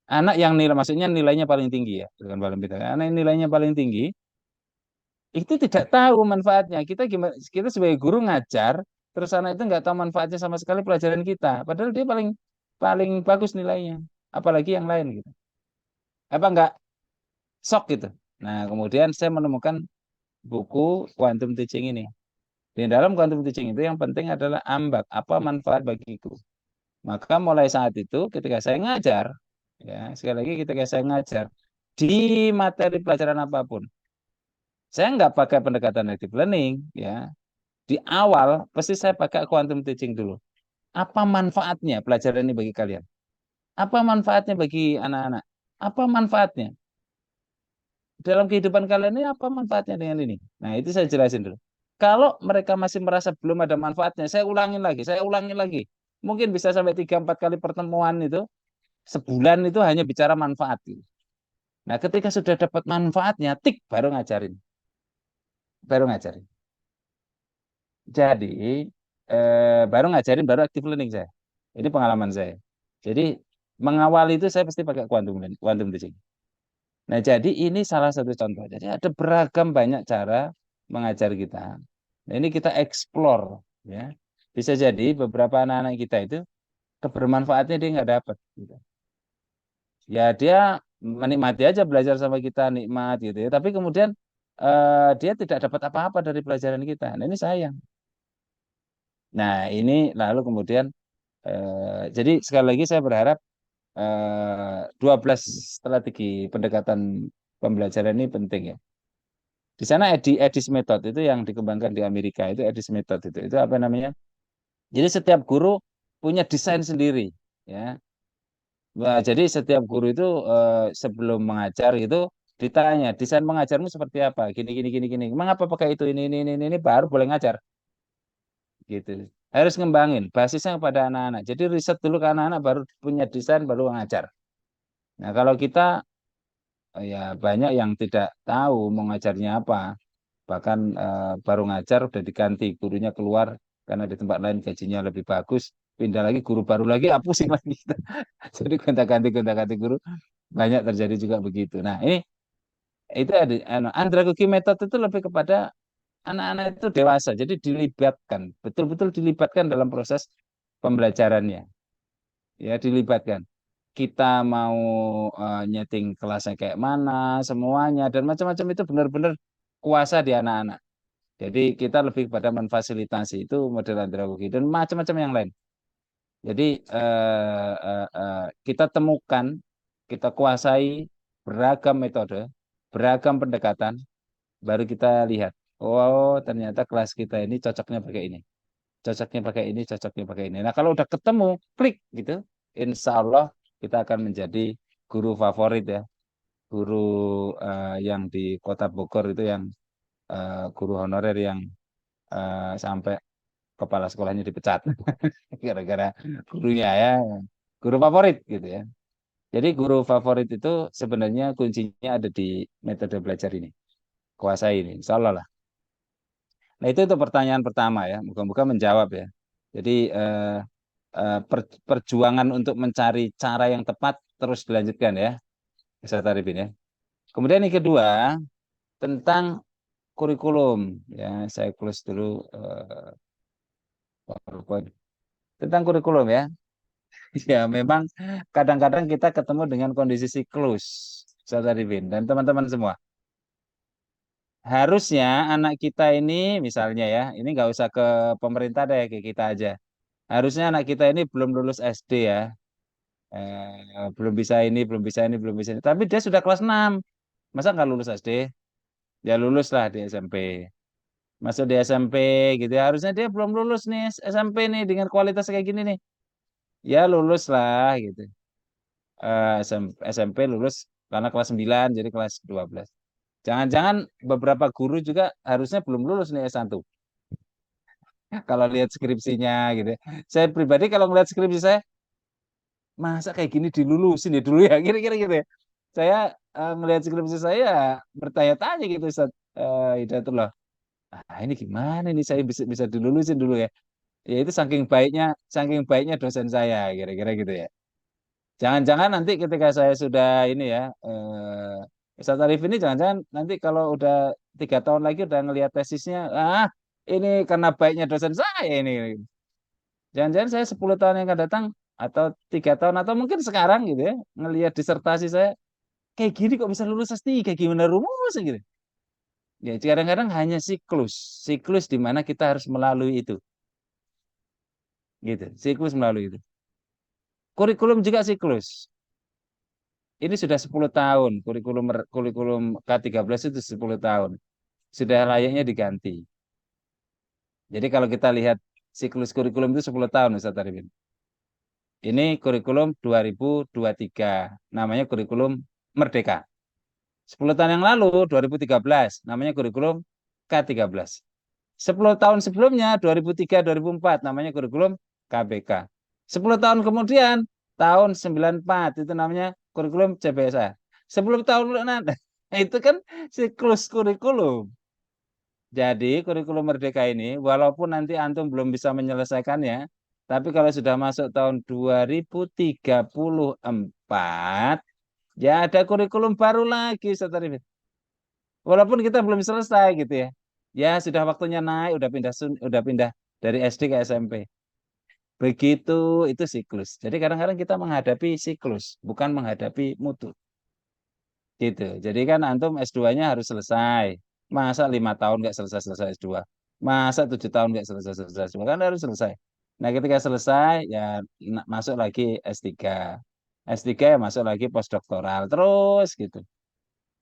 Anak yang maksudnya nilainya paling tinggi ya, bukan paling pintar. Anak yang nilainya paling tinggi itu tidak tahu manfaatnya. Kita gimana? Kita sebagai guru ngajar, terus anak itu nggak tahu manfaatnya sama sekali pelajaran kita. Padahal dia paling paling bagus nilainya, apalagi yang lain gitu. Apa nggak shock gitu? Nah, kemudian saya menemukan buku Quantum Teaching ini. Di dalam Quantum Teaching itu yang penting adalah ambak, apa manfaat bagiku. Maka mulai saat itu ketika saya ngajar, ya sekali lagi ketika saya ngajar di materi pelajaran apapun, saya nggak pakai pendekatan active learning, ya. Di awal pasti saya pakai quantum teaching dulu. Apa manfaatnya pelajaran ini bagi kalian? Apa manfaatnya bagi anak-anak? Apa manfaatnya dalam kehidupan kalian ini? Apa manfaatnya dengan ini? Nah, itu saya jelasin dulu. Kalau mereka masih merasa belum ada manfaatnya, saya ulangin lagi, saya ulangin lagi. Mungkin bisa sampai 3-4 kali pertemuan itu, sebulan itu hanya bicara manfaat gitu. Nah, ketika sudah dapat manfaatnya, tik baru ngajarin. Baru ngajarin. Jadi, baru ngajarin, baru active learning saya. Ini pengalaman saya. Jadi, mengawali itu saya pasti pakai quantum teaching. Nah, jadi ini salah satu contoh. Jadi, ada beragam banyak cara mengajar kita. Nah, ini kita explore. Ya. Bisa jadi beberapa anak-anak kita itu kebermanfaatnya dia nggak dapat. Gitu. Ya, dia menikmati aja belajar sama kita, nikmat gitu ya. Tapi kemudian dia tidak dapat apa-apa dari pelajaran kita. Nah, ini sayang. Nah, ini lalu kemudian jadi sekali lagi saya berharap 12 strategi pendekatan pembelajaran ini penting ya. Di sana EDIS method itu yang dikembangkan di Amerika itu EDIS method itu apa namanya? Jadi setiap guru punya desain sendiri ya. Nah, jadi setiap guru itu sebelum mengajar itu ditanya desain mengajarmu seperti apa? Gini gini gini gini. Mengapa pakai itu ini baru boleh ngajar gitu. Harus ngembangin basisnya kepada anak-anak. Jadi riset dulu ke anak-anak baru punya desain baru ngajar. Nah, kalau kita ya banyak yang tidak tahu mau ngajarnya apa. Bahkan baru ngajar udah diganti gurunya keluar karena di tempat lain gajinya lebih bagus. Pindah lagi guru baru lagi, pusing lagi kita. Jadi gonta-ganti guru banyak terjadi juga begitu. Nah, ini itu ada andragogy method itu lebih kepada anak-anak itu dewasa. Jadi dilibatkan, betul-betul dilibatkan dalam proses pembelajarannya. Ya, dilibatkan. Kita mau nyeting kelasnya kayak mana, semuanya dan macam-macam itu benar-benar kuasa di anak-anak. Jadi kita lebih pada memfasilitasi itu model andragogi dan macam-macam yang lain. Jadi kita temukan, kita kuasai beragam metode, beragam pendekatan, baru kita lihat. Oh, ternyata kelas kita ini cocoknya pakai ini, cocoknya pakai ini, cocoknya pakai ini. Nah, kalau udah ketemu, klik gitu, insya Allah kita akan menjadi guru favorit ya, guru yang di Kota Bogor itu yang guru honorer yang sampai kepala sekolahnya dipecat gara-gara gurunya ya, guru favorit gitu ya. Jadi guru favorit itu sebenarnya kuncinya ada di metode belajar ini, kuasai ini, insya Allah lah. Nah itu pertanyaan pertama ya, moga-moga menjawab ya. Jadi perjuangan untuk mencari cara yang tepat terus dilanjutkan ya, Ustaz Arifin ya. Kemudian yang kedua tentang kurikulum ya, saya close dulu PowerPoint. Tentang kurikulum ya. Ya memang kadang-kadang kita ketemu dengan kondisi siklus, Ustaz Arifin dan teman-teman semua. Harusnya anak kita ini misalnya ya, ini nggak usah ke pemerintah deh, ke kita aja. Harusnya anak kita ini belum lulus SD ya, belum bisa ini, belum bisa ini, belum bisa ini. Tapi dia sudah kelas 6, masa nggak lulus SD? Ya lulus lah di SMP. Masuk di SMP gitu ya. Harusnya dia belum lulus nih SMP nih dengan kualitas kayak gini nih. Ya lulus lah gitu. SMP lulus karena kelas 9 jadi kelas 12. Jangan-jangan beberapa guru juga harusnya belum lulus nih S1. Kalau lihat skripsinya gitu. Saya pribadi kalau ngeliat skripsi saya, masa kayak gini dilulusin ya dulu ya, kira-kira gitu ya. Saya ngelihat skripsi saya bertanya-tanya gitu, Ustaz Hidayatullah. Ah, ini gimana ini saya bisa dilulusin dulu ya. Ya itu saking baiknya dosen saya, kira-kira gitu ya. Jangan-jangan nanti ketika saya sudah ini ya, Ustadz Arif ini jangan-jangan nanti kalau udah 3 tahun lagi udah ngelihat tesisnya, ini karena baiknya dosen saya ini. Jangan-jangan saya 10 tahun yang akan datang atau 3 tahun atau mungkin sekarang gitu ya, ngelihat disertasi saya kayak gini kok bisa lulus S3, gimana rumusnya gitu. Ya kadang-kadang hanya siklus di mana kita harus melalui itu, gitu. Siklus melalui itu. Kurikulum juga siklus. Ini sudah 10 tahun, kurikulum K13 itu 10 tahun. Sudah layaknya diganti. Jadi kalau kita lihat siklus kurikulum itu 10 tahun, Ustaz Arifin. Ini kurikulum 2023, namanya kurikulum Merdeka. 10 tahun yang lalu, 2013, namanya kurikulum K13. 10 tahun sebelumnya, 2003-2004, namanya kurikulum KBK. 10 tahun kemudian, tahun 94, itu namanya kurikulum CBSA. 10 tahun nanti, itu kan siklus kurikulum. Jadi kurikulum Merdeka ini, walaupun nanti antum belum bisa menyelesaikannya, tapi kalau sudah masuk tahun 2034, ya ada kurikulum baru lagi, Ustaz Arifin. Walaupun kita belum selesai gitu ya. Ya sudah waktunya naik, udah pindah dari SD ke SMP. Begitu itu siklus. Jadi kadang-kadang kita menghadapi siklus, bukan menghadapi mutu. Gitu. Jadi kan antum S2-nya harus selesai. Masa 5 tahun nggak selesai-selesai S2? Masa 7 tahun nggak selesai-selesai S2? Kan harus selesai. Nah ketika selesai ya masuk lagi S3. S3 ya masuk lagi postdoktoral. Terus gitu.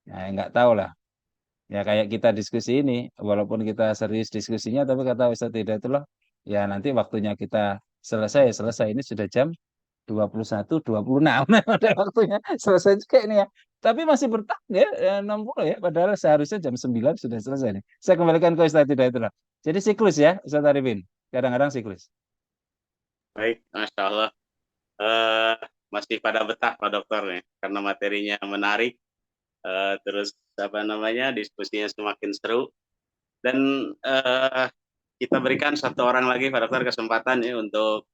Ya nggak tahu lah. Ya kayak kita diskusi ini, walaupun kita serius diskusinya, tapi kata Ustadz tidak itu loh. Ya nanti waktunya kita selesai, ya selesai. Ini sudah jam 21.26. Nah, ada waktunya selesai juga ini ya. Tapi masih bertahan ya, 60 ya. Padahal seharusnya jam 9 sudah selesai nih. Saya kembalikan ke Ustadz tidak itu loh. Jadi siklus ya, Ustadz Arifin. Kadang-kadang siklus. Baik, Masya Allah. Eh, Masih pada betah Pak Dokter nih, karena materinya menarik. Terus apa namanya diskusinya semakin seru dan kita berikan satu orang lagi Pak Dokter kesempatan ya untuk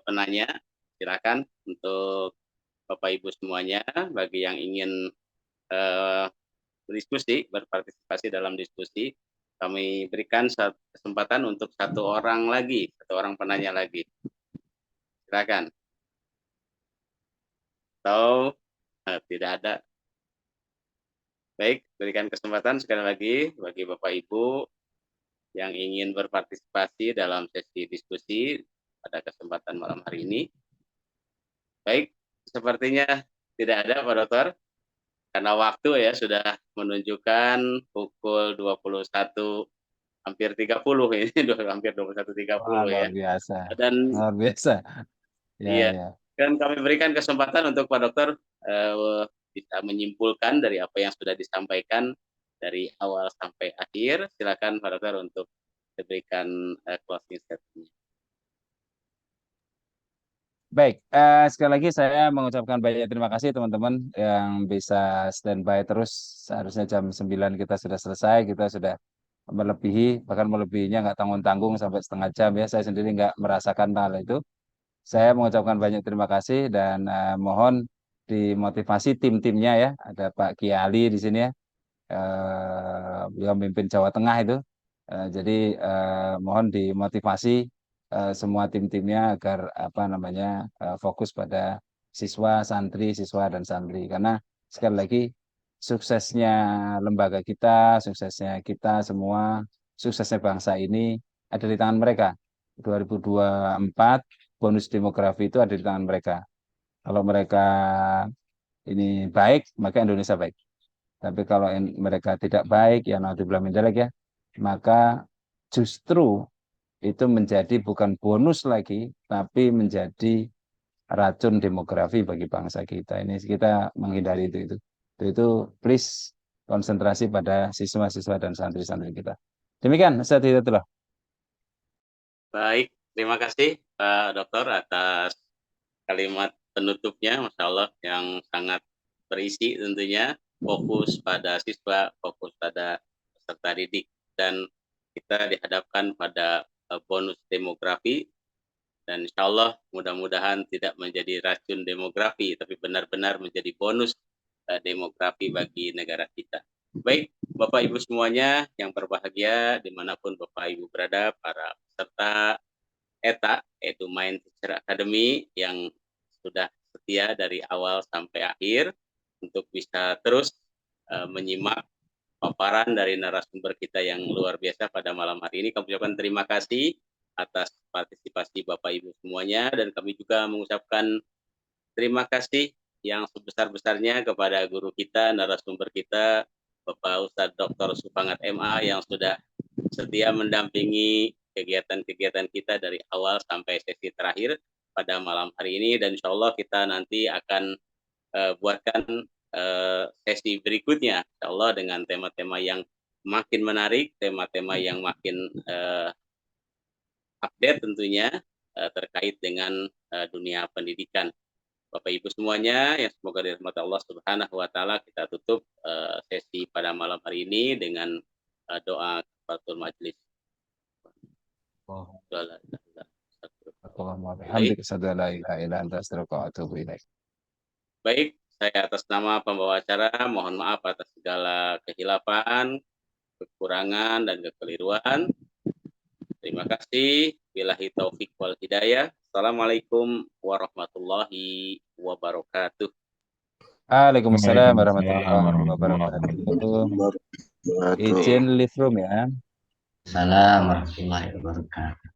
penanya. Silakan untuk Bapak Ibu semuanya bagi yang ingin uh, berdiskusi, berpartisipasi dalam diskusi, kami berikan kesempatan untuk satu orang penanya lagi. Silakan. Atau tidak ada. Baik, berikan kesempatan sekali lagi bagi Bapak Ibu yang ingin berpartisipasi dalam sesi diskusi pada kesempatan malam hari ini. Baik, sepertinya tidak ada Pak Dokter. Karena waktu ya sudah menunjukkan pukul 21 hampir 30 ini hampir 21.30 Wah, luar ya. biasa. Dan Luar biasa. Ya, iya, ya. dan kami berikan kesempatan untuk Pak Dokter bisa menyimpulkan dari apa yang sudah disampaikan dari awal sampai akhir. Silakan Pak Dokter untuk diberikan closing statement. Baik, sekali lagi saya mengucapkan banyak terima kasih teman-teman yang bisa standby terus. Seharusnya jam 9 kita sudah selesai, kita sudah melebihi, bahkan melebihinya nggak tanggung-tanggung sampai setengah jam ya. Saya sendiri nggak merasakan hal itu. Saya mengucapkan banyak terima kasih dan mohon dimotivasi tim-timnya ya. Ada Pak Ki Ali di sini ya, beliau memimpin Jawa Tengah itu. Jadi mohon dimotivasi semua tim-timnya agar apa namanya fokus pada siswa dan santri karena sekali lagi suksesnya lembaga kita, suksesnya kita semua, suksesnya bangsa ini ada di tangan mereka. 2024 bonus demografi itu ada di tangan mereka. Kalau mereka ini baik, maka Indonesia baik. Tapi kalau mereka tidak baik, ya naudzubillah min dzalik ya, maka justru itu menjadi bukan bonus lagi, tapi menjadi racun demografi bagi bangsa kita. Ini kita menghindari itu. Itu please konsentrasi pada siswa-siswa dan santri-santri kita. Demikian, Ustaz Hidayatullah. Baik, terima kasih Pak Dokter atas kalimat penutupnya, Masya Allah, yang sangat berisi tentunya, fokus pada siswa, fokus pada peserta didik, dan kita dihadapkan pada bonus demografi, dan insya Allah mudah-mudahan tidak menjadi racun demografi, tapi benar-benar menjadi bonus demografi bagi negara kita. Baik, Bapak Ibu semuanya yang berbahagia, dimanapun Bapak Ibu berada, para peserta ETA, yaitu Mind Teacher Academy, yang sudah setia dari awal sampai akhir, untuk bisa terus menyimak paparan dari narasumber kita yang luar biasa pada malam hari ini. Kami ucapkan terima kasih atas partisipasi Bapak Ibu semuanya, dan kami juga mengucapkan terima kasih yang sebesar-besarnya kepada guru kita, narasumber kita, Bapak Ustadz Dr. Supangat MA, yang sudah setia mendampingi kegiatan-kegiatan kita dari awal sampai sesi terakhir pada malam hari ini, dan insya Allah kita nanti akan buatkan sesi berikutnya, insya Allah dengan tema-tema yang makin menarik, tema-tema yang makin update tentunya terkait dengan dunia pendidikan. Bapak Ibu semuanya yang semoga dirahmati Allah Subhanahu wa taala, kita tutup sesi pada malam hari ini dengan doa kafaratul majelis. Baik, saya atas nama pembawa acara mohon maaf atas segala kehilafan, kekurangan dan kekeliruan. Terima kasih. Billahi taufik wal hidayah. Assalamualaikum warahmatullahi wabarakatuh. Waalaikumsalam warahmatullahi wabarakatuh. Izin live room ya. Assalamualaikum warahmatullahi wabarakatuh.